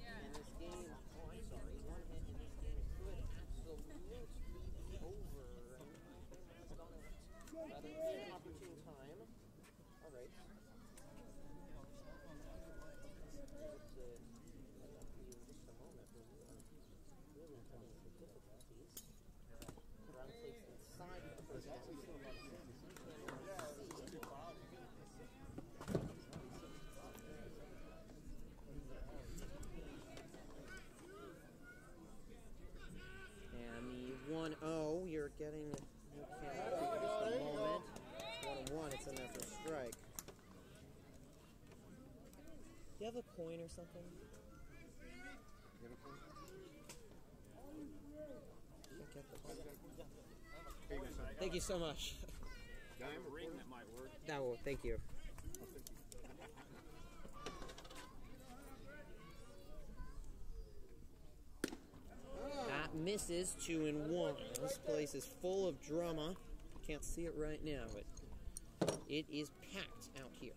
S7: in this game. Oh, I'm sorry. One hit in this game could absolutely be over. And has gone out. Rather than an opportune time. All right. Let's let that be in just a moment. We're really coming into difficulties. Brown takes inside of the first ball. He's still about the same. And the 1-0, you're getting, you can't just a moment. 1-1, it's in there for a strike. Do you have a coin or something?
S5: You have a coin?
S7: Can't get the Thank you so much.
S5: I have a ring that might work.
S7: No, thank you. That misses 2-1. This place is full of drama. Can't see it right now, but it is packed out here.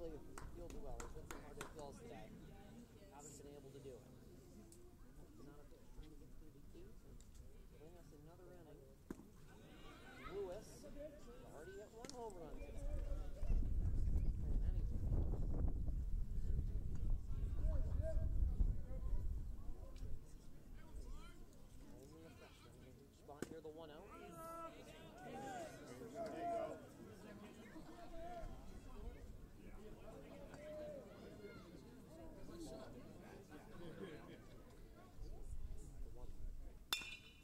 S7: usually field well. There's been some hard hit balls today. Haven't been able to do it. Not a bit trying to get through the 8 and bring us another inning. Lewis already hit 1 home run today. Only a freshman in each spot here, the 1-0.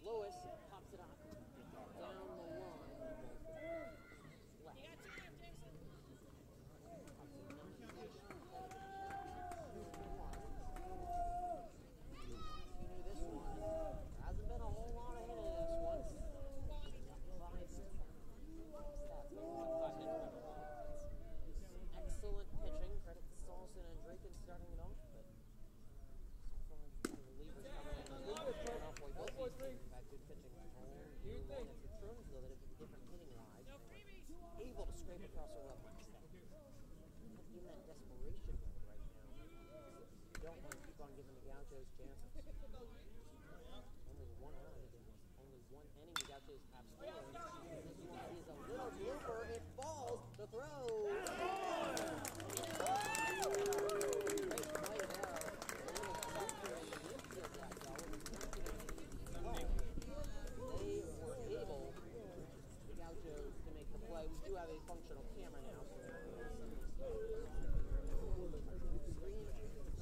S7: Lewis pops it up down the line. Left. You knew this one. There hasn't been a whole lot of hitting in this one. Excellent pitching. Credit to Salson and Draken starting it off, but the relievers coming in. Both these teams have had good pitching all year long. It's the Trojans, though, that have been different hitting-wise. They were able to scrape across a run last day. Not in that desperation mode right now. You don't want to keep on giving the Gauchos chances. Only 1 run in only 1 inning. The Gauchos have scored. This one is a little blooper. It falls. The throw. Great play there. A little bumper in the infield that though. They were able, the Gauchos, to make the play. We do have a functional camera now.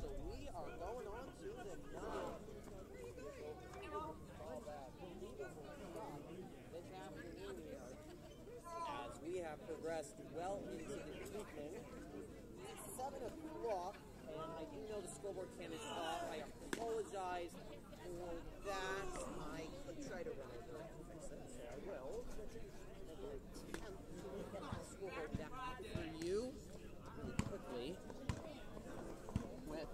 S7: So we are going on to the 9th. This afternoon here, as we have progressed well into the evening. It's 7 o'clock, and I do know the scoreboard cam is off. I apologize for that. I could try to run over it and fix it, so I will. Make an attempt to get that scoreboard back for you really quickly. With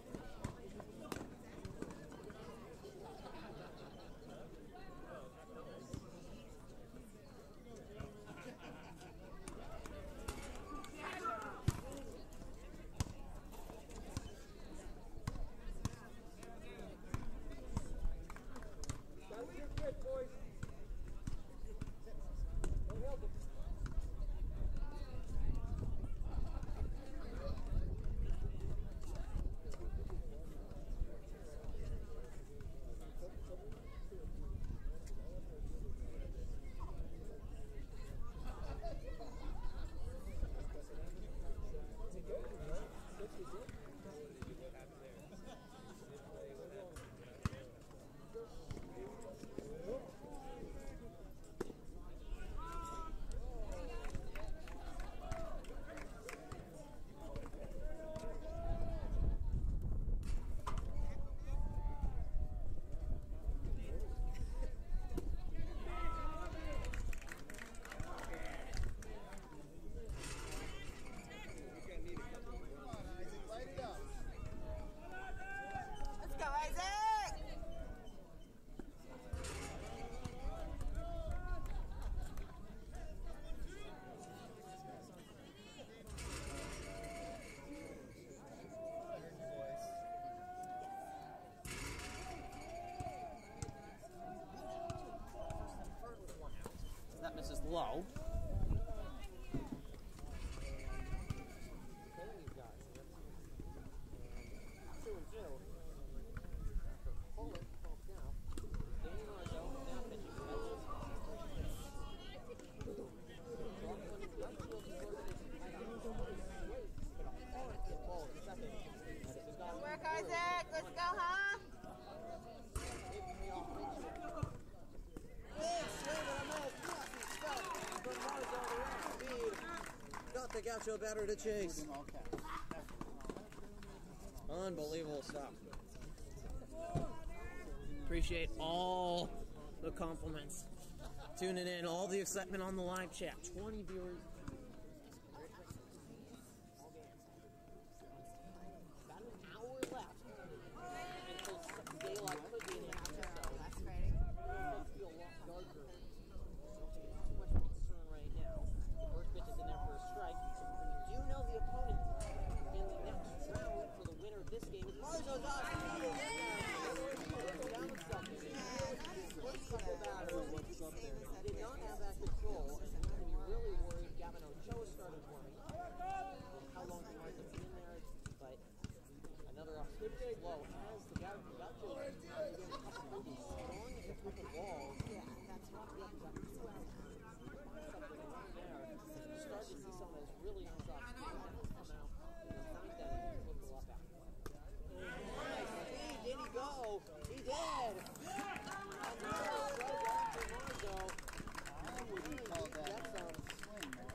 S7: that misses low.
S3: Work, Isaac. Let's go, huh?
S7: Got the Gaucho batter to chase. Unbelievable stuff. Appreciate all the compliments. Tuning in, all the excitement on the live chat. 20 viewers. About an hour left until daylight could be in the house.
S3: That's Friday.
S7: It feel a lot darker. Don't think it's too much of a concern right now. The first pitch is in there for a strike. You do know the opponent slow. As the Gauchos are scoring at the fucking walls, that's not yet something in there. You start to see some of those really soft come out. And the ninth inning flip the luck out. Nice. Did he go? He did! And now strike after Marzo.
S5: What do you call that? Swing, man.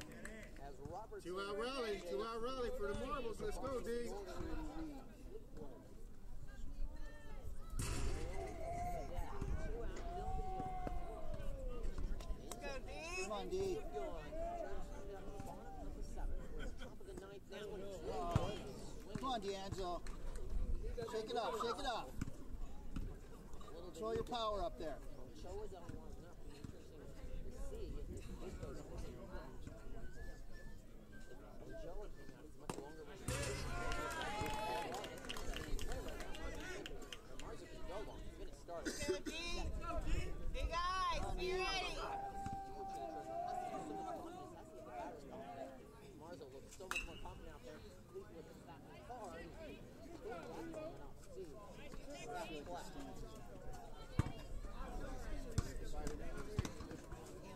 S7: As Robertson.
S5: Two-out rally for the marbles. Let's go, D. Come on, D. Come on, D'Angelo. Shake it up, shake it up. Throw your power up there.
S3: Hey guys, be ready.
S7: Marzo looks so much more confident out there. Fleetwood is back in the car.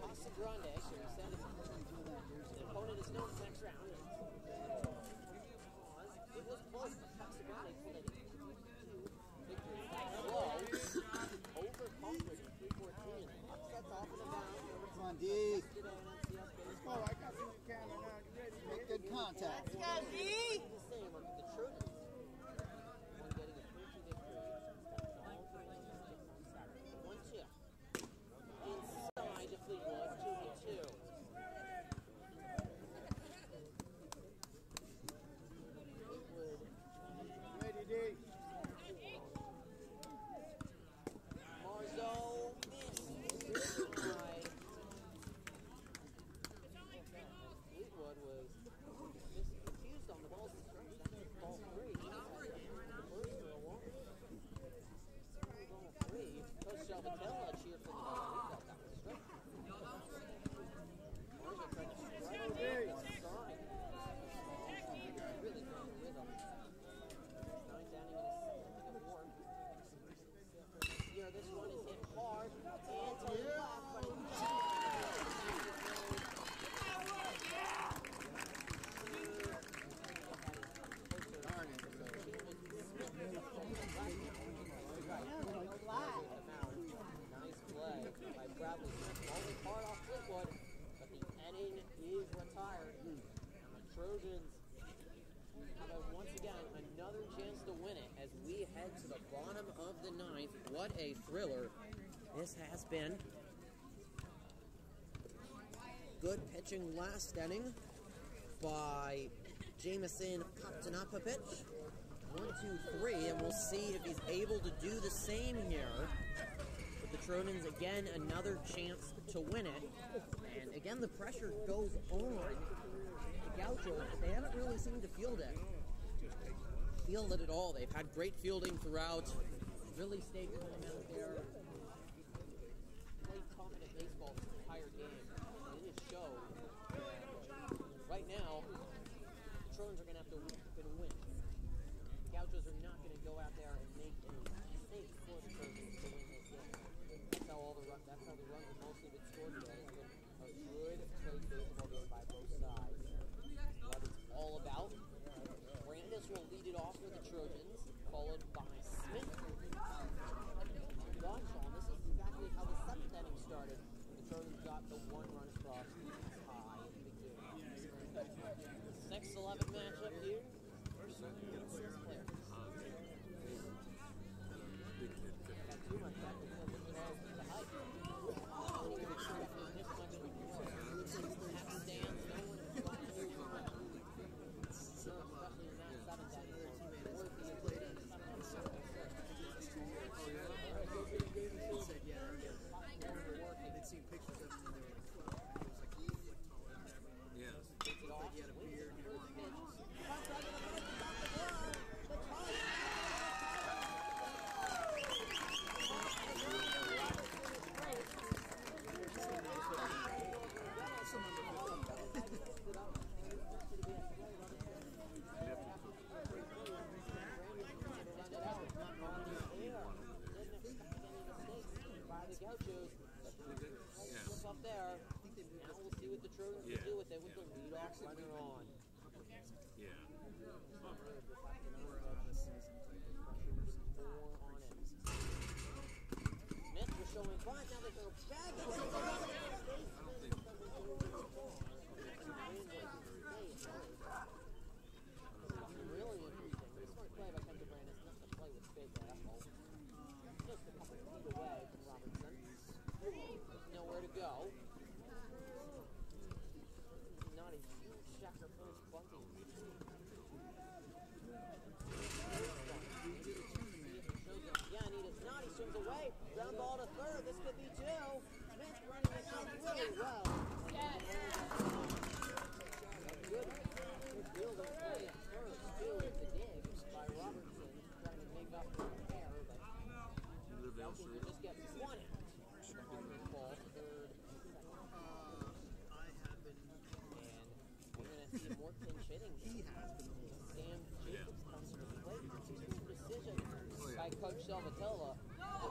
S7: Casa Grande, so we said the opponent is known next round. It was close, but Casa Grande pulled it. Victory. Overconfident, 314. Upsets off and down.
S5: Come on, D.
S3: Oh, I got you camera now. You ready?
S5: Make good contact.
S3: Let's go, D.
S7: The same are the Trojans. One getting a 3-2 victory. All for 1-2. Inside to Fleetwood, 2-2. Fleetwood.
S5: Ready, D.
S7: Marzo missed. High. Fleetwood was confused on the balls and strikes. That was ball 3. First for a walk. Ball 3. Coach Salvatella cheered for the ball. He felt that was a strike. Marzo tried to strike one side. Really found the rhythm. 9 down in his second of war. Here, this one is hit hard and to the left, but nice play by Bradley. Only hard off Fleetwood, but the inning is retired. And the Trojans have once again another chance to win it as we head to the bottom of the ninth. What a thriller this has been. Good pitching last inning by Jameson Poptanapovich. 1, 2, 3, and we'll see if he's able to do the same here. But the Trojans, again, another chance to win it. And again, the pressure goes on. The Gauchos, they haven't really seemed to field it at all. They've had great fielding throughout. Really stayed calm out there. Played confident baseball this entire game. And it showed. Right now, the Trojans are going to have to win. Gauchos are not going to go out there and make any mistakes for the Trojans to win this game. That's how the runs have mostly been scored today. It's been a good played baseball game by both sides. What it's all about. Brandis will lead it off for the Trojans, followed by Smith. Gauchos, this is exactly how the seventh inning started. The Trojans got the one run across high in the beginning. 6-11 matchup here. Player. Got too much back because it has the height. Half stands, no one is going to do much. Especially in that seventh inning.
S8: They'd seen pictures of him and they were like, 12. He was like taller than everyone.
S7: Takes it off,
S8: He had a beard and everything.
S7: showing fine. Now they go back. Really interesting. The smart play by Kenton Brandis not to play with big apple. Just a couple feet away from Robertson. Nowhere to go. Not a huge sacrifice bunting. Yeah, and he does not. He swings away. Ground ball to third. This could be two. Smith running this one really well. Good fielder play at first, too, at the digs by Robertson, trying to make up for the error, but Gauchos will just get one out. The home run ball, third and second. And we're going to see more pinch hitting. Sam Jacobs comes to the plate. Decision by Coach Salvatella.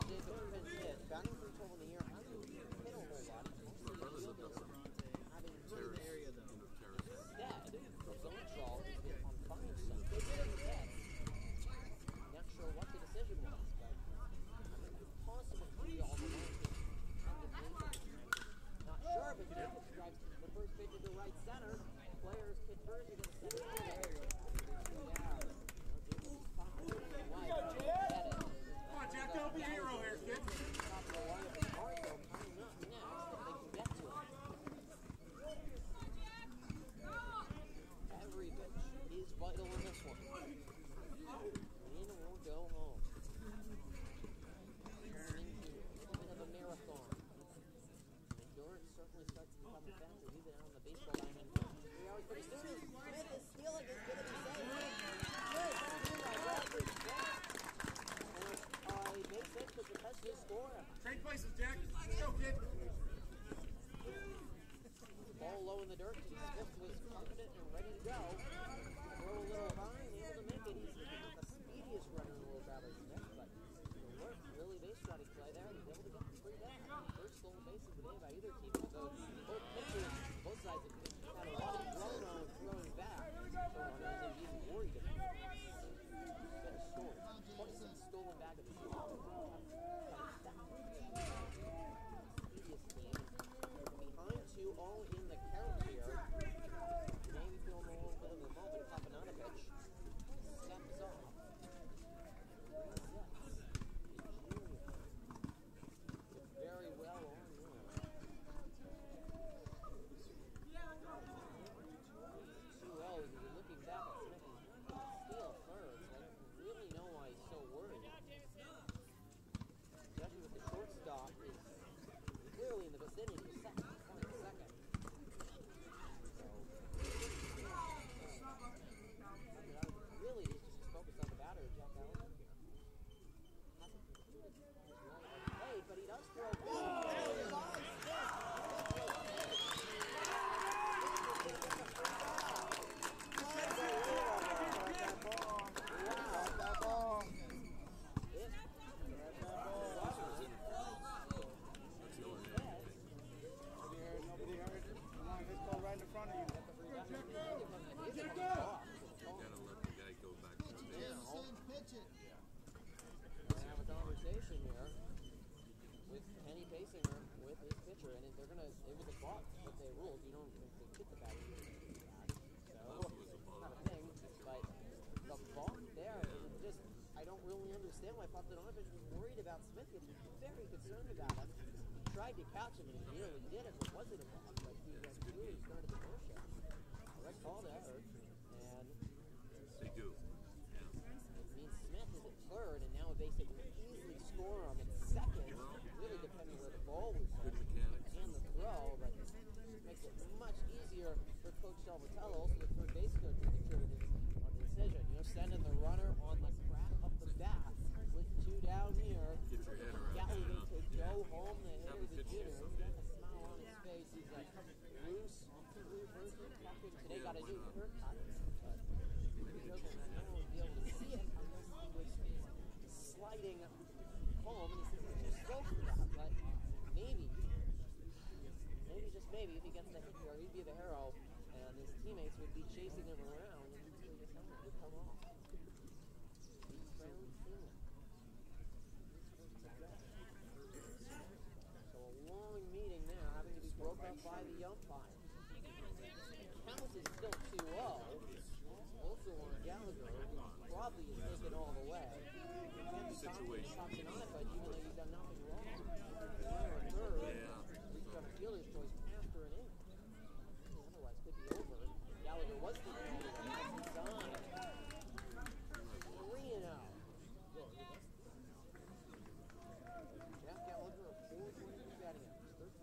S7: Jacobs pinch hit. Batting for total in the year. Hasn't hit a whole lot. Mostly the field goals. Having two area though. Instead, Gonchal is hit on fine stuff. They did it instead. Not sure what the decision was, but possible to be all the line. Not sure, but Jacobs drives the first pitch into right center. Players converge to the center.
S6: Come on, Jack, don't be a hero here, kid.
S7: Every pitch is vital in this one. Win or go home. Turning to a bit of a marathon. Endurance certainly starts to become a factor even out on the baseball diamond. 3 hours pretty soon. Smith is stealing. It's going to be safe. Good. And he makes it to protect his score.
S6: Trade places, Jack. Let's go, kid.
S7: Ball low in the dirt. Smith was confident and ready to go. Throw a little high and able to make it. He's not the speediest runner in the world, Bradley Smith, but it worked. Really base running play there. He's able to get the free back. First stolen base of the day by either team. So both pitchers, both sides have had a lot of thrown on and throwing back. So runners are even worried about it. It's been a stolen. 26 stolen back at the team. Speediest team. Behind two, all in the count here. Maybe feeling a little bit of a moment. Papanovich steps off. Very well on there. 2-0. You're looking back at Smith. Steal third. So I don't really know why he's so worried. Especially with the shortstop is clearly in the vicinity of second. Really, he's just focused on the batter, Jack Allen. Hasn't completed his run on play, but he does throw. It was a balk with their rules. You don't hit the batter. So, not a thing. But the balk there, just, I don't really understand why Papanovich was worried about Smith. He was very concerned about him. He tried to catch him, and he nearly did it. It wasn't a balk, but he really started the motion. Correct call there. And
S6: They do.
S7: it means Smith is at third, and now a base hit would easily score him at second. Really depending where the ball was
S6: Good mechanics.
S7: and the throw, but makes it much easier for Coach Salvatella, also the third base coach, to determine on the decision. You know, sending the runner on the crack up the bat with two down here.
S6: Get your head around
S7: Gallagher
S6: it.
S7: to go home. The hitter, the junior, he's got a smile on his face. He's like loose, today got a new haircut. But
S6: situation.
S7: Toxin on it, but even though you've done nothing wrong, third, he's got a fielder's choice after an inning. Otherwise, could be over. Gallagher was thinking all the way inside. 3-0. Jeff Gallagher, a 4.2 batting average, 13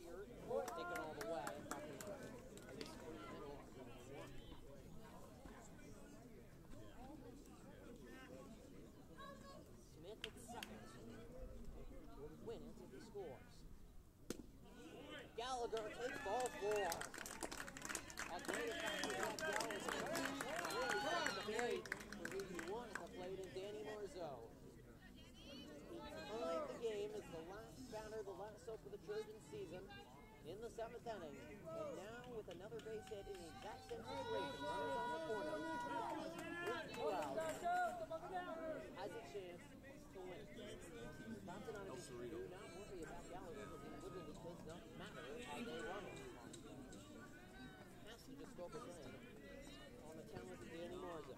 S7: career, taken all the way. Smith at second. Win it if he scores. Gallagher takes ball 4. A great attack for Jeff Gallagher. Really trying to plate for who you want at the plate is Danny Marzo. He tied the game as the last batter, the last hope of the Trojan season in the 7th inning. And now with another base hit in the exact same situation, runners on the corner, with 2 outs, has a chance to win. Johnson on a do not worry about Gallagher because he literally does not matter how they run it. Has to just focus in on the talent of Danny Marzo.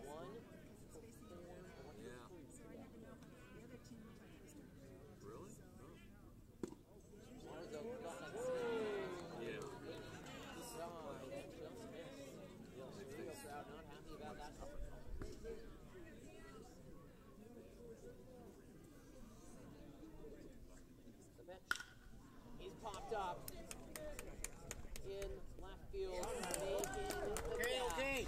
S7: 1 for 4.
S6: Yeah. Really?
S7: Marzo got it.
S6: Yeah.
S7: Side and just missed. The Cerrito crowd not happy about that cover. The bench. He's popped up in left field. Okay.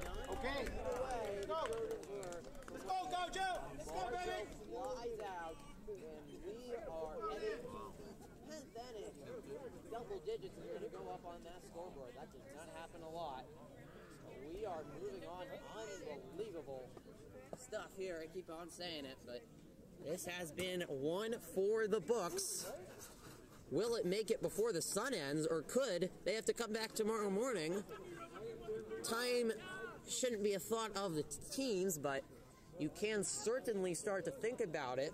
S7: 9 feet away.
S3: Let's go.
S7: The Trojans were.
S3: Let's go, Gaucho! Let's go, baby!
S7: Flies out, and we are headed to the 10th inning. Double digits are going to go up on that scoreboard. That did not happen a lot. So we are moving on. Unbelievable stuff here. I keep on saying it, but this has been one for the books. Will it make it before the sun ends, or could they have to come back tomorrow morning? Time shouldn't be a thought of the teams, but you can certainly start to think about it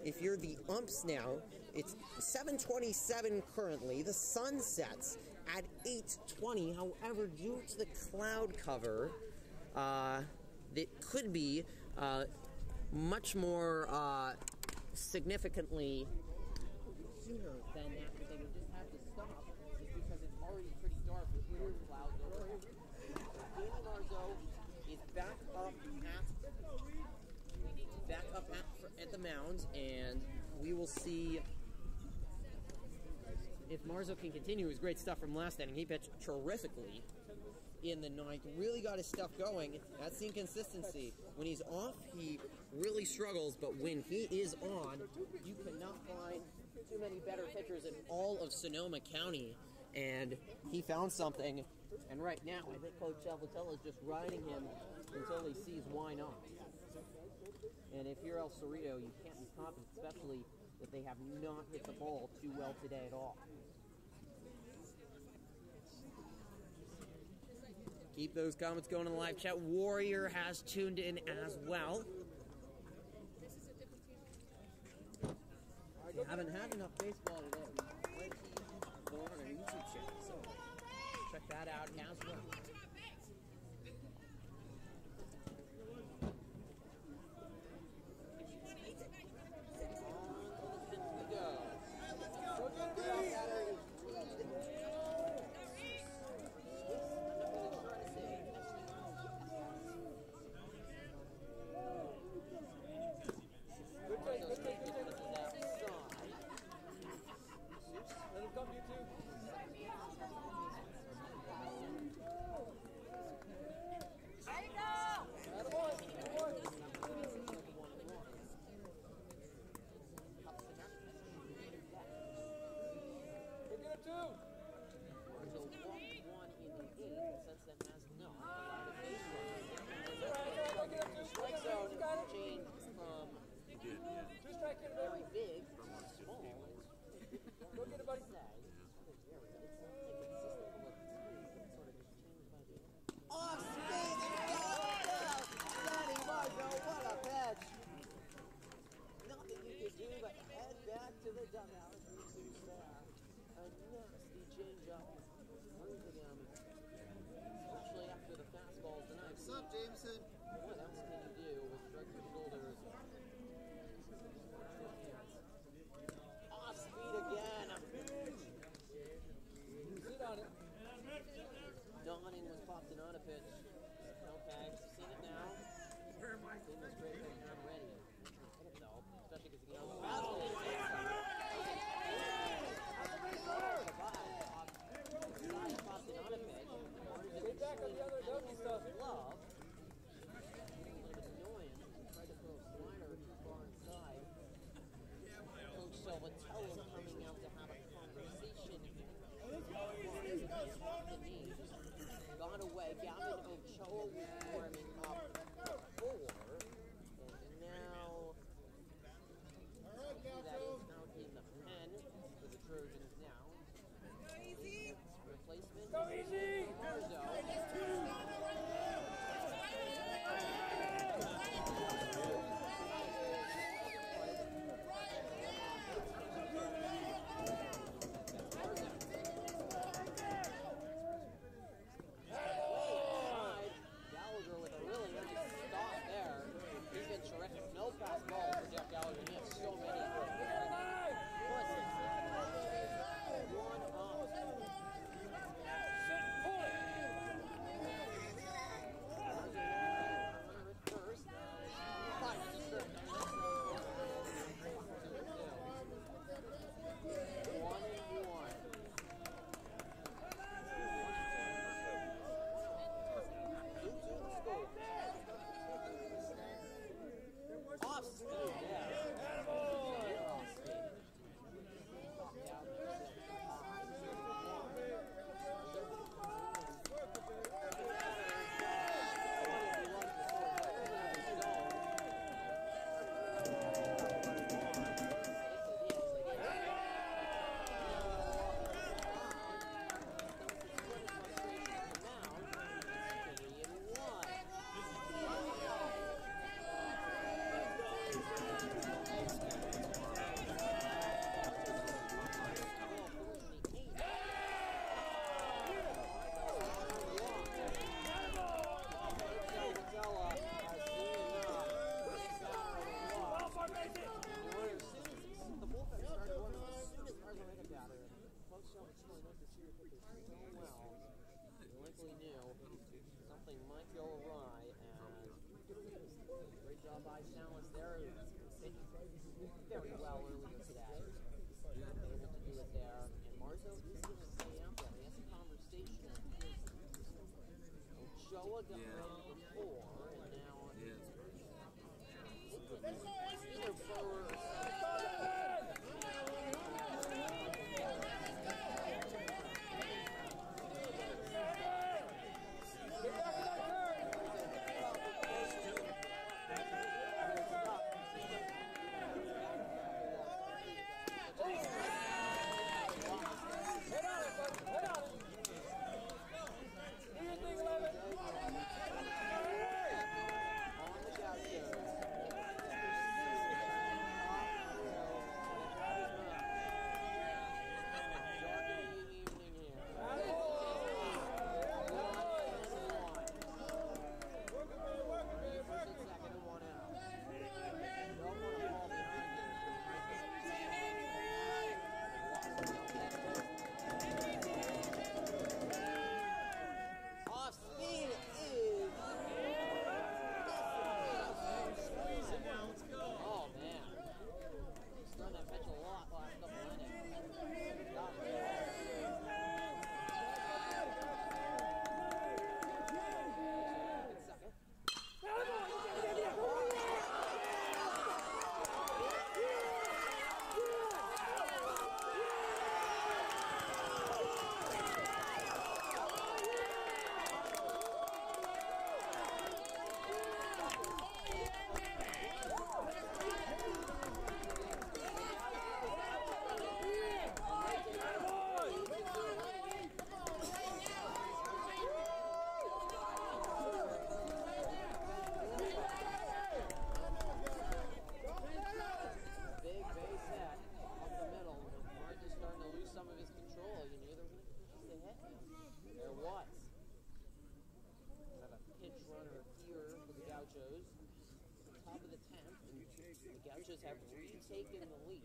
S7: if you're the umps now. It's 7:27 currently. The sun sets at 8:20. However, due to the cloud cover, it could be much more significantly sooner than that, but they would just have to stop just because it's already pretty dark with weird clouds over it. Danny Marzo is back up at the mound, and we will see if Marzo can continue his great stuff from last inning. He pitched terrifically in the 9th, really got his stuff going. That's the inconsistency. When he's off, he really struggles, but when he is on, you cannot find too many better pitchers in all of Sonoma County, and he found something, and right now, I think Coach Salvatella is just riding him until he sees why not. And if you're El Cerrito, you can't be confident, especially if they have not hit the ball too well today at all. Keep those comments going in the live chat. Warrior has tuned in as well. We haven't had enough baseball today. Plenty going on our YouTube channel, so check that out as well. Very big, small. Go get it, buddy. Off speed, Danny Marzo, what a pitch! Nothing you could do but head back to the dugout. A nasty change-up, losing him, especially after the fact
S5: Johnson.
S7: What else can you do with shrug your shoulders? Off speed again.
S3: Sit on it.
S7: Donning was popped and on a pitch. Okay, seen it now. Seen this great pitch not ready. Hit it though, especially because he knows the fastball is popped and on a pitch.
S3: Get back on the other doggy stuff.
S7: Glove. A little bit annoying. Tried to throw a slider too far inside. Coach Salvatello coming out to have a conversation here. Gone away. Gavin Ochoa was warming up before. And now that is out in the pen for the Trojans now. Replacement.
S3: Go easy!
S7: Marzo. Gallagher with a really nice stop there. He's been terrific. No fast balls for Jeff Gallagher. He has so many. One up. First. One and one. Off speed, yeah. Off speed. Likely knew something might go awry, and great job by Salas there. They did very well earlier today. Able to do it there, and Marzo is going to stay out there. He has a conversation. Ochoa got ready before, and now either forward or there was. We have a pitch runner here. Gauchos. Top of the 10th, and the Gauchos have retaken the lead.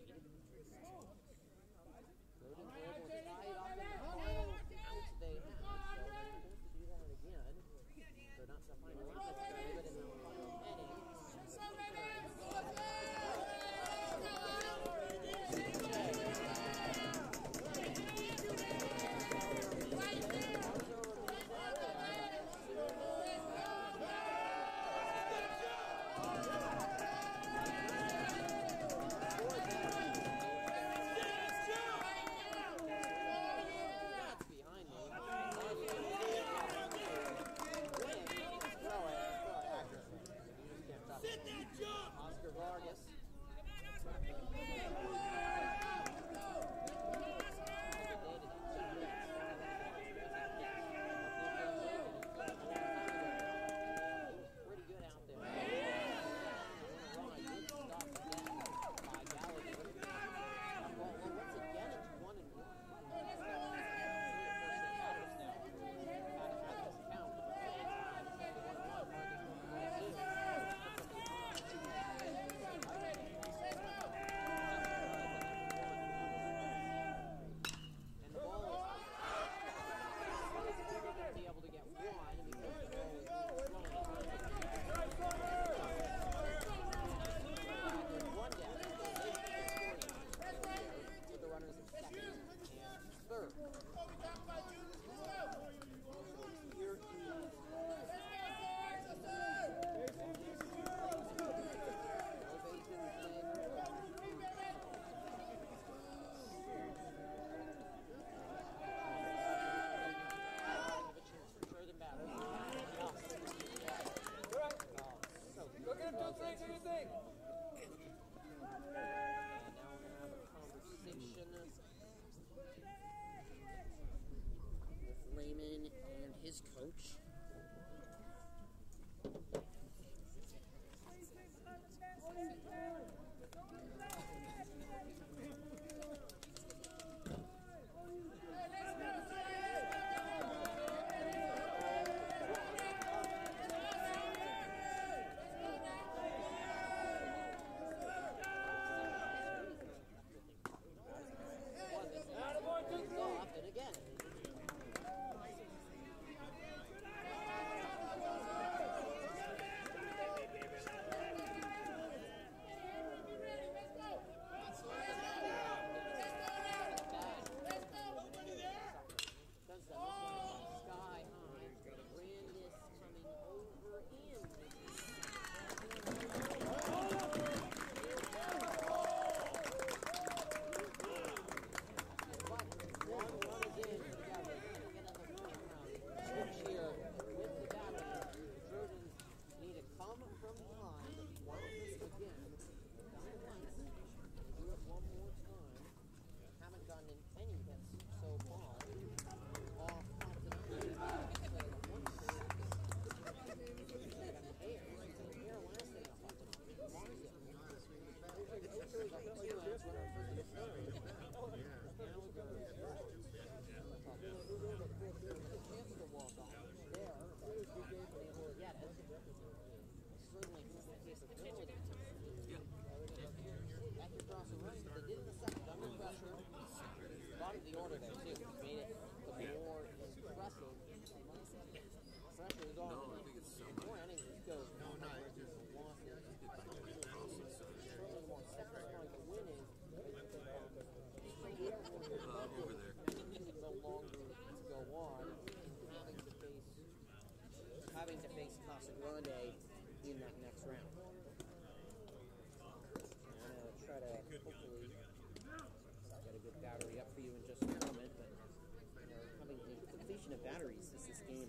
S7: Trojans were able to tie it up in the final out they had, so they're going to do that again. So not the final out necessarily, but in the final inning. Coach. And again. The order there too, which made it more impressive. Pressure is on. More innings just goes. No, it's just more second point to winning. Over there. No longer to go on, having to face Casa Grande in that next round. I'm gonna try to hopefully get a good battery up for you in just a moment, but having the completion of batteries is this game.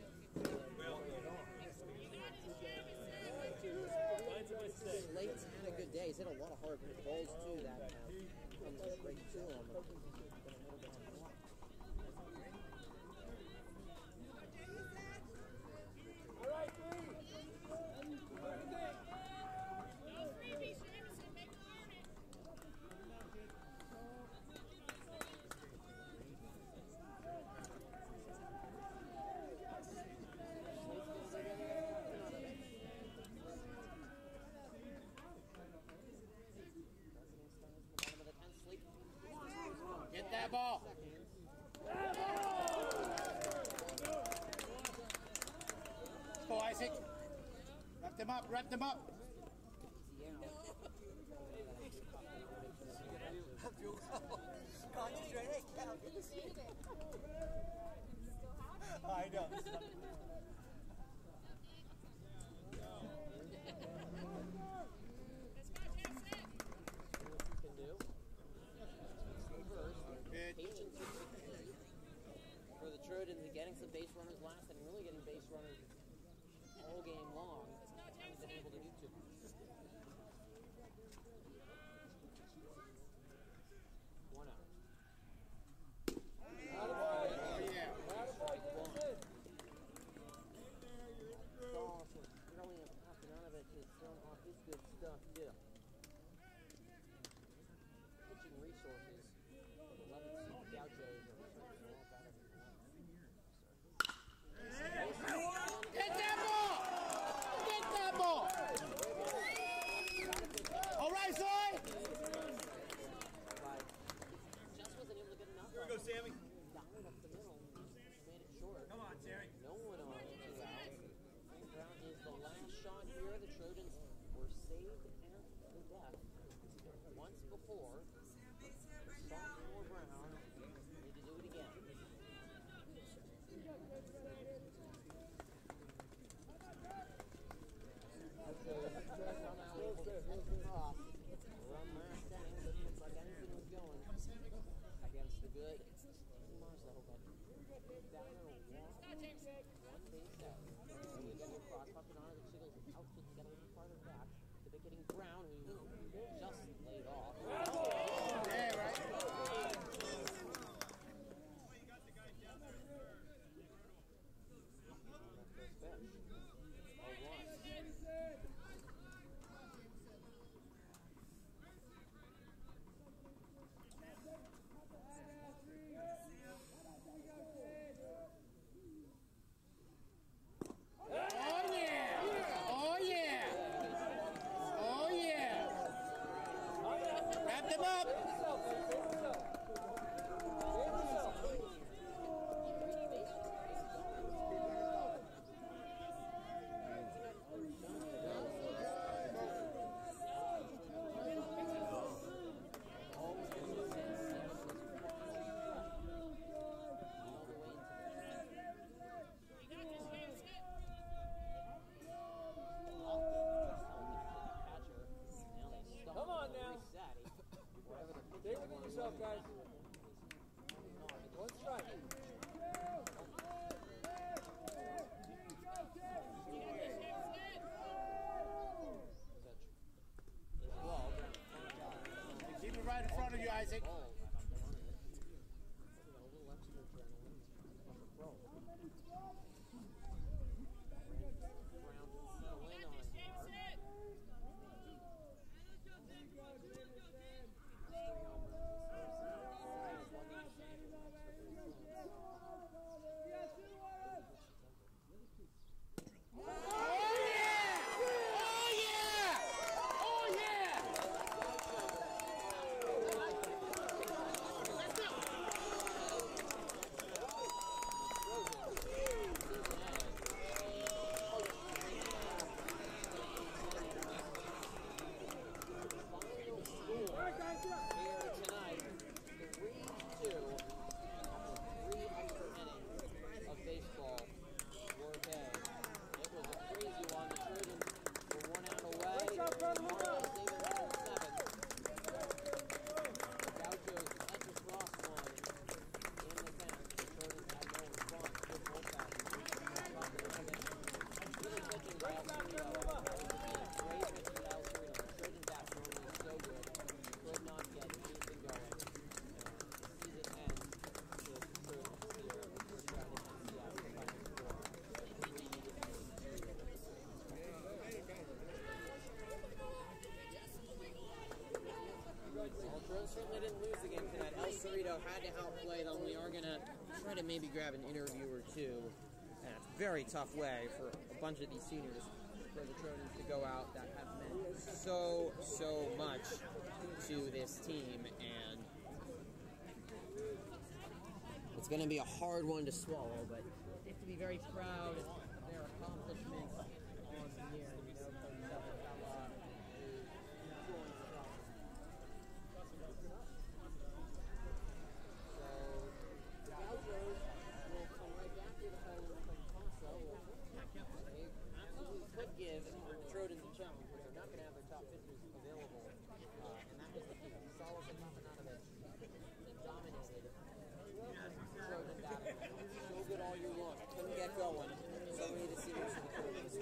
S7: Slate's had a good day. He's hit a lot of hard balls too that have come straight to him.
S3: All right, three. Isaac. Wrap them up, wrap them up. I know.
S7: Patience is the key for the Trojans in getting some base runners last and really getting base runners all game long. Haven't been able to do too much. One out.
S3: Oh, yeah.
S7: Awesome. Throwing him off and out of it is throwing off his good stuff too. Pitching resources. 11 seed Gauchos are
S3: Get that ball! Get that ball! All right, Zoe!
S7: Just wasn't able to get enough.
S6: Here we go, Sammy.
S7: Down up the middle. Made it short.
S6: Come on, Sammy.
S7: No one on 2 outs. Frank Brown is the last shot here. The Trojans were saved at the death once before. Sophomore Brown need to do it again. Run last inning, didn't look like anything was going against the good Marshall, but down there, one base out. So we get across, popping on the Chiggles, outfit to get a little farther back. The big hitting Brown, who just laid off.
S3: Yeah, right.
S6: Guys. One strike.
S3: Keep it right in front of you, Isaac.
S7: Certainly didn't lose the game tonight. Cerrito had to outplay them. We are going to try to maybe grab an interview or two. And it's a very tough way for a bunch of these seniors for the Trojans to go out that have meant so much to this team. And it's going to be a hard one to swallow, but they have to be very proud of their accomplishment on the year, you know, from Petaluma is doing stuff. So, the Gauchos will come right back to the Petaluma from Casa. They absolutely could give the Trojans a challenge, but they're not going to have their top pitchers available. And that was the key. Solid Petaluma dominated. Trojan batting. So good all year long. Couldn't get going. So many decisions for the Trojans.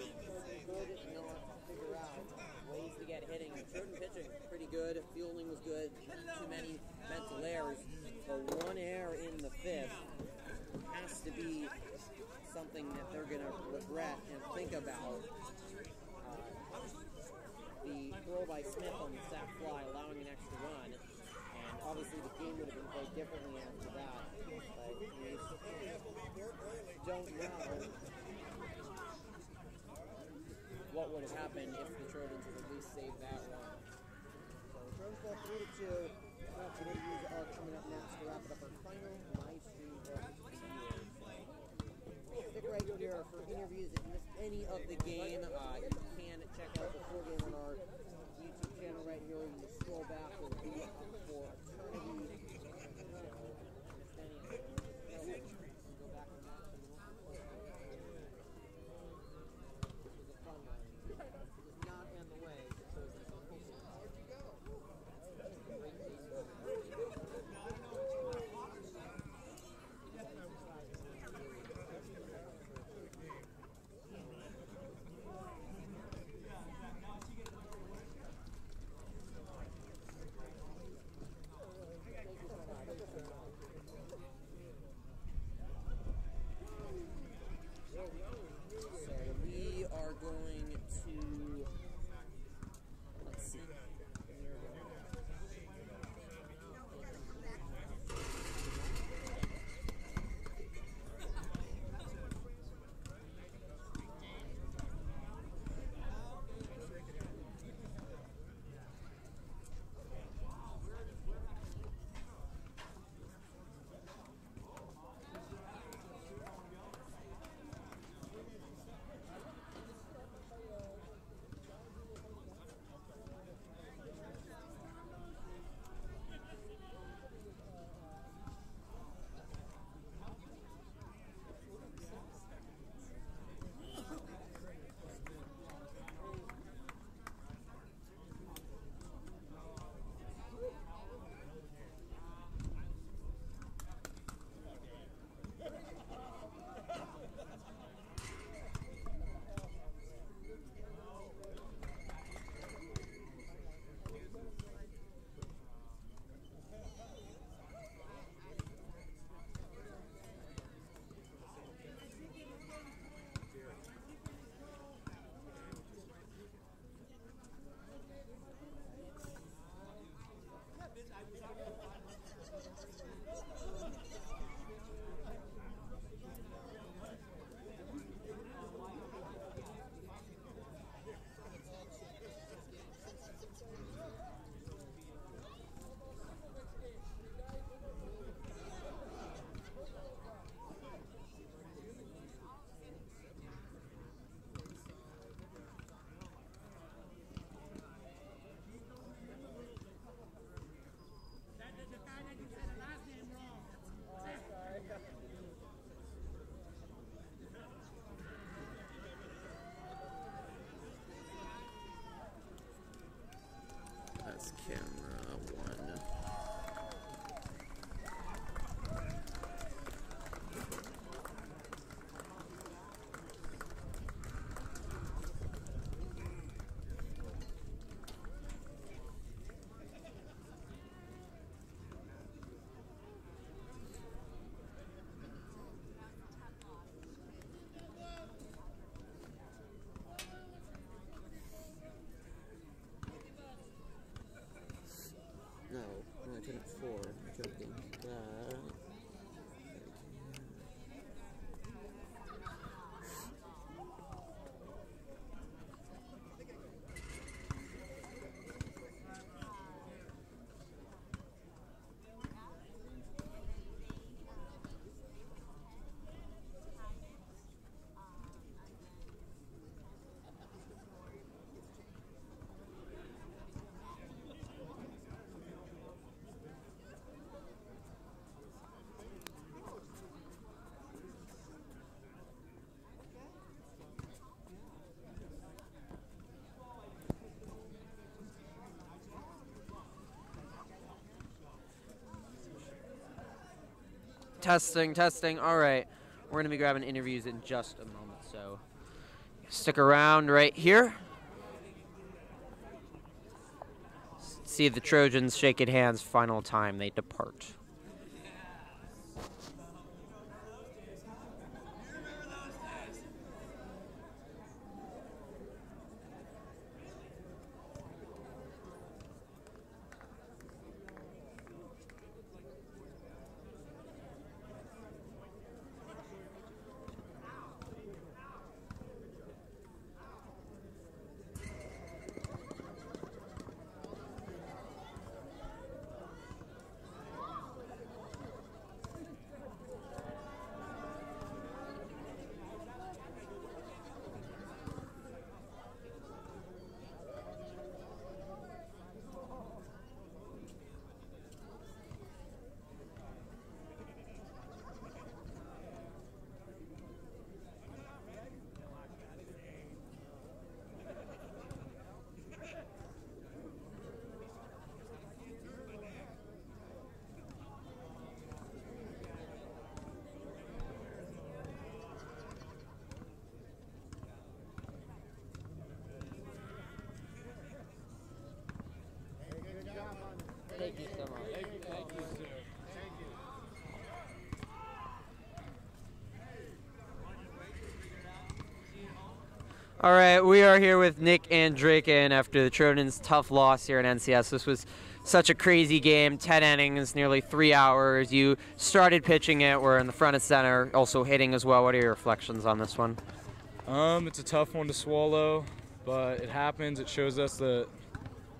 S7: Good, you know, figure out ways to get hitting. Trojan pitching, pretty good. Fielding was good. Too many mental errors. The one error in the fifth has to be something that they're going to regret and think about. The throw by Smith on the sack fly, allowing an extra run. And obviously the game would have been played differently after that. But we don't know what would have happened if the Trojans had at least saved that run. So the Trojans fall 3-2. Lots of interviews are coming up next to wrap it up our final live stream of the year. Stick right here for interviews. If you missed any of the game, you can check out the full game on our YouTube channel right here. You can scroll back. It'll be up for eternity. Go back and watch them. This was a fun one. It does not end the way. So it's a great game.
S9: That's camera one.
S4: Testing, testing. All right. We're going to be grabbing interviews in just a moment, so stick around right here. See the Trojans shaking hands final time they depart.
S7: Thank you so much. Thank you, sir. Thank you.
S4: All right, we are here with Nick and Draken after the Trojans' tough loss here at NCS. This was such a crazy game, 10 innings, nearly 3 hours. You started pitching it, were in the front and center, also hitting as well. What are your reflections on this one?
S10: It's a tough one to swallow, but it happens. It shows us that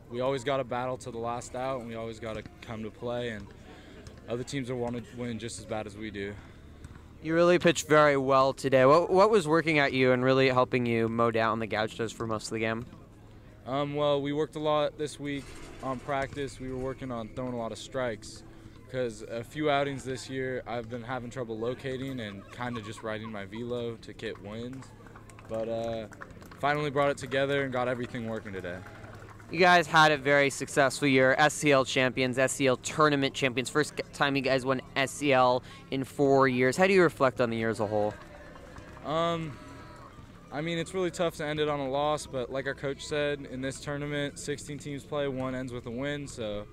S10: we always got to battle to the last out, and we always got to come to play, and other teams will want to win just as bad as we do.
S4: You really pitched very well today. What was working at you and really helping you mow down the Gauchos for most of the game?
S10: Well, we worked a lot this week on practice. We were working on throwing a lot of strikes because a few outings this year I've been having trouble locating and kind of just riding my velo to get wins. But finally brought it together and got everything working today.
S4: You guys had a very successful year, SCL champions, SCL tournament champions. First time you guys won SCL in 4 years. How do you reflect on the year as a whole?
S10: I mean, it's really tough to end it on a loss, but like our coach said, in this tournament, 16 teams play, one ends with a win. So,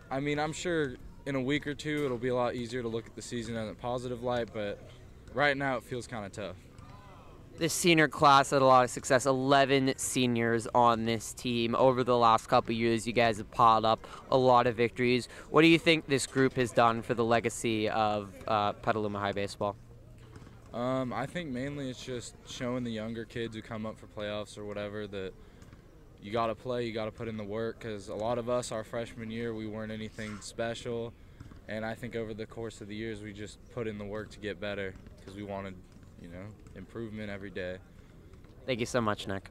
S10: I mean, I'm sure in a week or two it'll be a lot easier to look at the season in a positive light, but right now it feels kind of tough.
S4: This senior class had a lot of success. 11 seniors on this team. Over the last couple of years, you guys have piled up a lot of victories. What do you think this group has done for the legacy of Petaluma High baseball?
S10: I think mainly it's just showing the younger kids who come up for playoffs or whatever that you got to play, you got to put in the work, because a lot of us, our freshman year, we weren't anything special. And I think over the course of the years, we just put in the work to get better because we wanted, you know, improvement every day.
S4: Thank you so much, Nick.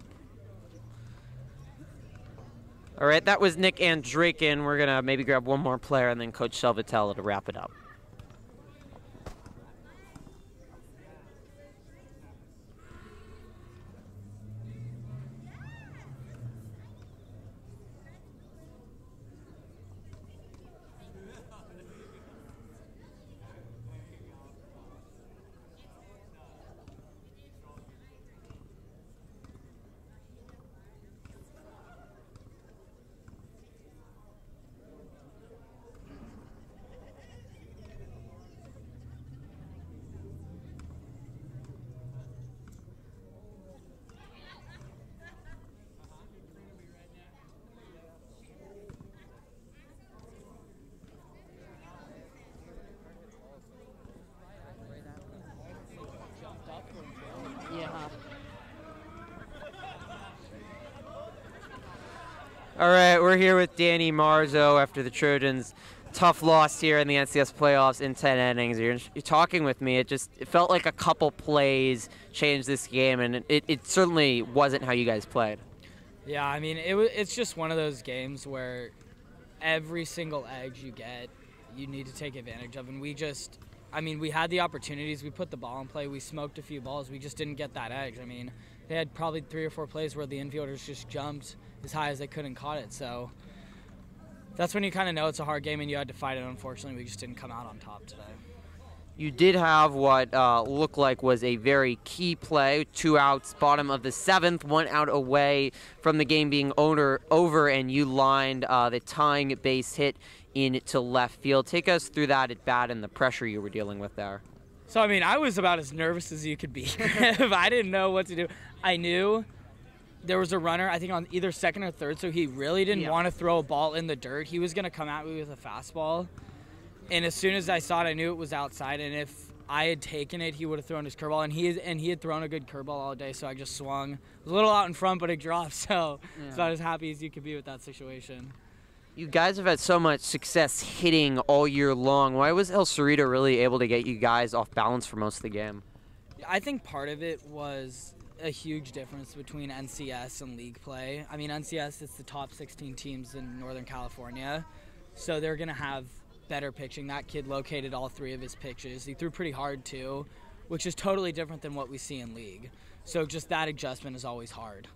S4: All right, that was Nick and Draken. We're going to maybe grab one more player and then Coach Shelvatello to wrap it up. All right, we're here with Danny Marzo after the Trojans' tough loss here in the NCS playoffs in 10 innings. You're talking with me. It felt like a couple plays changed this game, and it certainly wasn't how you guys played.
S11: Yeah, I mean, it's just one of those games where every single edge you get, you need to take advantage of. And we had the opportunities. We put the ball in play. We smoked a few balls. We just didn't get that edge. I mean, they had probably 3 or 4 plays where the infielders just jumped as high as they could and caught it. So that's when you kind of know it's a hard game and you had to fight it. Unfortunately, we just didn't come out on top today.
S1: You did have what looked like was a very key play, 2 outs, bottom of the 7th, 1 out away from the game being over, and you lined the tying base hit into left field. Take us through that at bat and the pressure you were dealing with there.
S11: So, I mean, I was about as nervous as you could be. I didn't know what to do. I knew there was a runner, I think, on either second or third, so he really didn't want to throw a ball in the dirt. He was going to come at me with a fastball. And as soon as I saw it, I knew it was outside. And if I had taken it, he would have thrown his curveball. And he had thrown a good curveball all day, so I just swung. It was a little out in front, but it dropped. So I was as happy as you could be with that situation.
S1: You guys have had so much success hitting all year long. Why was El Cerrito really able to get you guys off balance for most of the game?
S11: I think part of it was a huge difference between NCS and league play. I mean, NCS is the top 16 teams in Northern California, so they're going to have better pitching. That kid located all 3 of his pitches. He threw pretty hard too, which is totally different than what we see in league. So just that adjustment is always hard.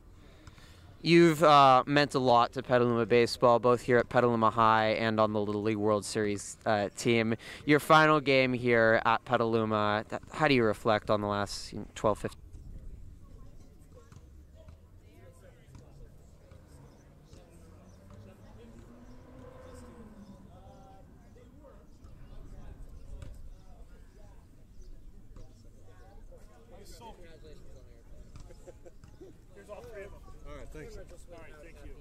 S1: You've meant a lot to Petaluma baseball, both here at Petaluma High and on the Little League World Series team. Your final game here at Petaluma, how do you reflect on the last 12, 15?
S6: Here's all 3 of them. All right, thanks. All right, thank you.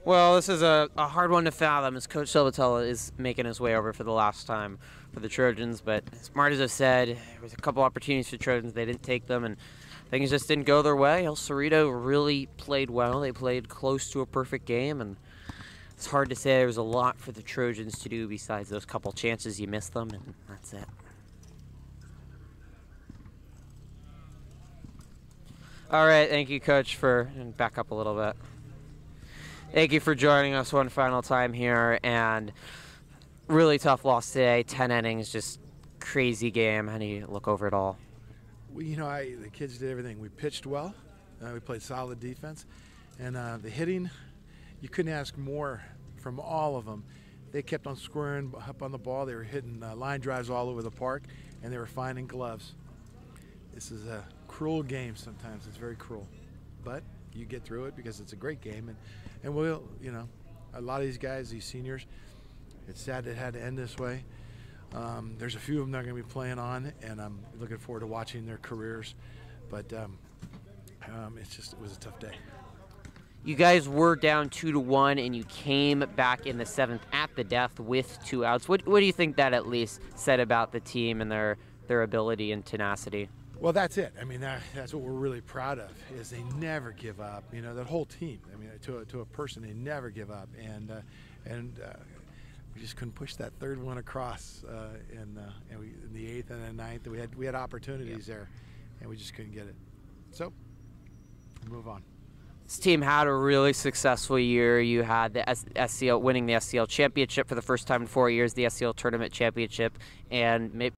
S7: Well, this is a hard one to fathom as Coach Silvatella is making his way over for the last time for the Trojans. But as Martis said, there was a couple opportunities for Trojans. They didn't take them, and things just didn't go their way. El Cerrito really played well. They played close to a perfect game, and it's hard to say there was a lot for the Trojans to do besides those couple chances you missed them, and that's it. All right, thank you, Coach, and back up a little bit. Thank you for joining us one final time here, and really tough loss today. 10 innings, just crazy game. How do you look over it all?
S12: Well, you know, the kids did everything. We pitched well. We played solid defense, and the hitting, you couldn't ask more from all of them. They kept on squaring up on the ball. They were hitting line drives all over the park, and they were finding gloves. This is a cruel game sometimes. It's very cruel, but you get through it because it's a great game, and we'll, you know, a lot of these guys, these seniors, it's sad it had to end this way. There's a few of them that are going to be playing on, and I'm looking forward to watching their careers, but it was a tough day.
S7: You guys were down 2-1, and you came back in the 7th at the death with 2 outs. What do you think that at least said about the team and their ability and tenacity?
S12: Well, that's it. I mean, that's what we're really proud of, is they never give up. You know, that whole team. I mean, to a person, they never give up, and we just couldn't push that third one across in the 8th and the 9th. We had opportunities there, and we just couldn't get it. So, move on.
S7: This team had a really successful year. You had the SCL winning the SCL championship for the first time in 4 years, the SCL tournament championship, and maybe